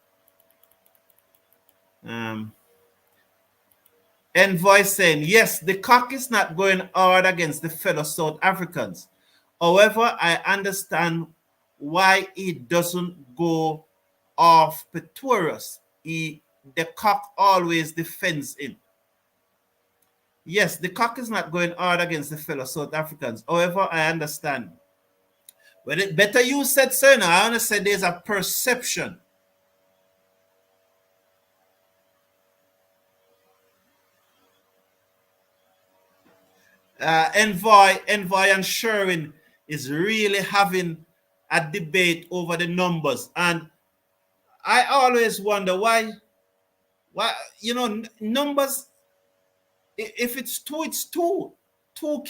Envoy saying, yes, the cock is not going hard against the fellow South Africans. However, I understand why he doesn't go off Petrus. The cock always defends him. Yes, the cock is not going hard against the fellow South Africans. However, I understand. Well, it better you said, sir. Now, I want to say there's a perception. Envoy and Sherwin is really having a debate over the numbers. And I always wonder why, numbers, if it's two, it's two. Two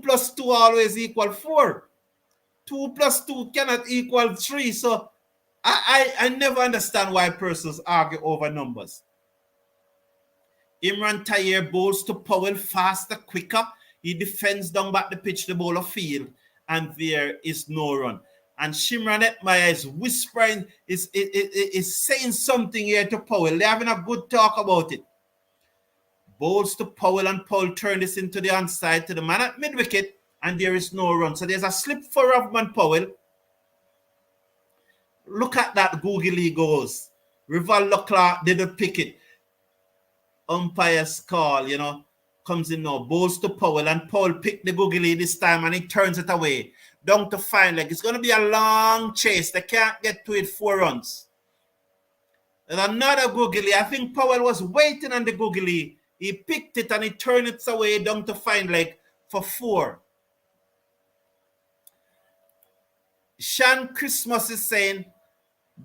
plus two always equal 4. 2 plus 2 cannot equal 3. So I never understand why persons argue over numbers. Hetmyer bowls to Powell faster, quicker. He defends down back the pitch, the bowler field, and there is no run. And Hetmyer is whispering, is saying something here to Powell. They're having a good talk about it. Bowls to Powell, and Powell turn this into the onside to the man at mid-wicket, and there is no run. So there's a slip for Rovman Powell. Look at that googly goes. Rivaldo Clark didn't pick it. Umpire's call, comes in now. Bowls to Powell, and Powell picked the googly this time, and he turns it away. Down to fine leg. It's going to be a long chase. They can't get to it 4 runs. And another googly. I think Powell was waiting on the googly. He picked it and he turned it away down to fine leg for 4. Shan Christmas is saying,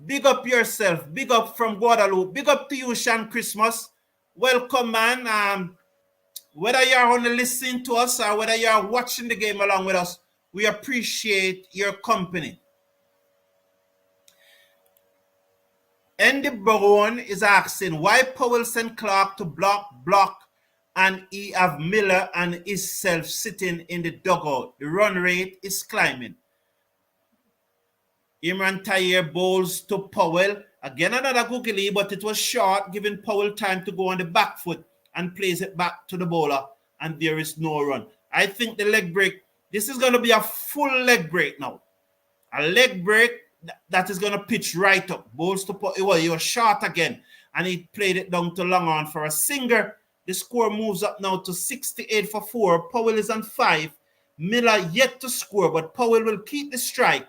big up yourself. Big up from Guadeloupe. Big up to you, Shan Christmas. Welcome, man. Whether you're only listening to us or whether you're watching the game along with us, we appreciate your company. Andy Brown is asking why Powell sent Clark to block, and he have Miller and himself sitting in the dugout. The run rate is climbing. Hetmyer bowls to Powell. Again, another googly, but it was short, giving Powell time to go on the back foot and plays it back to the bowler, and there is no run. I think the leg break, this is going to be a full leg break now. A leg break that is going to pitch right up. Bowls to Powell. Well, he was short again, and he played it down to long on for a singer. The score moves up now to 68 for 4. Powell is on 5. Miller yet to score, but Powell will keep the strike.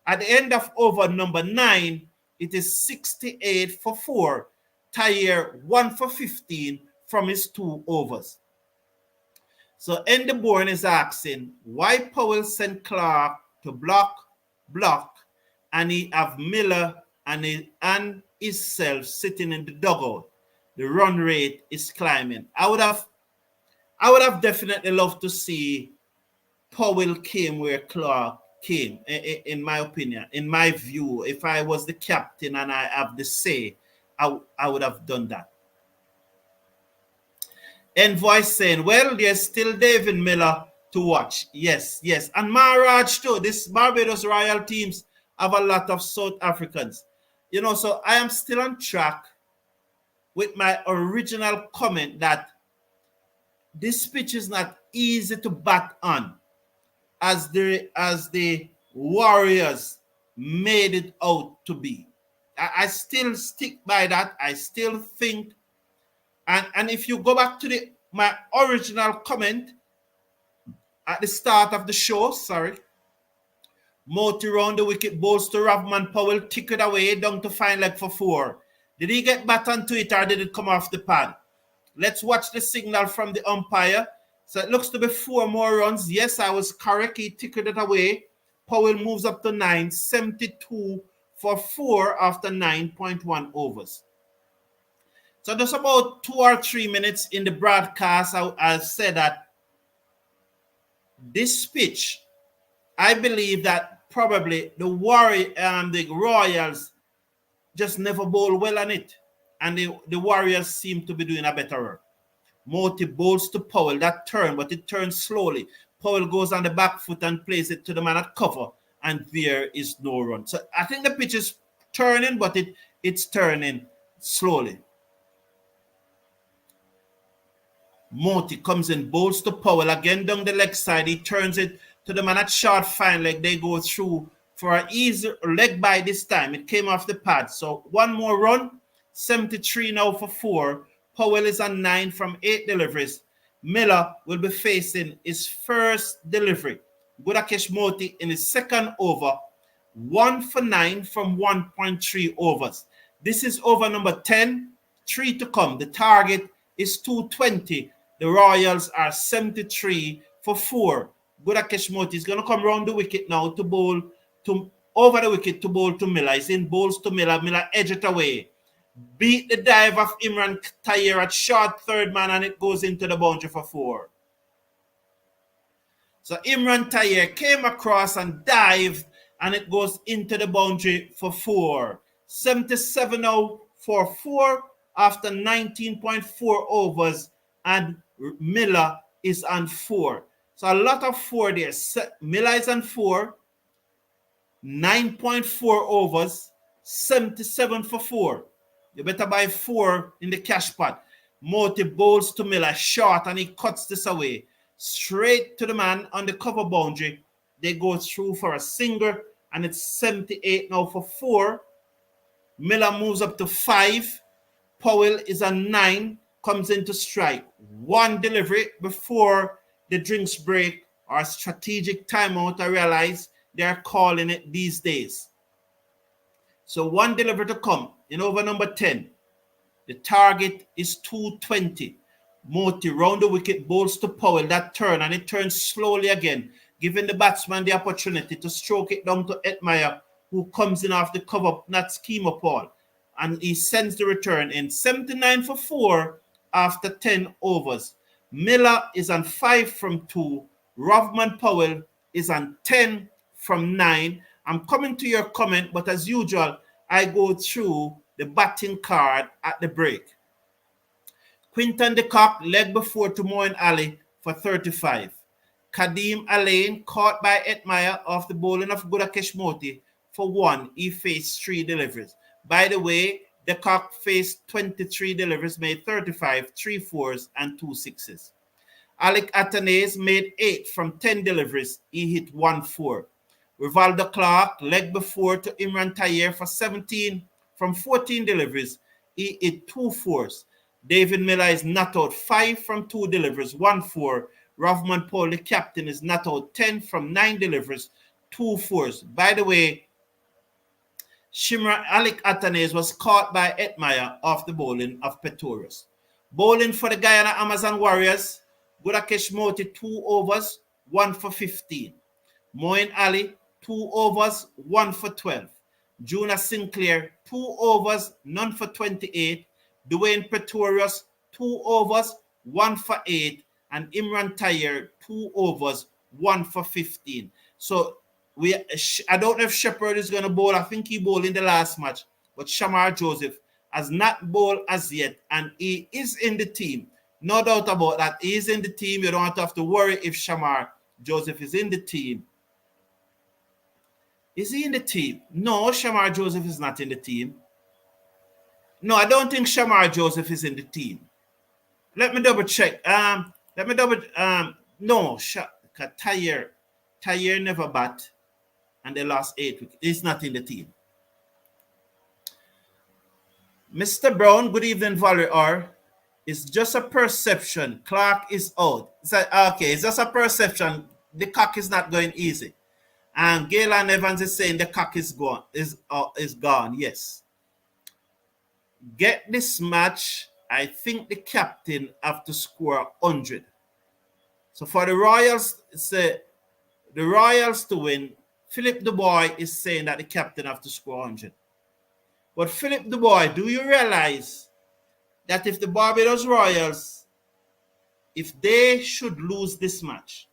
At the end of over number 9, it is 68 for 4. Tyer 1 for 15 from his 2 overs. So Andy Bourne is asking why Powell sent Clark to block, and he have Miller and himself sitting in the dugout. The run rate is climbing. I would have definitely loved to see Powell came where Clark came, in my opinion, in my view. If I was the captain and I have the say, I would have done that. Envoy saying, well, there's still David Miller to watch. Yes. And Maharaj too. This Barbados Royal teams have a lot of South Africans. So I am still on track with my original comment that this pitch is not easy to bat on as the Warriors made it out to be. I still stick by that. I still think, and if you go back to my original comment at the start of the show, Moti round the wicket, bowls to Rovman Powell, kick it away down to fine leg for 4. Did he get back onto it or did it come off the pad? Let's watch the signal from the umpire. So it looks to be 4 more runs. Yes, I was correct. He ticketed it away. Powell moves up to 9, 72 for 4 after 9.1 overs. So just about 2 or 3 minutes in the broadcast, I said that this pitch, I believe that probably the Royals just never bowl well on it. And the Warriors seem to be doing a better work. Moti bowls to Powell, that turn, but it turns slowly. Powell goes on the back foot and plays it to the man at cover, and there is no run. So I think the pitch is turning, but it's turning slowly. Moti comes in, bowls to Powell again down the leg side. He turns it to the man at short fine leg. They go through for an easy leg by this time. It came off the pad. So one more run, 73 now for 4. Powell is on 9 from 8 deliveries. Miller will be facing his first delivery. Gudakesh Moti in his second over, 1 for 9 from 1.3 overs. This is over number 10, 3 to come. The target is 220. The Royals are 73 for 4. Gudakesh Moti is going to come round the wicket now to bowl to over the wicket to bowl to Miller. He's in bowls to Miller. Miller edge it away. Beat the dive of Hetmyer at short third man, and it goes into the boundary for 4. So Hetmyer came across and dived, and it goes into the boundary for 4. 77 now for 4 after 19.4 overs, and Miller is on 4. So a lot of 4 there. Miller is on 4, 9.4 overs, 77 for 4. You better buy 4 in the cash pot. Moti bowls to Miller short, and he cuts this away. Straight to the man on the cover boundary. They go through for a single, and it's 78 now for 4. Miller moves up to 5. Powell is on 9, comes into strike. 1 delivery before the drinks break or strategic timeout. I realize they're calling it these days. So 1 delivery to come in over number 10. The target is 220. Moti round the wicket, bowls to Powell. That turn, and it turns slowly again, giving the batsman the opportunity to stroke it down to Hetmyer, who comes in off the cover, not schema Paul. And he sends the return in. 79 for 4 after 10 overs. Miller is on 5 from 2. Rovman Powell is on 10 from 9. I'm coming to your comment, but as usual, I go through the batting card at the break. Quinton de Kock leg before to Moeen Ali for 35. Kadeem Alain caught by Hetmyer off the bowling of Gudakesh Moti for 1. He faced 3 deliveries. By the way, de Kock faced 23 deliveries, made 35, 3 4s and 2 6s. Alec Atanase made 8 from 10 deliveries. He hit 1 4. Rivaldo Clark leg before to Hetmyer for 17 from 14 deliveries. He hit 2 4s. David Miller is not out 5 from 2 deliveries, 1 4. Rovman Powell, the captain, is not out 10 from 9 deliveries, 2 4s. By the way, Shimra Alec Atanase was caught by Hetmyer off the bowling of Pretorius. Bowling for the Guyana Amazon Warriors, Gudakesh Moti 2 overs, 1 for 15. Moeen Ali 2 overs, 1 for 12. Juna Sinclair 2 overs, none for 28. Dwayne Pretorius 2 overs, 1 for 8. And Hetmyer 2 overs, 1 for 15. So I don't know if Shepherd is going to bowl. I think he bowled in the last match, but Shamar Joseph has not bowled as yet, and he is in the team. No doubt about that. He is in the team. You don't have to worry if Shamar Joseph is in the team. Is he in the team? No, Shamar Joseph is not in the team. No, I don't think Shamar Joseph is in the team. Let me double check. No, Tyre never bat, and they lost 8 wickets. He's not in the team. Mr. Brown, good evening, Valerie. It's just a perception. Clark is out. Okay, it's just a perception. The cock is not going easy. And Galen Evans is saying the cock is gone. Is gone. Yes. Get this match. I think the captain have to score 100. So for the Royals, the Royals to win, Philip Dubois is saying that the captain have to score 100. But Philip Dubois, do you realize that if the Barbados Royals, if they should lose this match,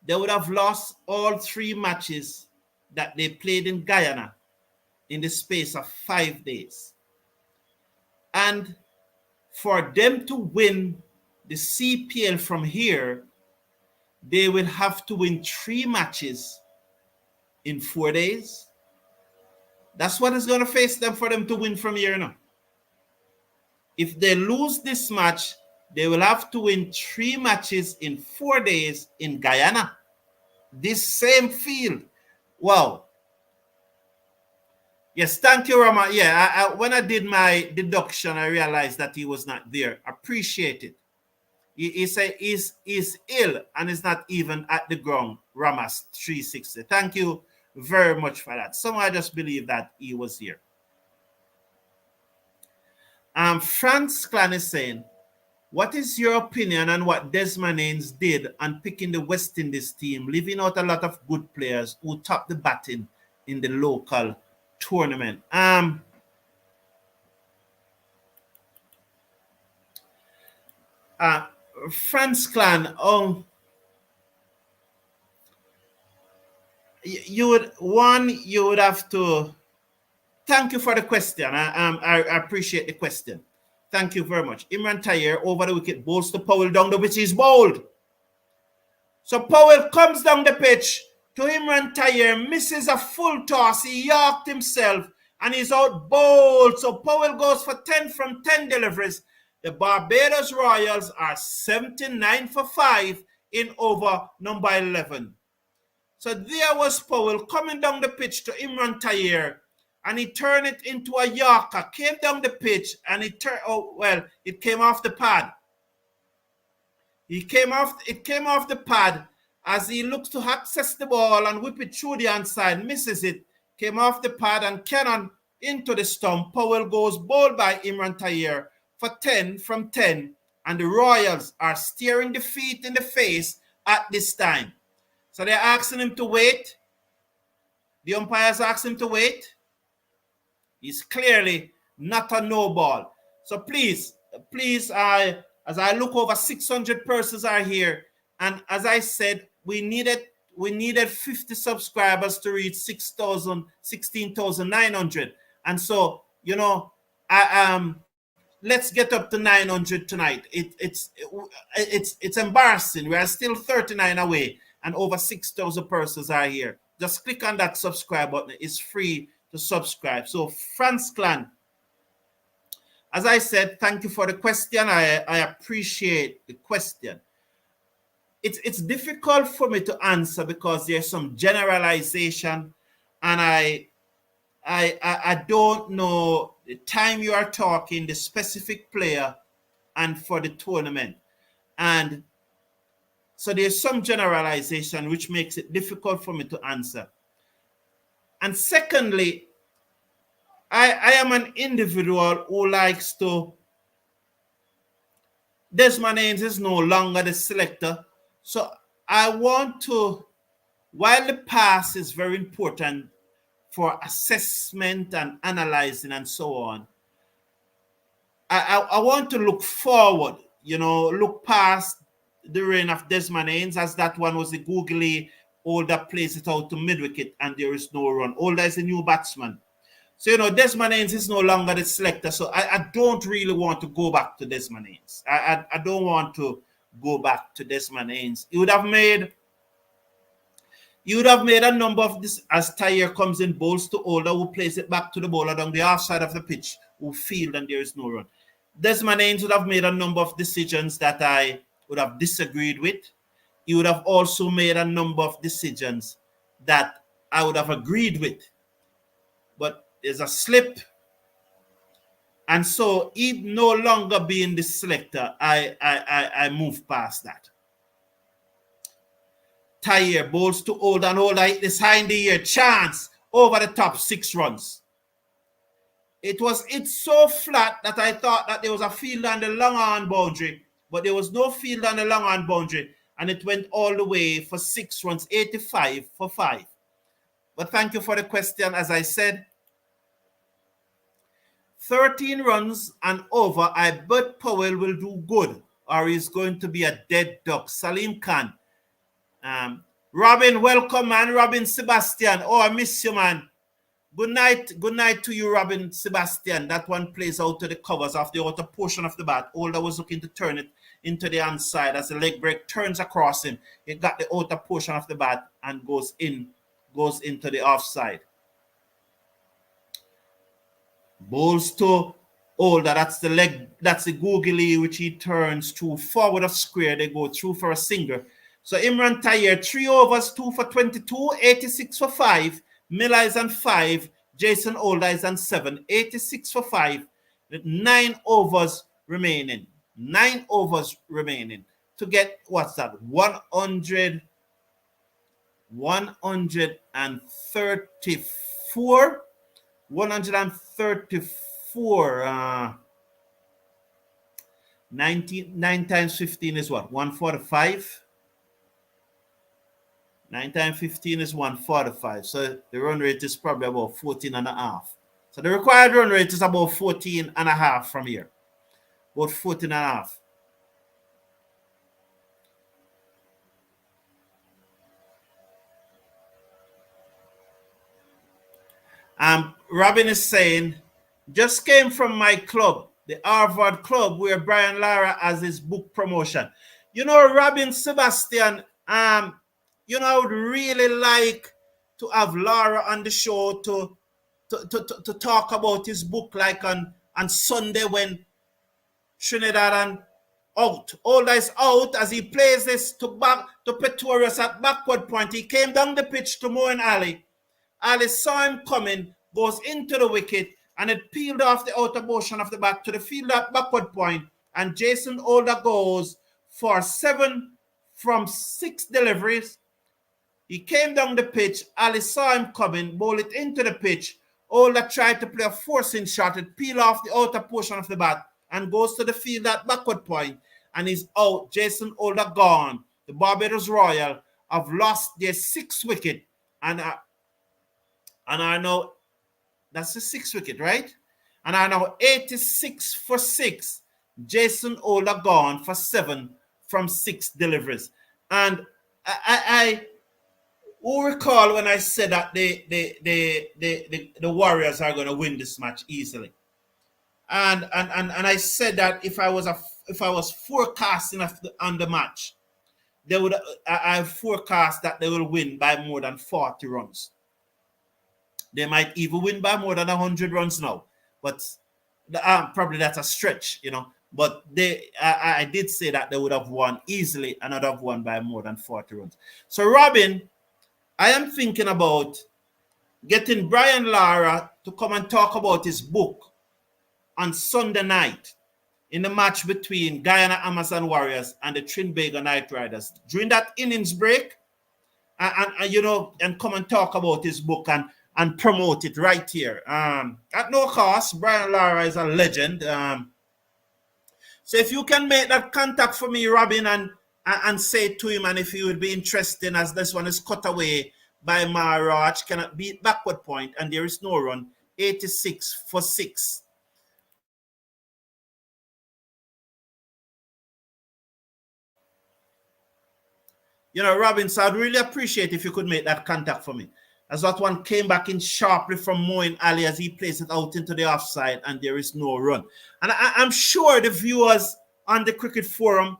they would have lost all 3 matches that they played in Guyana in the space of 5 days. And for them to win the CPL from here, they will have to win 3 matches in 4 days. That's what is going to face them for them to win from here now. If they lose this match, They will have to win 3 matches in 4 days in Guyana. This same field. Wow. Yes, thank you, Rama. Yeah, when I did my deduction, I realized that he was not there. Appreciate it. He said he's ill and is not even at the ground. Ramas 360. Thank you very much for that. Somehow I just believe that he was here. Franz Clan is saying, what is your opinion on what Desmond Haynes did on picking the West Indies team, leaving out a lot of good players who topped the batting in the local tournament? Franz Clan, you would have to. Thank you for the question. I appreciate the question. Thank you very much. Imran Tayer over the wicket, bowls to Powell down the pitch. He's bowled. So Powell comes down the pitch to Imran Tayer, misses a full toss. He yorked himself and he's out bowled. So Powell goes for 10 from 10 deliveries. The Barbados Royals are 79 for 5 in over number 11. So there was Powell coming down the pitch to Imran Tayer, and he turned it into a yorker, came down the pitch, and it came off the pad. It came off the pad as he looks to access the ball and whip it through the outside, misses it, came off the pad and cannon into the stump. Powell goes bowled by Imran Tayer for 10 from 10, and the Royals are staring defeat in the face at this time. So they're asking him to wait. The umpires asked him to wait. He's clearly not a no ball. So please, as I look over, 600 persons are here, and as I said, we needed 50 subscribers to reach 16,900, and so let's get up to 900 tonight. It's embarrassing. We are still 39 away, and over 6,000 persons are here. Just click on that subscribe button. It's free to subscribe. So France Clan, as I said, thank you for the question. I appreciate the question. It's difficult for me to answer because there's some generalization, and I don't know the time you are talking, the specific player, and for the tournament. And so there's some generalization which makes it difficult for me to answer. And secondly, I am an individual who likes to. Desmond Haynes is no longer the selector. So I want to, while the past is very important for assessment and analyzing and so on, I want to look forward, look past the reign of Desmond Haynes, as that one was the googly Older plays it out to mid-wicket and there is no run. Older is a new batsman. So, Desmond Haynes is no longer the selector. So I don't really want to go back to Desmond Haynes. I don't want to go back to Desmond Haynes. You would have made a number of this as Tayer comes in, bowls to Older, who plays it back to the bowler down the offside of the pitch, who field and there is no run. Desmond Haynes would have made a number of decisions that I would have disagreed with. He would have also made a number of decisions that I would have agreed with. But there's a slip. And so he no longer being the selector, I move past that. Tayer bowls to Older, and Older hit this high in the air, chance over the top, 6 runs. It's so flat that I thought that there was a field on the long on boundary, but there was no field on the long on boundary, and it went all the way for 6 runs, 85 for 5. But thank you for the question. As I said, 13 runs and over, I bet Powell will do good, or he's going to be a dead duck. Salim Khan. Robin, welcome, man. Robin Sebastian. Oh, I miss you, man. Good night to you, Robin Sebastian. That one plays out to the covers of the outer portion of the bat. Older was looking to turn it into the inside as the leg break turns across him. It got the outer portion of the bat and goes into the offside. Bowls to Older, that's the leg, that's the googly, which he turns to forward of square. They go through for a single. So Imran Tayer, 3 overs, 2 for 22, 86 for 5. Miller is on 5. Jason Older is on 7, 86 for 5. With 9 overs remaining. 9 overs remaining to get, what's that? 134. 134. 9 times 15 is what? 145. 9 times 15 is 145. So the run rate is probably about 14 and a half. So the required run rate is about 14 and a half from here. About 14 and a half. Robin is saying, just came from my club, the Harvard club, where Brian Lara has his book promotion. You know, Robin Sebastian, you know, I would really like to have Lara on the show to talk about his book, like on Sunday when Trinidad and out. Older is out as he plays this to Pretorius at backward point. He came down the pitch to Moeen Ali. Ali saw him coming, goes into the wicket, and it peeled off the outer portion of the bat to the field at backward point. And Jason Older goes for 7 from 6 deliveries. He came down the pitch. Ali saw him coming, bowled it into the pitch. Older tried to play a forcing shot. It peeled off the outer portion of the bat and goes to the field at backward point, and he's out. Jason Older gone. The Barbados Royals have lost their 6th wicket and are now, that's the 6th wicket, right? And are now 86 for 6. Jason Older gone for 7 from 6 deliveries. And I will recall when I said that the Warriors are going to win this match easily. And I said that if I was forecasting on the match, I forecast that they will win by more than 40 runs. They might even win by more than 100 runs now, but probably that's a stretch, you know. But I did say that they would have won easily and would have won by more than 40 runs. So Robin, I am thinking about getting Brian Lara to come and talk about his book on Sunday night in the match between Guyana Amazon Warriors and the Trinbago Knight Riders during that innings break, and you know, and come and talk about his book and promote it right here at no cost. Brian Lara is a legend. So if you can make that contact for me, Robin, and say to him, and if he would be interested, as this one is cut away by Maharaj, cannot beat backward point, and there is no run, 86 for 6. You know, Robin, so I'd really appreciate if you could make that contact for me. As that one came back in sharply from Moeen Ali as he plays it out into the offside, and there is no run. And I'm sure the viewers on the cricket forum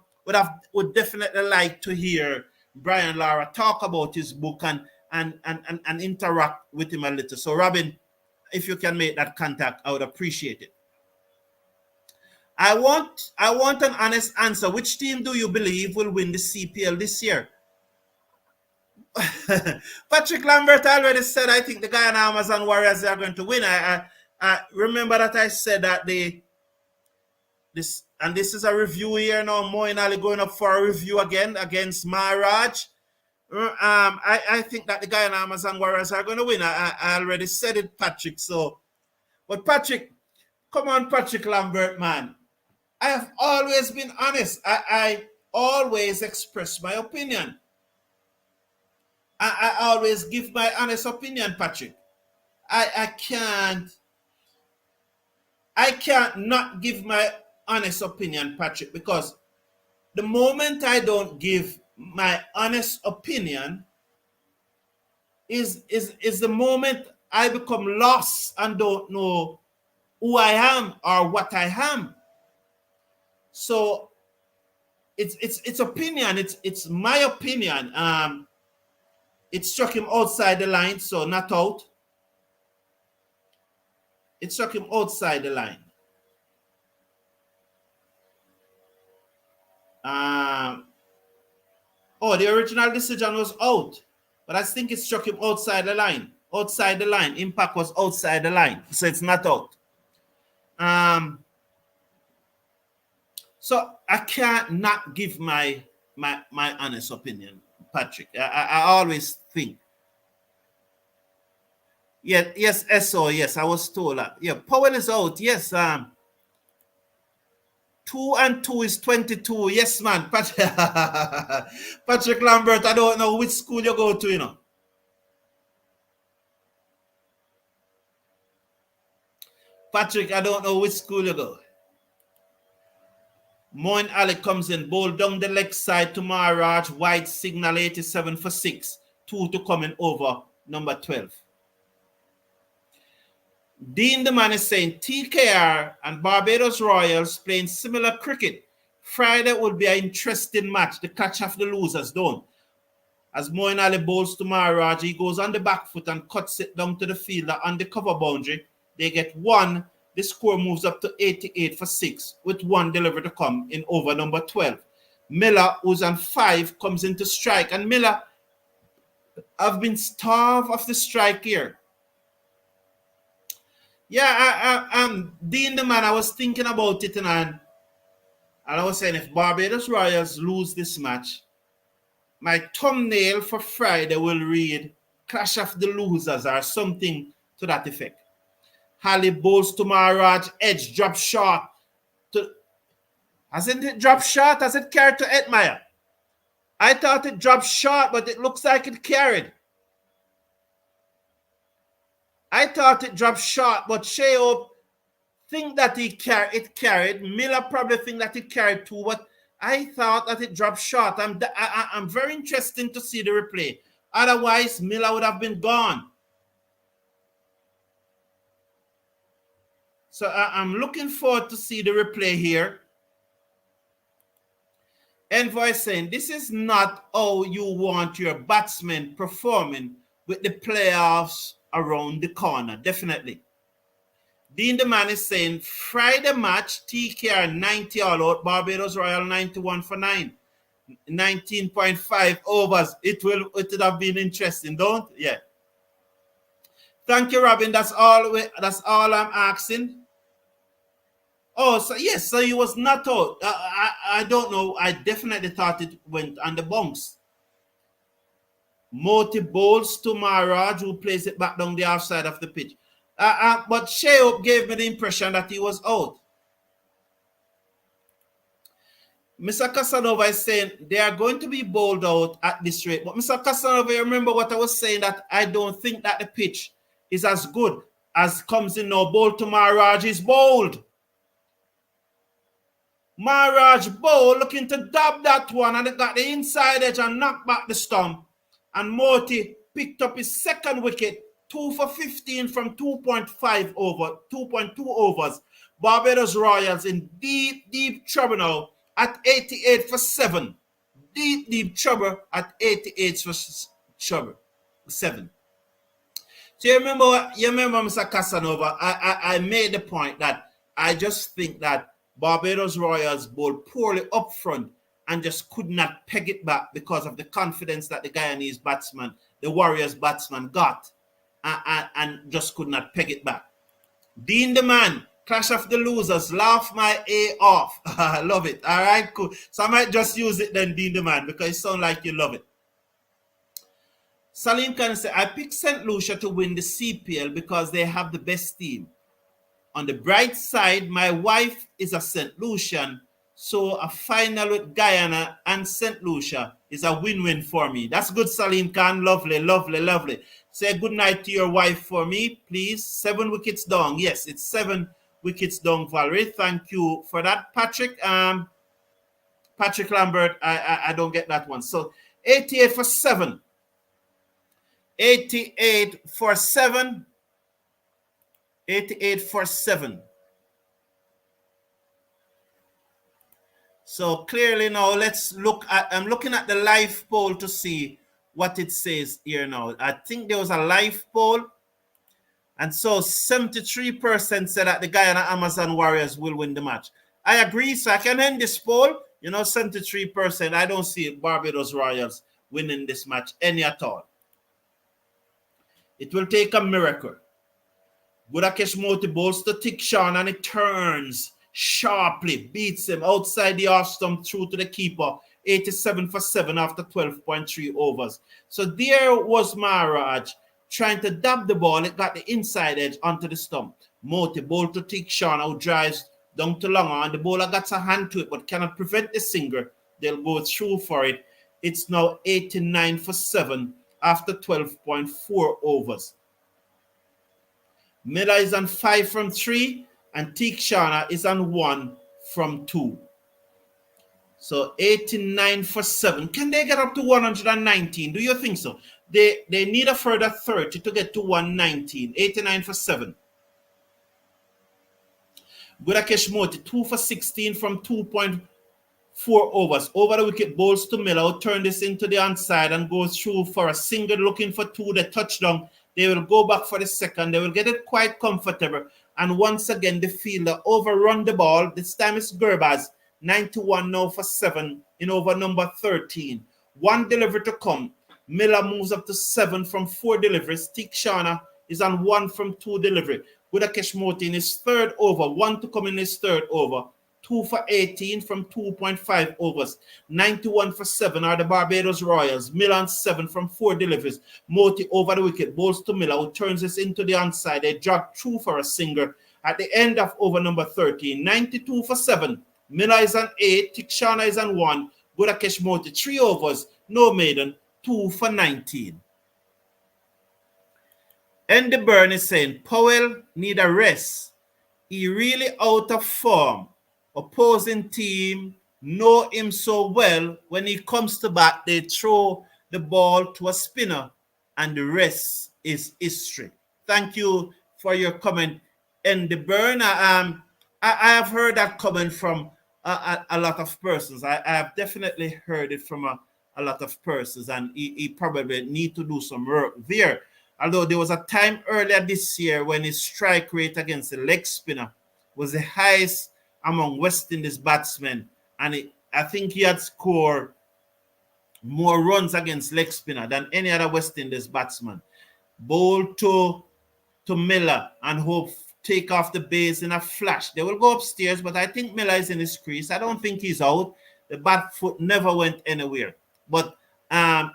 would definitely like to hear Brian Lara talk about his book and interact with him a little. So, Robin, if you can make that contact, I would appreciate it. I want an honest answer. Which team do you believe will win the CPL this year? Patrick Lambert already said, I think the Guyana Amazon Warriors are going to win. I remember that I said that this is a review here now. Moeen Ali going up for a review again against Maharaj. I think that the Guyana Amazon Warriors are going to win. I already said it, Patrick. So, but Patrick, come on, Patrick Lambert, man. I have always been honest. I always express my opinion. I always give my honest opinion, Patrick. I can't not give my honest opinion, Patrick, because the moment I don't give my honest opinion is the moment I become lost and don't know who I am or what I am. So it's opinion. It's my opinion. It struck him outside the line, so not out. It struck him outside the line. Oh, the original decision was out, but I think it struck him outside the line. Outside the line. Impact was outside the line, so it's not out. So I can't not give my honest opinion, Patrick. I always think. Yeah, yes, SO, yes, I was told that. Yeah, Powell is out. Yes, 2 and 2 is 22. Yes, man. Patrick Lambert, I don't know which school you go to, you know. Patrick, I don't know which school you go. Moeen Ali comes in, bowl down the leg side to Maharaj, wide signal 87 for 6. 2 to coming over, number 12. Dean the man is saying TKR and Barbados Royals playing similar cricket. Friday will be an interesting match. The catch of the losers don't. As Moeen Ali bowls to Maharaj, he goes on the back foot and cuts it down to the fielder on the cover boundary. They get 1. The score moves up to 88 for 6 with 1 delivery to come in over number 12. Miller, who's on 5, comes into strike. And Miller have been starved of the strike here. Yeah, Dean the man, I was thinking about it, and I was saying if Barbados Royals lose this match, my thumbnail for Friday will read Clash of the Losers or something to that effect. Halley bowls to Maharaj, edge drop short. Hasn't it dropped short? Has it carried to Hetmyer? I thought it dropped short, but it looks like it carried. I thought it dropped short, but Sheo think that it carried. Miller probably think that it carried too, but I thought that it dropped short. I'm very interested to see the replay. Otherwise, Miller would have been gone. So I'm looking forward to see the replay here. Envoy saying, this is not how you want your batsmen performing with the playoffs around the corner. Definitely. Dean the man is saying, Friday match, TKR 90 all out, Barbados Royal 91 for 9. 19.5 overs. It would have been interesting, don't? Yeah. Thank you, Robin. That's all I'm asking. Oh, so yes, so he was not out. I don't know. I definitely thought it went on the bounce. Moti bowls to Maharaj, who plays it back down the outside of the pitch. But Sheo gave me the impression that he was out. Mr. Casanova is saying they are going to be bowled out at this rate. But Mr. Casanova, you remember what I was saying, that I don't think that the pitch is as good as comes in now. Bowl to Maharaj is bowled. Maharaj bowl looking to dab that one, and it got the inside edge and knocked back the stump. And Moti picked up his second wicket, 2 for 15 from 2.5 over, 2.2 overs. Barbados Royals in deep trouble now at 88 for 7. Deep trouble at 88 for 7. So you remember, Mr. Casanova, I made the point that I just think that Barbados Royals bowled poorly up front and just could not peg it back because of the confidence that the Guyanese batsman, the Warriors batsman got, and just could not peg it back. Dean the man, Clash of the Losers, laugh my A off. I love it. All right, cool. So I might just use it then, Dean the man, because it sounds like you love it. Salim can say, I picked St. Lucia to win the CPL because they have the best team. On the bright side, my wife is a St. Lucian, so a final with Guyana and St. Lucia is a win-win for me. That's good, Salim Khan. Lovely, lovely, lovely. Say good night to your wife for me, please. 7 wickets down. Yes, it's 7 wickets down, Valerie. Thank you for that, Patrick. Patrick Lambert, I don't get that one. So 88 for 7. 88 for 7. 88 for 7. So clearly now, let's look at, I'm looking at the live poll to see what it says here now. I think there was a live poll. And so 73% said that the Guyana Amazon Warriors will win the match. I agree, so I can end this poll. 73%. I don't see Barbados Royals winning this match any at all. It will take a miracle. Budakesh Moti bowls to Tikshan and it turns sharply, beats him outside the off stump through to the keeper. 87 for 7 after 12.3 overs. So there was Maharaj trying to dab the ball. It got the inside edge onto the stump. Moti bowled to Tikshan, who drives down to long on. The bowler got a hand to it but cannot prevent the singer. They'll go through for it. It's now 89 for 7 after 12.4 overs. Miller is on 5 from 3 and Tikshana is on 1 from 2. So 89 for 7. Can they get up to 119? Do you think so? They need a further 30 to get to 119. 89 for 7. Budakesh Moti 2 for 16 from 2.4 overs. Over the wicket, bowls to Miller, turn this into the onside and goes through for a single, looking for 2. The touchdown. They will go back for the second. They will get it quite comfortable. And once again, the fielder overrun the ball. This time it's Gerbaz. 91 now for 7 in over number 13. 1 delivery to come. Miller moves up to 7 from 4 deliveries. Tikshana is on 1 from 2 delivery. Budakesh Moti in his third over. 1 to come in his third over. 2 for 18 from 2.5 overs. 91 for 7 are the Barbados Royals. Miller on 7 from 4 deliveries. Moti over the wicket. Bowls to Miller, who turns this into the onside. They jog through for a single at the end of over number 13. 92 for 7. Miller is on 8. Tikshana is on 1. Budakesh Moti 3 overs. No maiden. 2 for 19. Andy Byrne is saying Powell need a rest. He really out of form. Opposing team know him so well. When he comes to bat, they throw the ball to a spinner and the rest is history. Thank you for your comment. And the Burner, I have heard that comment from a lot of persons. I have definitely heard it from a lot of persons, and he probably need to do some work there. Although there was a time earlier this year when his strike rate against the leg spinner was the highest among West Indies batsmen, and I think he had scored more runs against leg spinner than any other West Indies batsman. Bowl to Miller and hope take off the base in a flash. They will go upstairs, but I think Miller is in his crease. I don't think he's out. The bat foot never went anywhere. But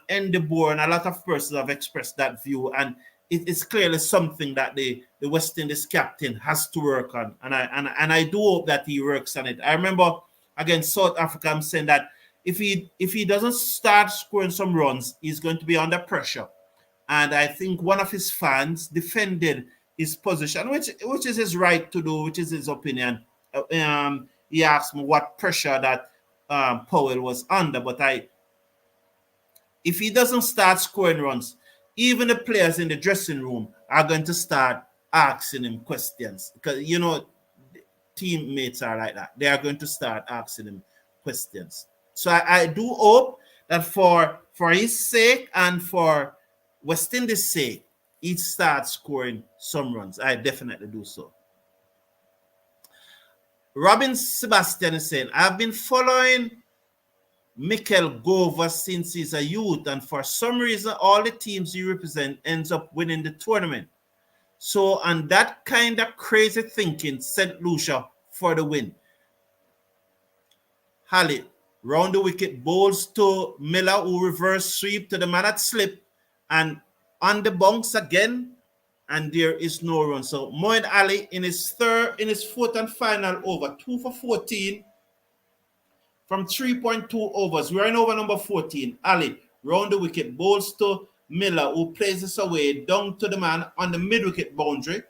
in the board, a lot of persons have expressed that view, and it is clearly something that the West Indies captain has to work on, and I do hope that he works on it. I remember against South Africa, I'm saying that if he doesn't start scoring some runs, he's going to be under pressure. And I think one of his fans defended his position, which is his right to do, which is his opinion. He asked me what pressure that Powell was under, but if he doesn't start scoring runs, even the players in the dressing room are going to start asking him questions, because teammates are like that. They are going to start asking him questions. So I do hope that for his sake and for West Indies' sake, he starts scoring some runs. I definitely do so. Robin Sebastian is saying, I've been following Mikel Gover since he's a youth, and for some reason, all the teams he represents ends up winning the tournament. So, and that kind of crazy thinking sent Lucia for the win. Halley, round the wicket, bowls to Miller, who reverse sweep to the man at slip, and on the bounce again, and there is no run. So Moeen Ali in his fourth and final over, 2 for 14 from 3.2 overs. We're in over number 14. Ali round the wicket, bowls to Miller, who plays this away down to the man on the mid-wicket boundary.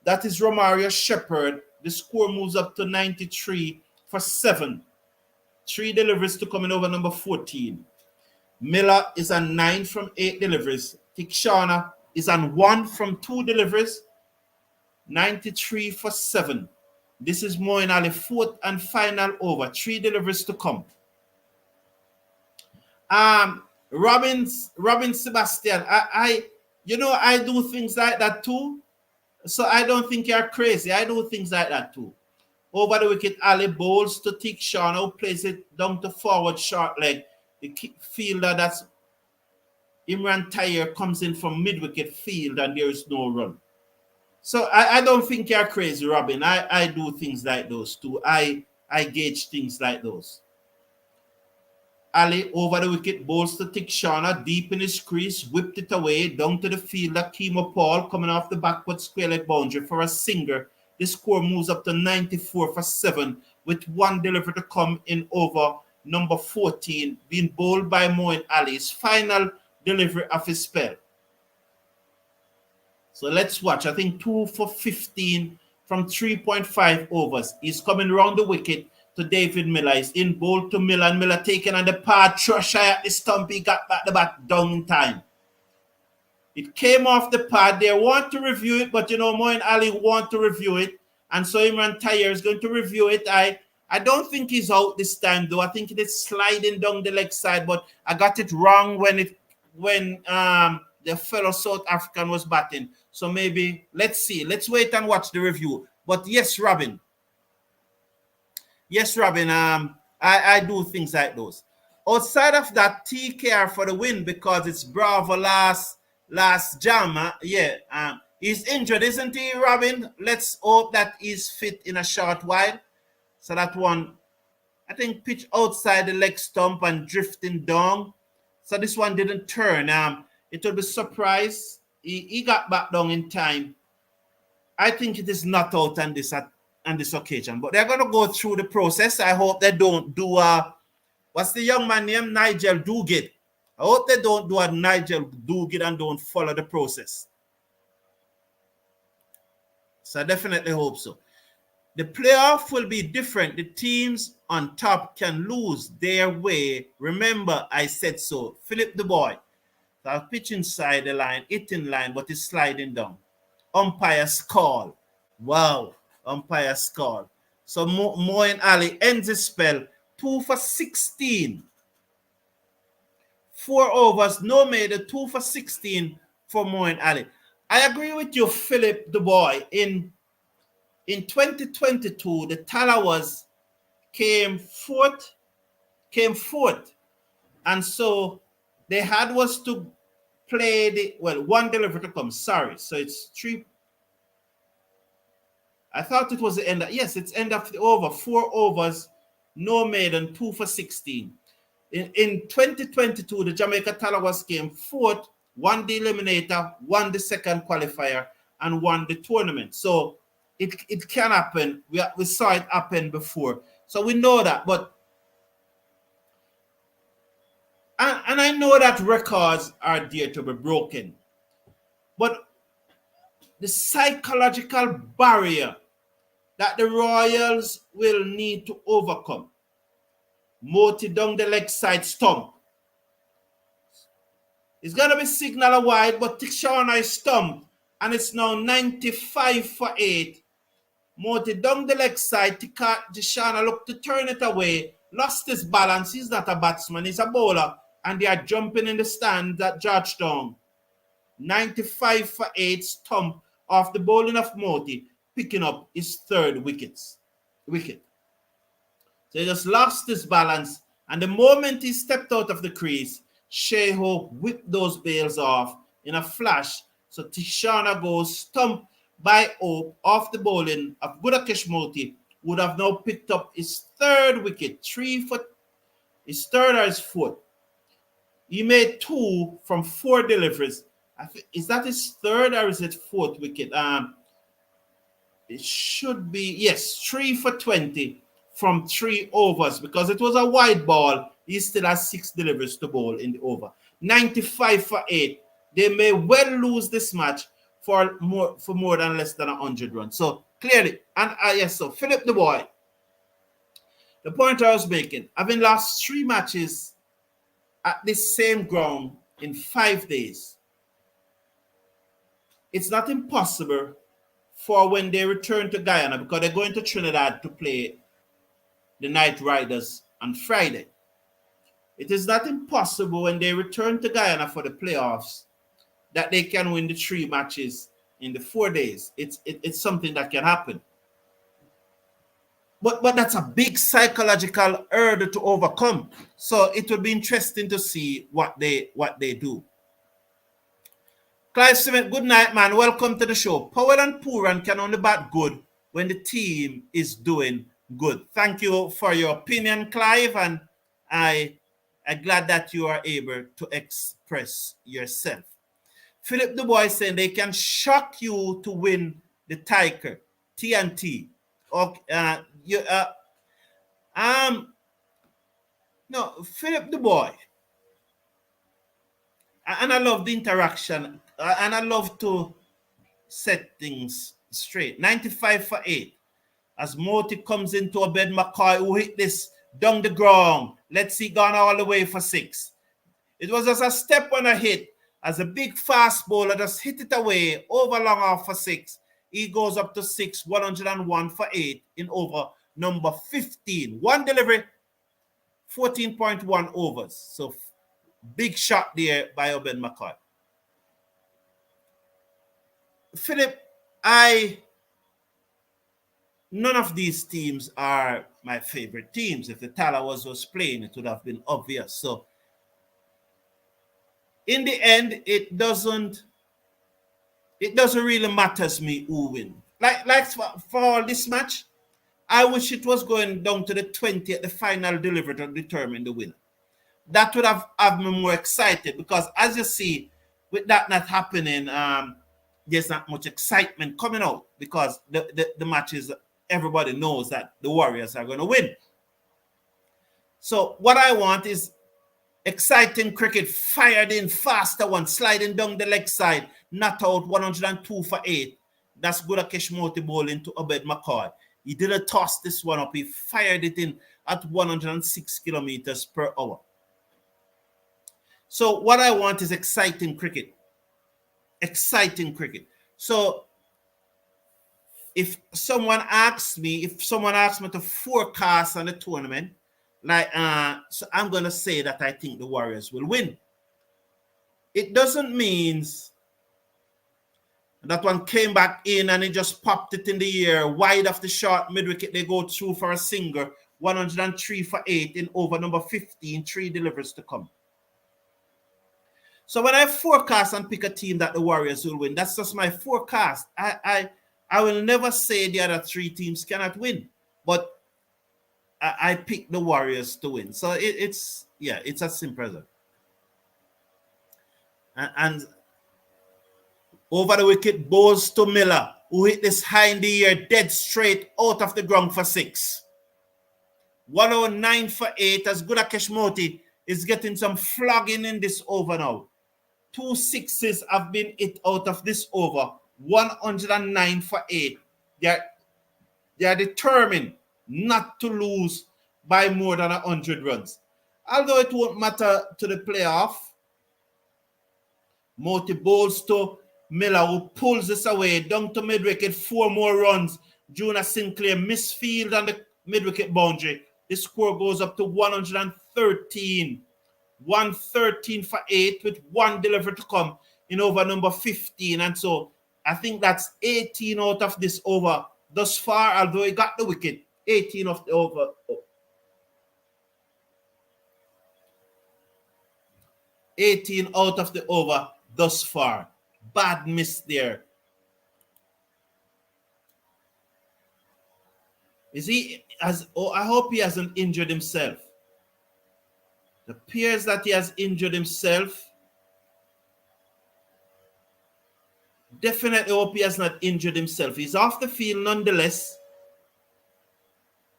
That is Romario Shepherd. The score moves up to 93 for 7. 3 deliveries to come in over number 14. Miller is on 9 from 8 deliveries. Tikshana is on 1 from 2 deliveries. 93 for 7. This is Moeen Ali, fourth and final over. 3 deliveries to come. Robin Sebastian, I do things like that too. So I don't think you're crazy. I do things like that too. Over the wicket, Ali bowls to Shawn, who plays it down to forward short leg. The fielder, that's Hetmyer, comes in from mid-wicket field and there is no run. So I don't think you're crazy, Robin. I do things like those too. I gauge things like those. Ali over the wicket, bowls to Shawn, deep in his crease, whipped it away, down to the fielder, Powell, coming off the backward square leg boundary for a singer. The score moves up to 94 for 7, with one delivery to come in over number 14, being bowled by Moeen Ali, his final delivery of his spell. So let's watch. I think 2 for 15 from 3.5 overs. He's coming around the wicket to David Miller. He's in bowl to Miller, and Miller taken on the part, Trusher at the stump. He got back the bat down in time. It came off the pad. They want to review it, but Moeen Ali want to review it. And so Hetmyer is going to review it. I don't think he's out this time, though. I think it is sliding down the leg side, but I got it wrong when the fellow South African was batting. So maybe, let's see. Let's wait and watch the review. But yes, Robin. Yes, Robin, I do things like those. Outside of that, TKR for the win because it's Bravo last jam. He's injured, isn't he, Robin? Let's hope that he's fit in a short while. So that one, I think, pitch outside the leg stump and drifting down. So this one didn't turn. It will be surprise. He got back down in time. I think it is not out on this occasion, but they're going to go through the process. I hope they don't do what's the young man named Nigel Duguid. I hope they don't do a Nigel Duguid and don't follow the process. So I definitely hope so. The playoff will be different. The teams on top can lose their way. Remember, I said so. Philip the boy. So pitch inside the line, hitting line, but it's sliding down. Umpire's call. Wow. Umpire's call. So Moeen Ali ends his spell 2 for 16. 4 overs, no made, 2 for 16 for Moeen Ali. I agree with you, Philip the boy. In 2022, the Talawas came fourth. And so they had was to play one delivery to come. Sorry. So it's 3. I thought it was the end. Yes, it's end of the over. 4 overs, no maiden, 2 for 16. In 2022, the Jamaica Talawas came fourth, won the eliminator, won the second qualifier, and won the tournament. So it can happen. We saw it happen before. So we know that. But and I know that records are there to be broken. But the psychological barrier that the Royals will need to overcome. Moti down the leg side stump. It's going to be signal wide, but Tishana is stumped. And it's now 95 for 8. Moti down the leg side. Tishana looked to turn it away. Lost his balance. He's not a batsman. He's a bowler. And they are jumping in the stand at Georgetown. 95 for 8 stump off the bowling of Moti, picking up his 3rd wicket. So he just lost his balance. And the moment he stepped out of the crease, Sheho whipped those bails off in a flash. So Tishana goes stump by Hope off the bowling of Budakesh Moti, would have now picked up his 3rd wicket. 3 for his 3rd or his 4th. He made 2 from 4 deliveries. Is that his 3rd or is it 4th wicket? It should be, yes, 3 for 20 from 3 overs because it was a wide ball. He still has 6 deliveries to bowl in the over. 95 for 8. They may well lose this match for more than less than 100 runs. So clearly, and yes, so Philip the boy, the point I was making, having lost 3 matches at this same ground in 5 days, it's not impossible for when they return to Guyana, because they're going to Trinidad to play the Night Riders on Friday. It is not impossible when they return to Guyana for the playoffs that they can win the 3 matches in the 4 days. It's something that can happen. But that's a big psychological hurdle to overcome. So it will be interesting to see what they do. Clive Smith, good night, man. Welcome to the show. Powell and Pooran can only bat good when the team is doing good. Thank you for your opinion, Clive, and I'm glad that you are able to express yourself. Philip Dubois saying they can shock you to win the Tiger TNT. Okay, no, Philip Dubois, and I love the interaction, and I love to set things straight. 95 for 8. As Moti comes into a bed, McCoy, who hit this down the ground. Let's see, gone all the way for 6. It was just a step on a hit. As a big fast bowler just hit it away, over long off for 6. He goes up to 6, 101 for 8 in over number 15. One delivery, 14.1 overs. So big shot there by Obed McCoy. Philip, none of these teams are my favorite teams. If the Tala was playing, it would have been obvious. So in the end, it doesn't really matter to me who wins. Like for this match, I wish it was going down to the 20th, the final delivery to determine the winner. That would have me more excited, because as you see, with that not happening, there's not much excitement coming out, because the match is, everybody knows that the Warriors are going to win. So what I want is exciting cricket, fired in, faster one, sliding down the leg side, not out, 102 for 8. That's Gudakesh Moti bowling to Obed McCoy. He didn't toss this one up. He fired it in at 106 kilometers per hour. So what I want is exciting cricket. Exciting cricket. So if someone asks me to forecast on the tournament, so I'm going to say that I think the Warriors will win. It doesn't mean that one came back in and he just popped it in the air, wide off the short mid-wicket. They go through for a single, 103 for 8 in over number 15, 3 deliveries to come. So when I forecast and pick a team that the Warriors will win, that's just my forecast. I will never say the other 3 teams cannot win, but I pick the Warriors to win. So it's as simple as that. And over the wicket, Bowes to Miller, who hit this high in the air, dead straight out of the ground for 6. 109 for 8, as Gudakesh Moti is getting some flogging in this over now. 2 6s have been hit out of this over. 109 for 8. They are determined not to lose by more than 100 runs. Although it won't matter to the playoff, Moti bowls to Miller, who pulls this away down to mid-wicket, 4 more runs. Juna Sinclair misfield on the mid-wicket boundary. The score goes up to 113. 113 for 8 with 1 delivery to come in over number 15. And so I think that's 18 out of this over thus far, although he got the wicket. 18 of the over. 18 out of the over thus far. Bad miss there. I hope he hasn't injured himself. It appears that he has injured himself. Definitely hope he has not injured himself. He's off the field nonetheless.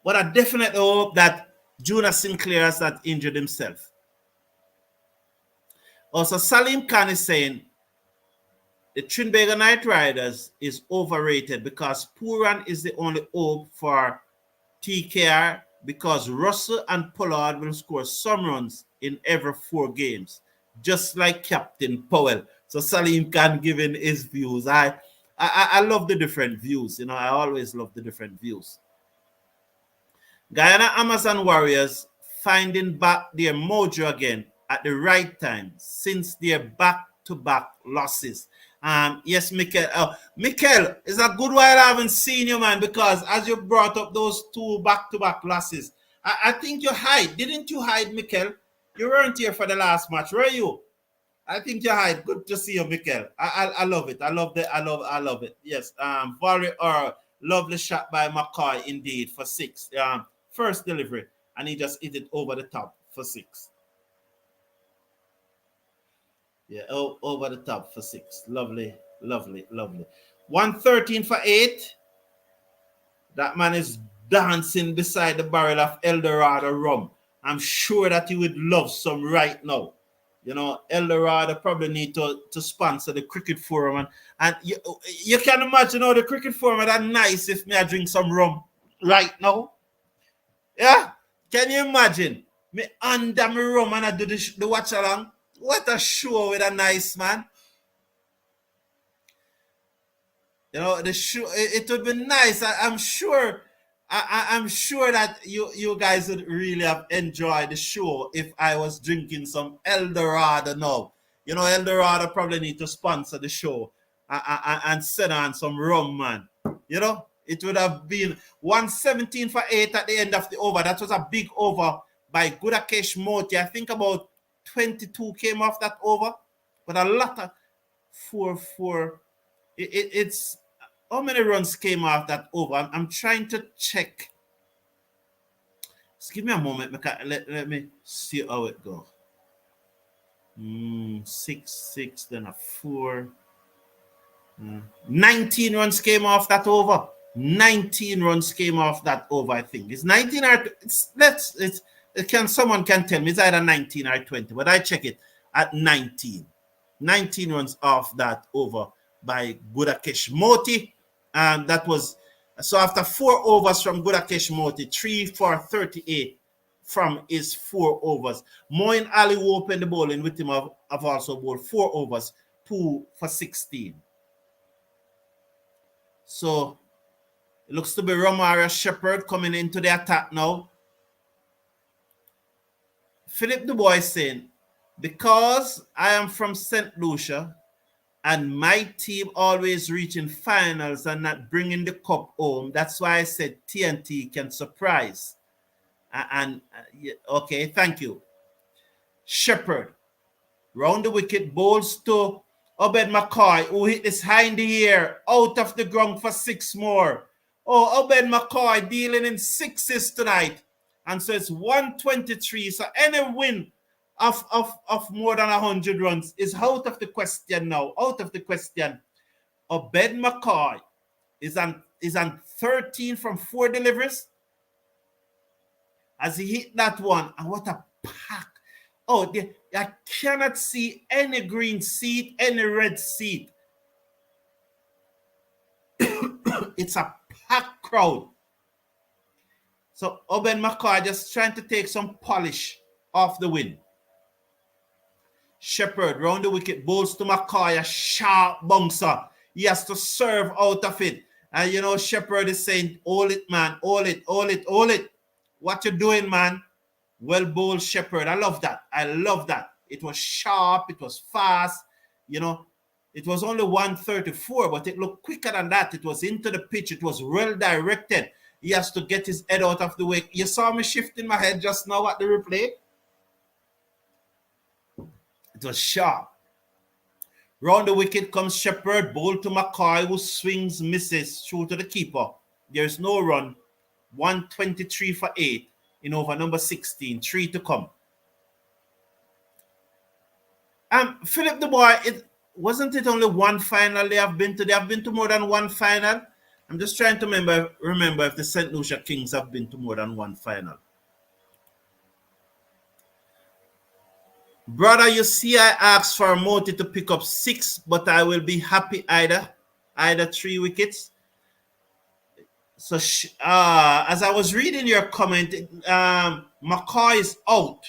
But I definitely hope that Juna Sinclair has not injured himself. Also, Salim Khan is saying the Trinbago Knight Riders is overrated because Pooran is the only hope for TKR, because Russell and Pollard will score some runs in every 4 games, just like Captain Powell. So Salim Khan giving his views. I love the different views. I always love the different views. Guyana Amazon Warriors finding back their mojo again at the right time since their back-to-back losses. Yes, Mikel. Mikel, it's a good while I haven't seen you, man, because as you brought up those two back-to-back losses, I think you hide. Didn't you hide, Mikel? You weren't here for the last match, were you? I think you hide. Good to see you, Mikel. I love it. I love it. Yes. Volley or lovely shot by McCoy indeed for 6. First delivery, and he just hit it over the top for 6. Yeah, over the top for 6. Lovely, lovely, lovely. 113 for 8. That man is dancing beside the barrel of Eldorado rum. I'm sure that he would love some right now. You know, Eldorado probably need to sponsor the cricket forum. And you can imagine how the cricket forum are that nice if me I drink some rum right now. Yeah? Can you imagine? Me under me rum and I do the watch along. What a show with a nice man. You know, the show, it would be nice. I'm sure I'm sure that you guys would really have enjoyed the show if I was drinking some Eldorado now. You know, Eldorado probably need to sponsor the show and send on some rum, man. You know, it would have been 117 for 8 at the end of the over. That was a big over by Gudakesh Moti. I think about 22 came off that over, but a lot of 4-4. It's how many runs came off that over? I'm trying to check. Just give me a moment. Let me see how it goes. 6, then a 4. 19 runs came off that over. 19 runs came off that over, I think. It's 19 or someone can tell me it's either 19 or 20, but I check it at 19. 19 runs off that over by Gudakesh Moti. And that was so after 4 overs from Gudakesh Moti, 3 for 38 from his 4 overs. Moeen Ali, who opened the bowling with him, have also bowled 4 overs, 2 for 16. So it looks to be Romario Shepherd coming into the attack now. Philip Du Bois saying, because I am from St. Lucia and my team always reaching finals and not bringing the cup home, that's why I said TNT can surprise. Okay, thank you. Shepherd, round the wicket, bowls to Obed McCoy, who hit this high in the air, out of the ground for 6 more. Oh, Obed McCoy dealing in 6s tonight. And so it's 123. So any win of more than 100 runs is out of the question now. Out of the question. Obed McCoy is on 13 from 4 deliveries. As he hit that one, and what a pack. Oh, I cannot see any green seat, any red seat. It's a packed crowd. So Obed McCoy just trying to take some polish off the win. Shepherd round the wicket, bowls to McCoy, a sharp bouncer. He has to serve out of it. And you know, Shepherd is saying, hold it, man, hold it, hold it, hold it. What you doing, man? Well bowled, Shepherd. I love that. I love that. It was sharp, it was fast. You know, it was only 134, but it looked quicker than that. It was into the pitch. It was well directed. He has to get his head out of the way. You saw me shifting my head just now at the replay. It was sharp. Round the wicket comes Shepherd, bowl to McCoy, who swings, misses, through to the keeper. There's no run. 123 for 8 in over number 16. 3 to come. Philip Du Bois, wasn't it only one final they have been to? They have been to more than one final. I'm just trying to remember if the St. Lucia Kings have been to more than one final. Brother, you see I asked for Moti to pick up 6, but I will be happy either 3 wickets. So as I was reading your comment, McCoy is out.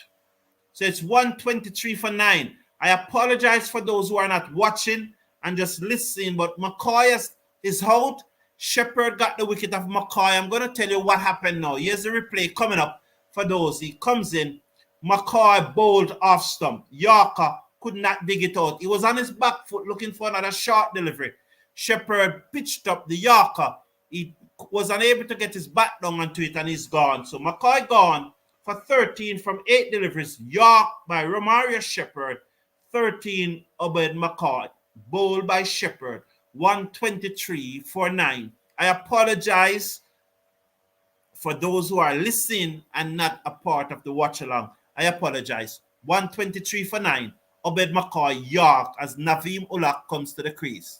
So it's 123 for 9. I apologize for those who are not watching and just listening, but McCoy is out. Shepherd got the wicket of McCoy. I'm going to tell you what happened now. Here's the replay coming up for those. He comes in. McCoy bowled off stump. Yorker could not dig it out. He was on his back foot looking for another short delivery. Shepherd pitched up the Yorker. He was unable to get his bat down onto it, and he's gone. So McCoy gone for 13 from 8 deliveries. York by Romario Shepherd. 13 Obed McCoy. Bowled by Shepherd. 123 for 9. I apologize for those who are listening and not a part of the watch along. I apologize. 123 for 9. Obed McCoy, York, as Naveem Ulak comes to the crease.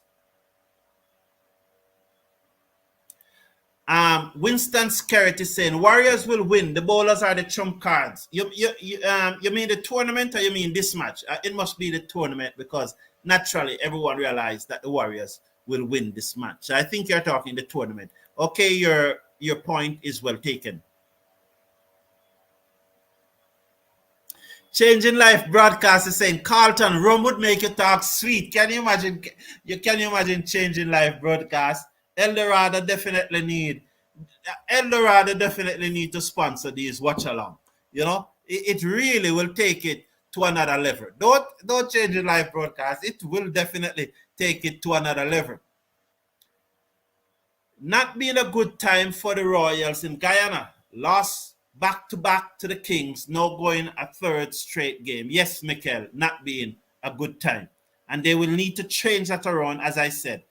Winston Skerritt is saying Warriors will win. The bowlers are the trump cards. You mean the tournament, or you mean this match? It must be the tournament, because naturally everyone realized that the Warriors will win this match. I think you're talking the tournament. Okay, your point is well taken. Changing Life broadcast is saying Carlton, rum would make you talk sweet. Can you imagine? Can you imagine Changing Life broadcast? Eldorado definitely need to sponsor these watch along. You know, it really will take it to another level. Don't Change the Live broadcast. It will definitely take it to another level. Not being a good time for the Royals in Guyana. Lost back-to-back to the Kings, now going a third straight game. Yes, Mikel, not being a good time. And they will need to change that around, as I said.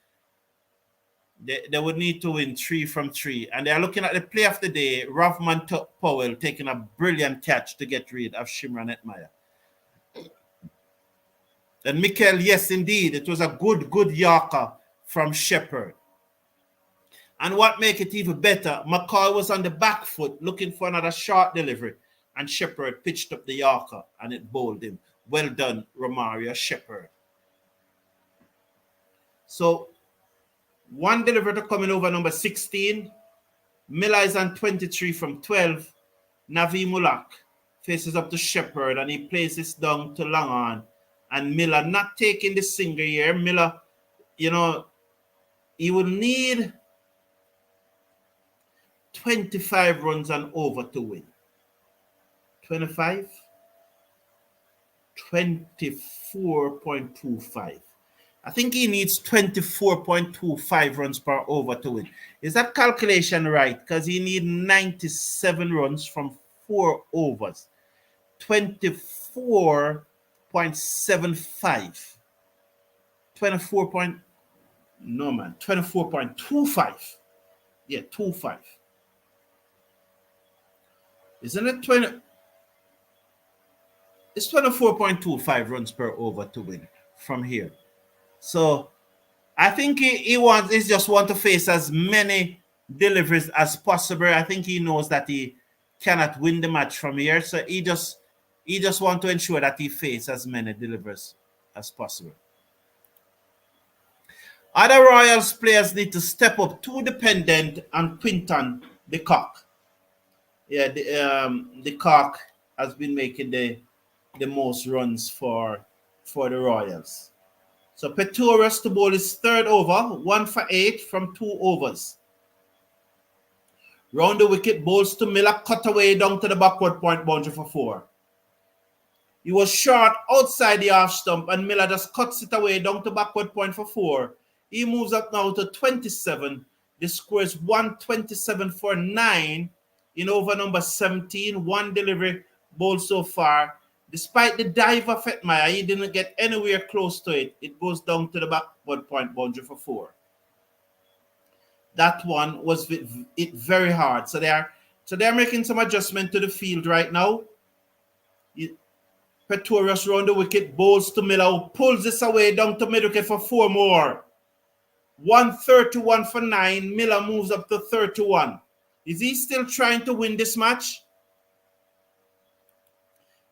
They would need to win 3 from 3. And they are looking at the play of the day, Rovman Powell taking a brilliant catch to get rid of Shimron Hetmyer. And Mikel, yes, indeed, it was a good Yorker from Shepherd. And what make it even better, McCoy was on the back foot looking for another short delivery, and Shepherd pitched up the Yorker and it bowled him. Well done, Romario Shepherd. So, one delivery to coming over number 16. Miller is on 23 from 12. Naveem Ulak faces up to Shepherd, and he plays this down to long on. And Miller not taking the single here. Miller, you know, he will need 25 runs and over to win. 25? 24.25. I think he needs 24.25 runs per over to win. Is that calculation right? Because he needs 97 runs from 4 overs. 24.75. 24.25. Yeah, 25. Isn't it 20? It's 24.25 runs per over to win from here. So I think he just want to face as many deliveries as possible. I think he knows that he cannot win the match from here. So he just want to ensure that he faces as many deliveries as possible. Other Royals players need to step up. Too dependent on Quinton the Cock. Yeah, the Cock has been making the most runs for the Royals. So Pretorius to bowl his third over, 1 for 8 from 2 overs. Round the wicket, bowls to Miller, cut away down to the backward point boundary for 4. He was short outside the half stump, and Miller just cuts it away down to backward point for 4. He moves up now to 27. The score is 127 for 9 in over number 17. 1 delivery bowled so far. Despite the dive of Hetmyer, he didn't get anywhere close to it. It goes down to the backward point boundary for 4. That one was it very hard. So they're making some adjustment to the field right now. Pretorius round the wicket, bowls to Miller, pulls this away down to mid wicket for 4 more. 131 for 9. Miller moves up to 31. Is he still trying to win this match?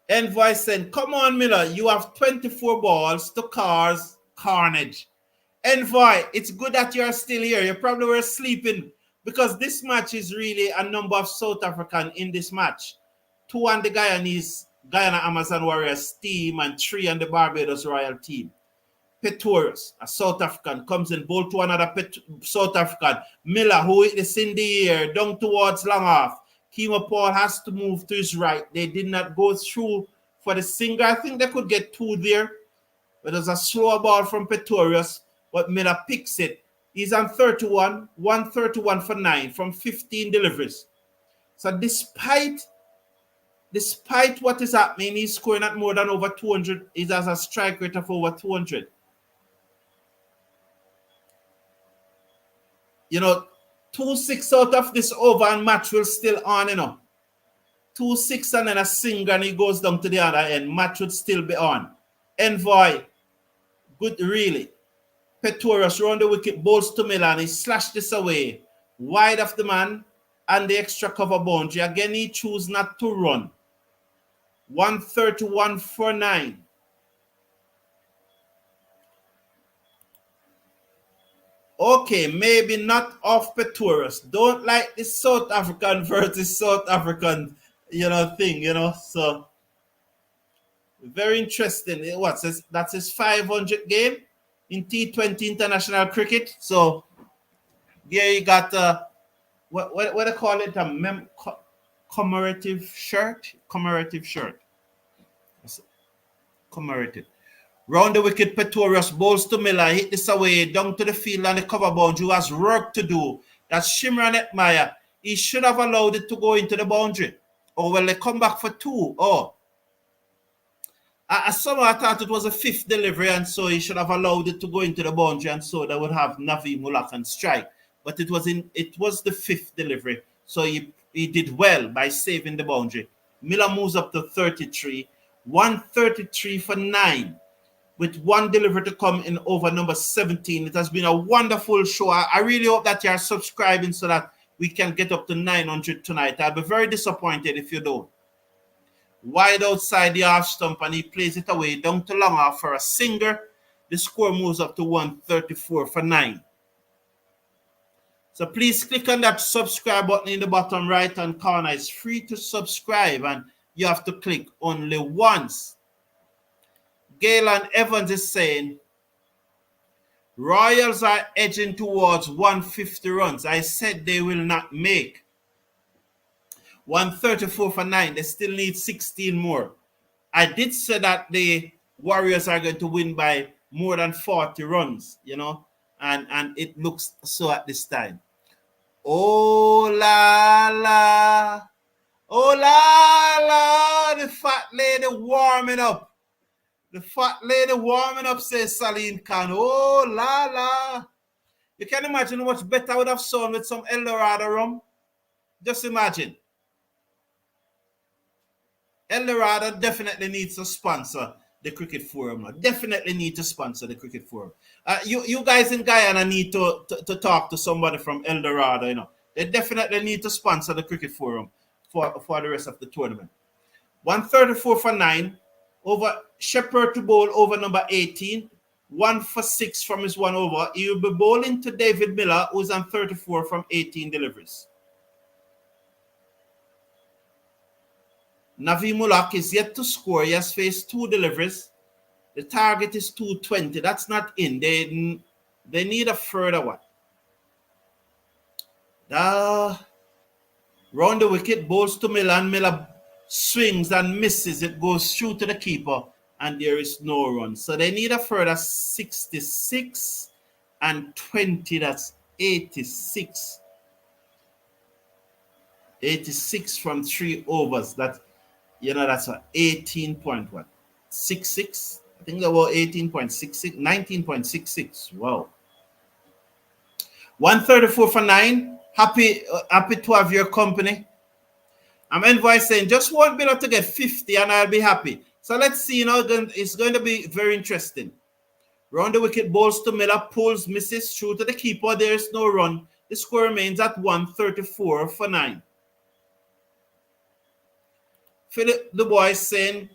Envoy said, come on, Miller, you have 24 balls to cause carnage. Envoy, it's good that you're still here. You probably were sleeping, because this match is really a number of South African in this match. 2 on the Guyana Amazon Warriors team and 3 on the Barbados Royal team. Pretorius, a South African, comes in, bowl to another South African. Miller, who hit this in the air, down towards long off. Kemo Paul has to move to his right. They did not go through for the single. I think they could get 2 there. But there's a slow ball from Pretorius, but Miller picks it. He's on 31, 131 for 9 from 15 deliveries. So despite what is happening, he's scoring at more than over 200. He has a strike rate of over 200. You know, 2-6 out of this over and match will still on, you know. 2-6 and then a single and he goes down to the other end. Match would still be on. Envoy, good really. Pretorius round the wicket, bowls to Milan. He slashed this away. Wide of the man and the extra cover boundary. Again, he chose not to run. 131 for 9. Okay, maybe not off Pretorius. Don't like the South African versus South African, thing, So, very interesting. That's his 500 game in T20 international cricket. So, there you got what do they call it? A commemorative shirt. Commemorative. Round the wicket, Pretorius bowls to Miller, hit this away, down to the field and the cover boundary, who has work to do. That's Hetmyer. He should have allowed it to go into the boundary. Or will they come back for 2? Oh. I somehow thought it was a 5th delivery, and so he should have allowed it to go into the boundary, and so they would have Naveem Ullah and strike. But it was the 5th delivery. So he did well by saving the boundary. Miller moves up to 33. 133 for 9. With 1 delivery to come in over number 17. It has been a wonderful show. I really hope that you are subscribing so that we can get up to 900 tonight. I'll be very disappointed if you don't. Wide outside the half stump, and he plays it away down to long off for a singer. The score moves up to 134 for 9. So please click on that subscribe button in the bottom right hand corner. It's free to subscribe, and you have to click only once. Galen Evans is saying, Royals are edging towards 150 runs. I said they will not make. 134 for 9. They still need 16 more. I did say that the Warriors are going to win by more than 40 runs, and it looks so at this time. Oh, la, la. Oh, la, la. The fat lady warming up. The fat lady warming up, says Saline Khan. Oh, la, la. You can imagine how much better I would have sound with some El Dorado rum. Just imagine. El Dorado definitely needs to sponsor the Cricket Forum. Definitely need to sponsor the Cricket Forum. You guys in Guyana need to talk to somebody from El Dorado, They definitely need to sponsor the Cricket Forum for the rest of the tournament. 134 for 9. Over Shepherd to bowl over number 18. 1 for 6 from his 1 over. He will be bowling to David Miller, who's on 34 from 18 deliveries. Naveem Ullah is yet to score. He has faced 2 deliveries. The target is 220. That's not in. They need a further one. Round the wicket, bowls to Miller, and Miller swings and misses. It goes through to the keeper, and there is no run. So they need a further 66 and 20. That's 86. 86 from 3 overs. That's a 18.66. I think they were 18.66, 19.66. Wow. 134 for 9. Happy to have your company. I'm Envoy saying just 1 biller to get 50 and I'll be happy. So let's see, it's going to be very interesting. Round the wicket, bowls to Miller, pulls, misses, through to the keeper. There is no run. The score remains at 134 for 9. Philip the Boy saying,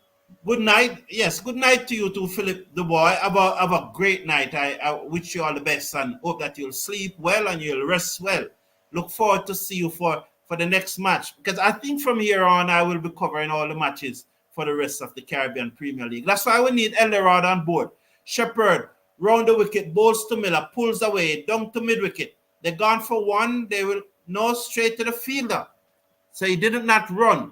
good night. Yes, good night to you too, Philip the Boy. Have a great night. I wish you all the best and hope that you'll sleep well and you'll rest well. Look forward to see you for the next match, because I think from here on I will be covering all the matches for the rest of the Caribbean Premier League. That's why we need El Dorado on board. Shepherd, round the wicket, bowls to Miller, pulls away, down to mid-wicket. They're gone for 1. They will no straight to the fielder. So he did not run.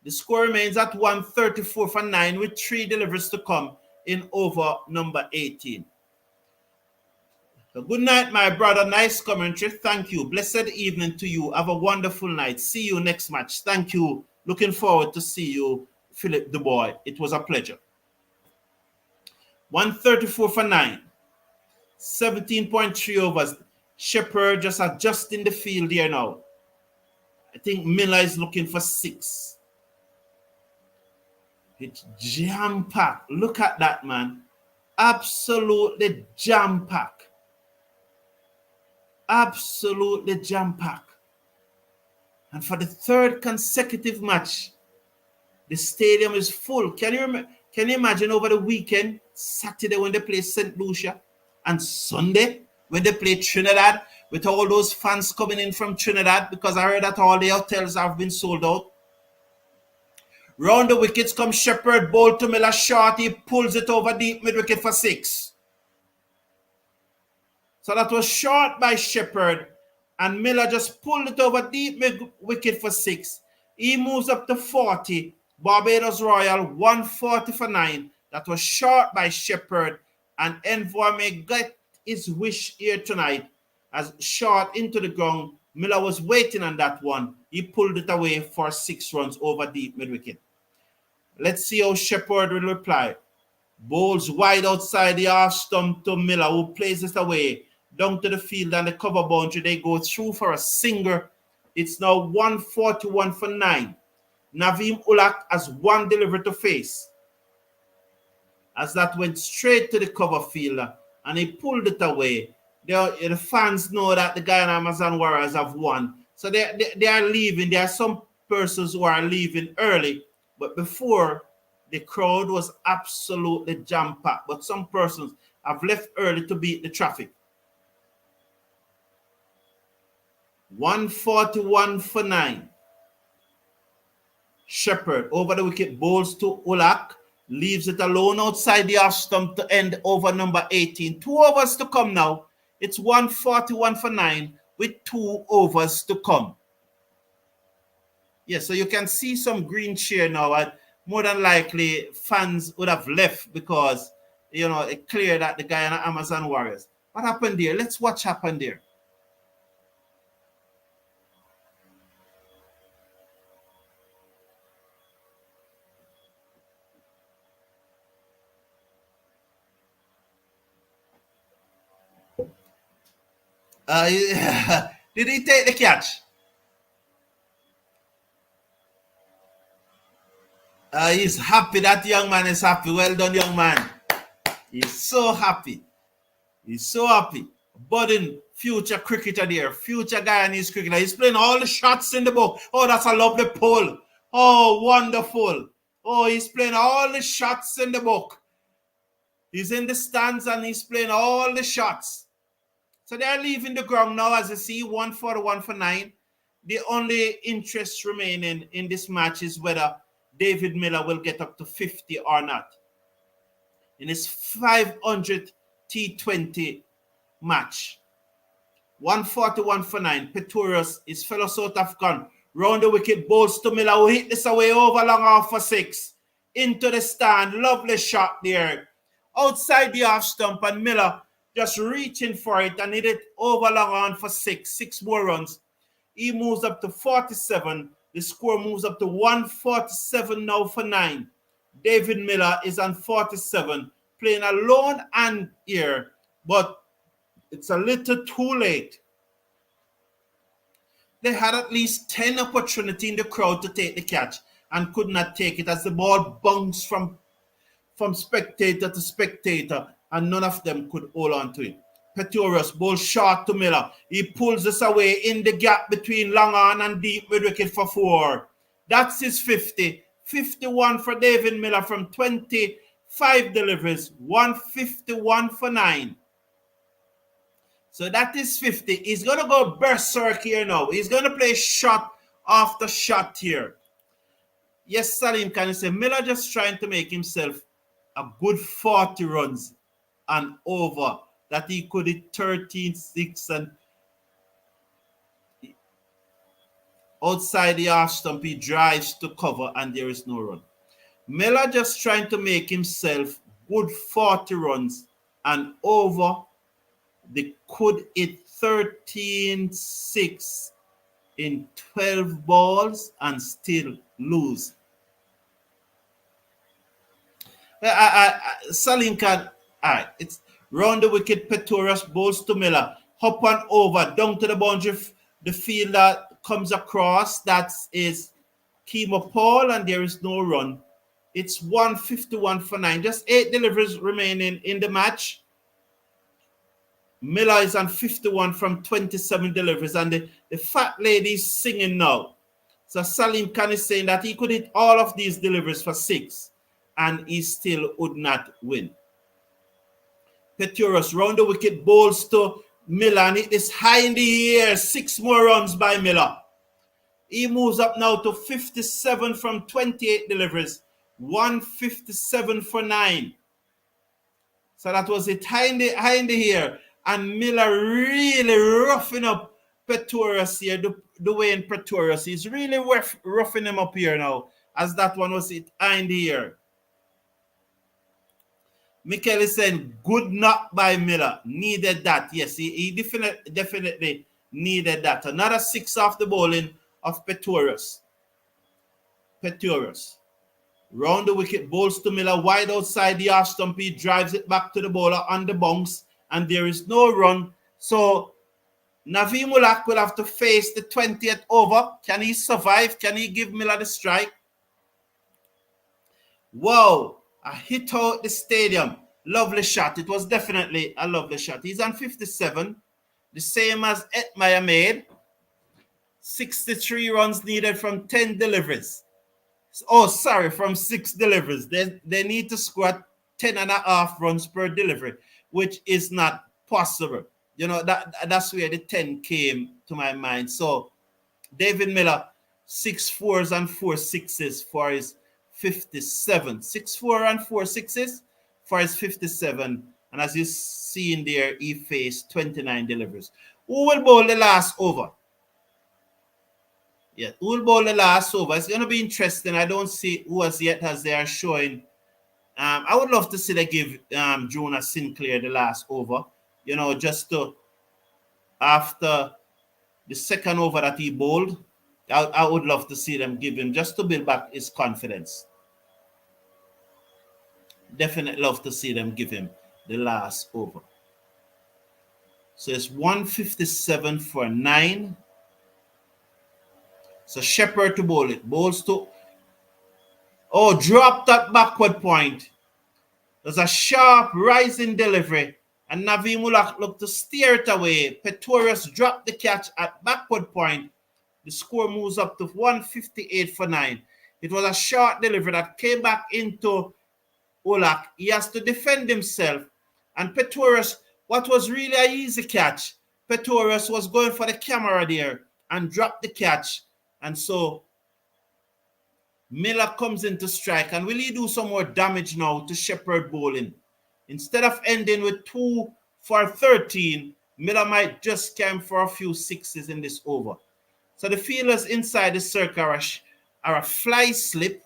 The score remains at 134 for 9 with 3 deliveries to come in over number 18. So good night, my brother. Nice commentary. Thank you. Blessed evening to you. Have a wonderful night. See you next match. Thank you. Looking forward to see you, Philip the boy. It was a pleasure. 134 for 9. 17.3 overs. Shepherd just adjusting the field here now. I think Miller is looking for 6. It's jam-packed. Look at that, man. Absolutely jam-packed. Absolutely jam-packed. And for the 3rd consecutive match, the stadium is full. Can you imagine over the weekend, Saturday when they play St. Lucia, and Sunday when they play Trinidad, with all those fans coming in from Trinidad, because I heard that all the hotels have been sold out. Round the wickets comes Shepherd, ball to Miller, short. He pulls it over deep mid-wicket for 6. So that was short by Shepherd, and Miller just pulled it over deep mid-wicket for 6. He moves up to 40. Barbados Royal, 140 for 9. That was short by Shepherd, and Envoy may get his wish here tonight. As short into the ground, Miller was waiting on that one. He pulled it away for 6 runs over deep mid-wicket. Let's see how Shepherd will reply. Bowls wide outside the half stump to Miller, who plays it away down to the field and the cover boundary. They go through for a single. It's now 141 for 9. Navim Ulak has 1 delivery to face, as that went straight to the cover fielder and he pulled it away. The fans know that the Guyana Amazon Warriors have won, so they are leaving. There are some persons who are leaving early, but before, the crowd was absolutely jam-packed. But some persons have left early to beat the traffic. 141 for 9. Shepherd over the wicket, bowls to Ulak, leaves it alone outside the half stump to end over number 18. 2 overs to come now. It's 141 for 9 with 2 overs to come. Yes, so you can see some green cheer now. And more than likely, fans would have left because, it clear that the Guyana Amazon Warriors. What happened there? Let's watch what happened there. Did he take the catch? He's happy. That young man is happy. Well done, young man. He's so happy. He's so happy. Budding future cricketer there. Future Guyanese cricketer. He's playing all the shots in the book. Oh, that's a lovely pull. Oh, wonderful. Oh, he's playing all the shots in the book. He's in the stands and he's playing all the shots. So they're leaving the ground now, as you see, 141 for 9. The only interest remaining in this match is whether David Miller will get up to 50 or not. In his 500 T20 match. 141 for 9. Pretorius, his fellow South African, round the wicket, bowls to Miller, who hit this away over long off for 6. Into the stand. Lovely shot there. Outside the half stump, and Miller just reaching for it and hit it over long on for 6. 6 more runs. He moves up to 47. The score moves up to 147 now for 9. David Miller is on 47, playing a lone hand here, but it's a little too late. They had at least 10 opportunities in the crowd to take the catch and could not take it as the ball bounced from spectator to spectator, and none of them could hold on to it. Pretorius bowls short to Miller. He pulls this away in the gap between long on and deep mid-wicket for 4. That's his 50. 51 for David Miller from 25 deliveries. 151 for 9. So that is 50. He's going to go berserk here now. He's going to play shot after shot here. Yes, Salim, can you say Miller just trying to make himself a good 40 runs and over, that he could hit 13-6 and outside the half stump he drives to cover and there is no run. Miller just trying to make himself good 40 runs, and over they could hit 13-6 in 12 balls and still lose. Salim can, all right, it's round the wicket, Pretorius bowls to Miller, hop and over, down to the boundary, the fielder comes across, that is Powell, and there is no run. It's 151 for 9, just 8 deliveries remaining in the match. Miller is on 51 from 27 deliveries, and the fat lady is singing now. So Salim Khan is saying that he could hit all of these deliveries for 6, and he still would not win. Pretorius round the wicket, bowls to Miller, and it is high in the air. 6 more runs by Miller. He moves up now to 57 from 28 deliveries. 157 for 9. So that was it, high in the air. And Miller really roughing up Pretorius here. The way in Pretorius, he's really roughing him up here now, as that one was it high in the air. McCoy is saying, good knock by Miller. Needed that. Yes, he definitely needed that. Another 6 off the bowling of Pretorius. Round the wicket, bowls to Miller, wide outside the half stump. He drives it back to the bowler on the bounce, and there is no run. So Naveem Ulak will have to face the 20th over. Can he survive? Can he give Miller the strike? Wow, a hit out the stadium. Lovely shot. It was definitely a lovely shot. He's on 57, the same as Hetmyer made. 63 runs needed from 10 deliveries. Oh, sorry, from 6 deliveries. They need to score 10.5 runs per delivery, which is not possible. You know, that's where the 10 came to my mind. So David Miller, 6 4s and 4 6s for his 57. 6 4 and 4 6s for his 57. And as you see in there, he faced 29 deliveries. Who will bowl the last over? Yeah, who will bowl the last over? It's going to be interesting. I don't see who as yet as they are showing. I would love to see they give Jonas Sinclair the last over. You know, just to, after the second over that he bowled, I would love to see them give him, just to build back his confidence. Definitely love to see them give him the last over. So it's 157 for 9. So Shepherd to bowl it. Bowls to... Oh, drop that backward point. There's a sharp rising delivery. And Naveem Ulak looked to steer it away. Pretorius dropped the catch at backward point. The score moves up to 158 for 9. It was a short delivery that came back into Ulak. He has to defend himself. And Pretorius, what was really an easy catch, Pretorius was going for the camera there and dropped the catch. And so Miller comes in to strike. And will he do some more damage now to Shepherd bowling? Instead of ending with 2 for 13, Miller might just come for a few 6s in this over. So the fielders inside the circle are a fly slip,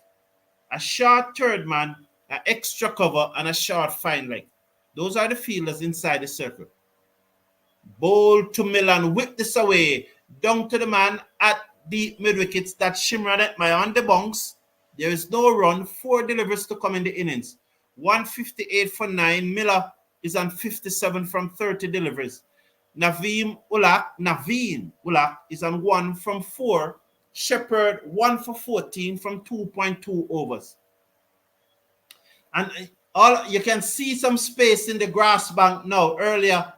a short third man, an extra cover, and a short fine leg. Those are the fielders inside the circle. Bowl to Miller and whip this away. Down to the man at the mid-wickets. That's Shimran Hetmyer on the bounce. There is no run. 4 deliveries to come in the innings. 158 for 9. Miller is on 57 from 30 deliveries. Naveem Ulak is on 1 from 4. Shepherd 1 for 14 from 2.2 overs. And you can see some space in the grass bank now. Earlier,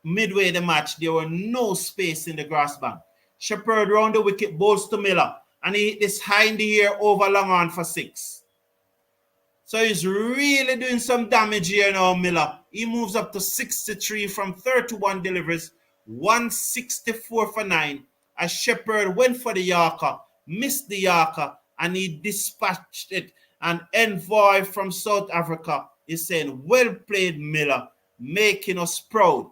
midway the match, there were no space in the grass bank. Shepherd round the wicket, bowls to Miller, and he hit this high in the air over long on for 6. So he's really doing some damage here now, Miller. He moves up to 63 from 31 deliveries, 164 for 9. As Shepherd went for the Yorker, missed the Yorker, and he dispatched it. An envoy from South Africa is saying, well played, Miller, making us proud.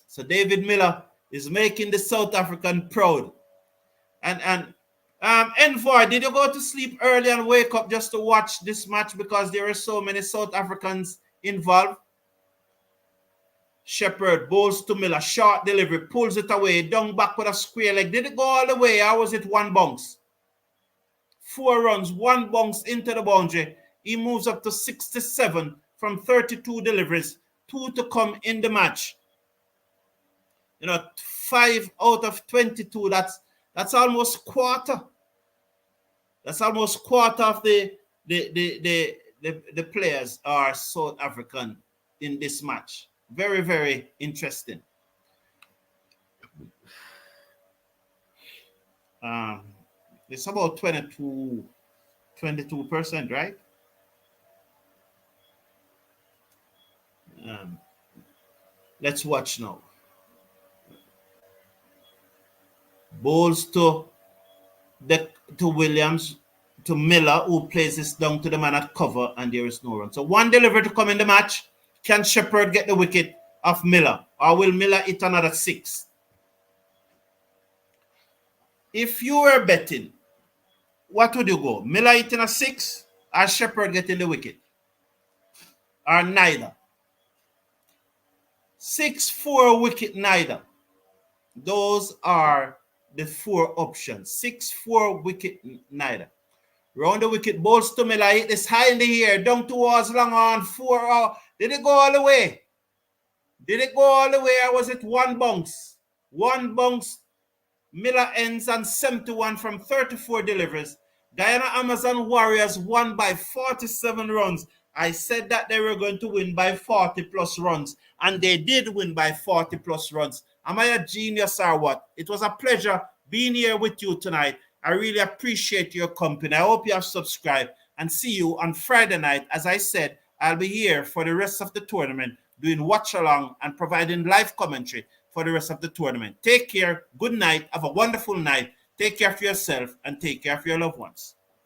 So David Miller is making the South African proud. And Envoy, did you go to sleep early and wake up just to watch this match because there are so many South Africans involved? Shepherd bowls to Miller, short delivery, pulls it away, down back with a square leg. Did it go all the way or was it one bounce? 4 runs, 1 bounce into the boundary. He moves up to 67 from 32 deliveries, 2 to come in the match. 5 out of 22. That's almost quarter. That's almost quarter of the players are South African in this match. Very, very interesting. It's about 22%, right? Let's watch now. Bowls to Williams, to Miller, who plays this down to the man at cover, and there is no run. So 1 delivery to come in the match. Can Shepherd get the wicket of Miller, or will Miller hit another 6? If you were betting, what would you go? Miller hitting a 6 or Shepherd getting the wicket? Or neither? 6-4 wicket, neither. Those are the 4 options. 6-4 wicket, neither. Round the wicket, bowls to Miller, hit this high in the air, down towards long on, 4 out. Did it go all the way? Did it go all the way or was it 1 bounce? 1 bounce. Miller ends on 71 from 34 deliveries. Guyana Amazon Warriors won by 47 runs. I said that they were going to win by 40 plus runs, and they did win by 40 plus runs. Am I a genius or what? It was a pleasure being here with you tonight. I really appreciate your company. I hope you have subscribed, and see you on Friday night. As I said, I'll be here for the rest of the tournament, doing watch along and providing live commentary for the rest of the tournament. Take care. Good night. Have a wonderful night. Take care of yourself and take care of your loved ones.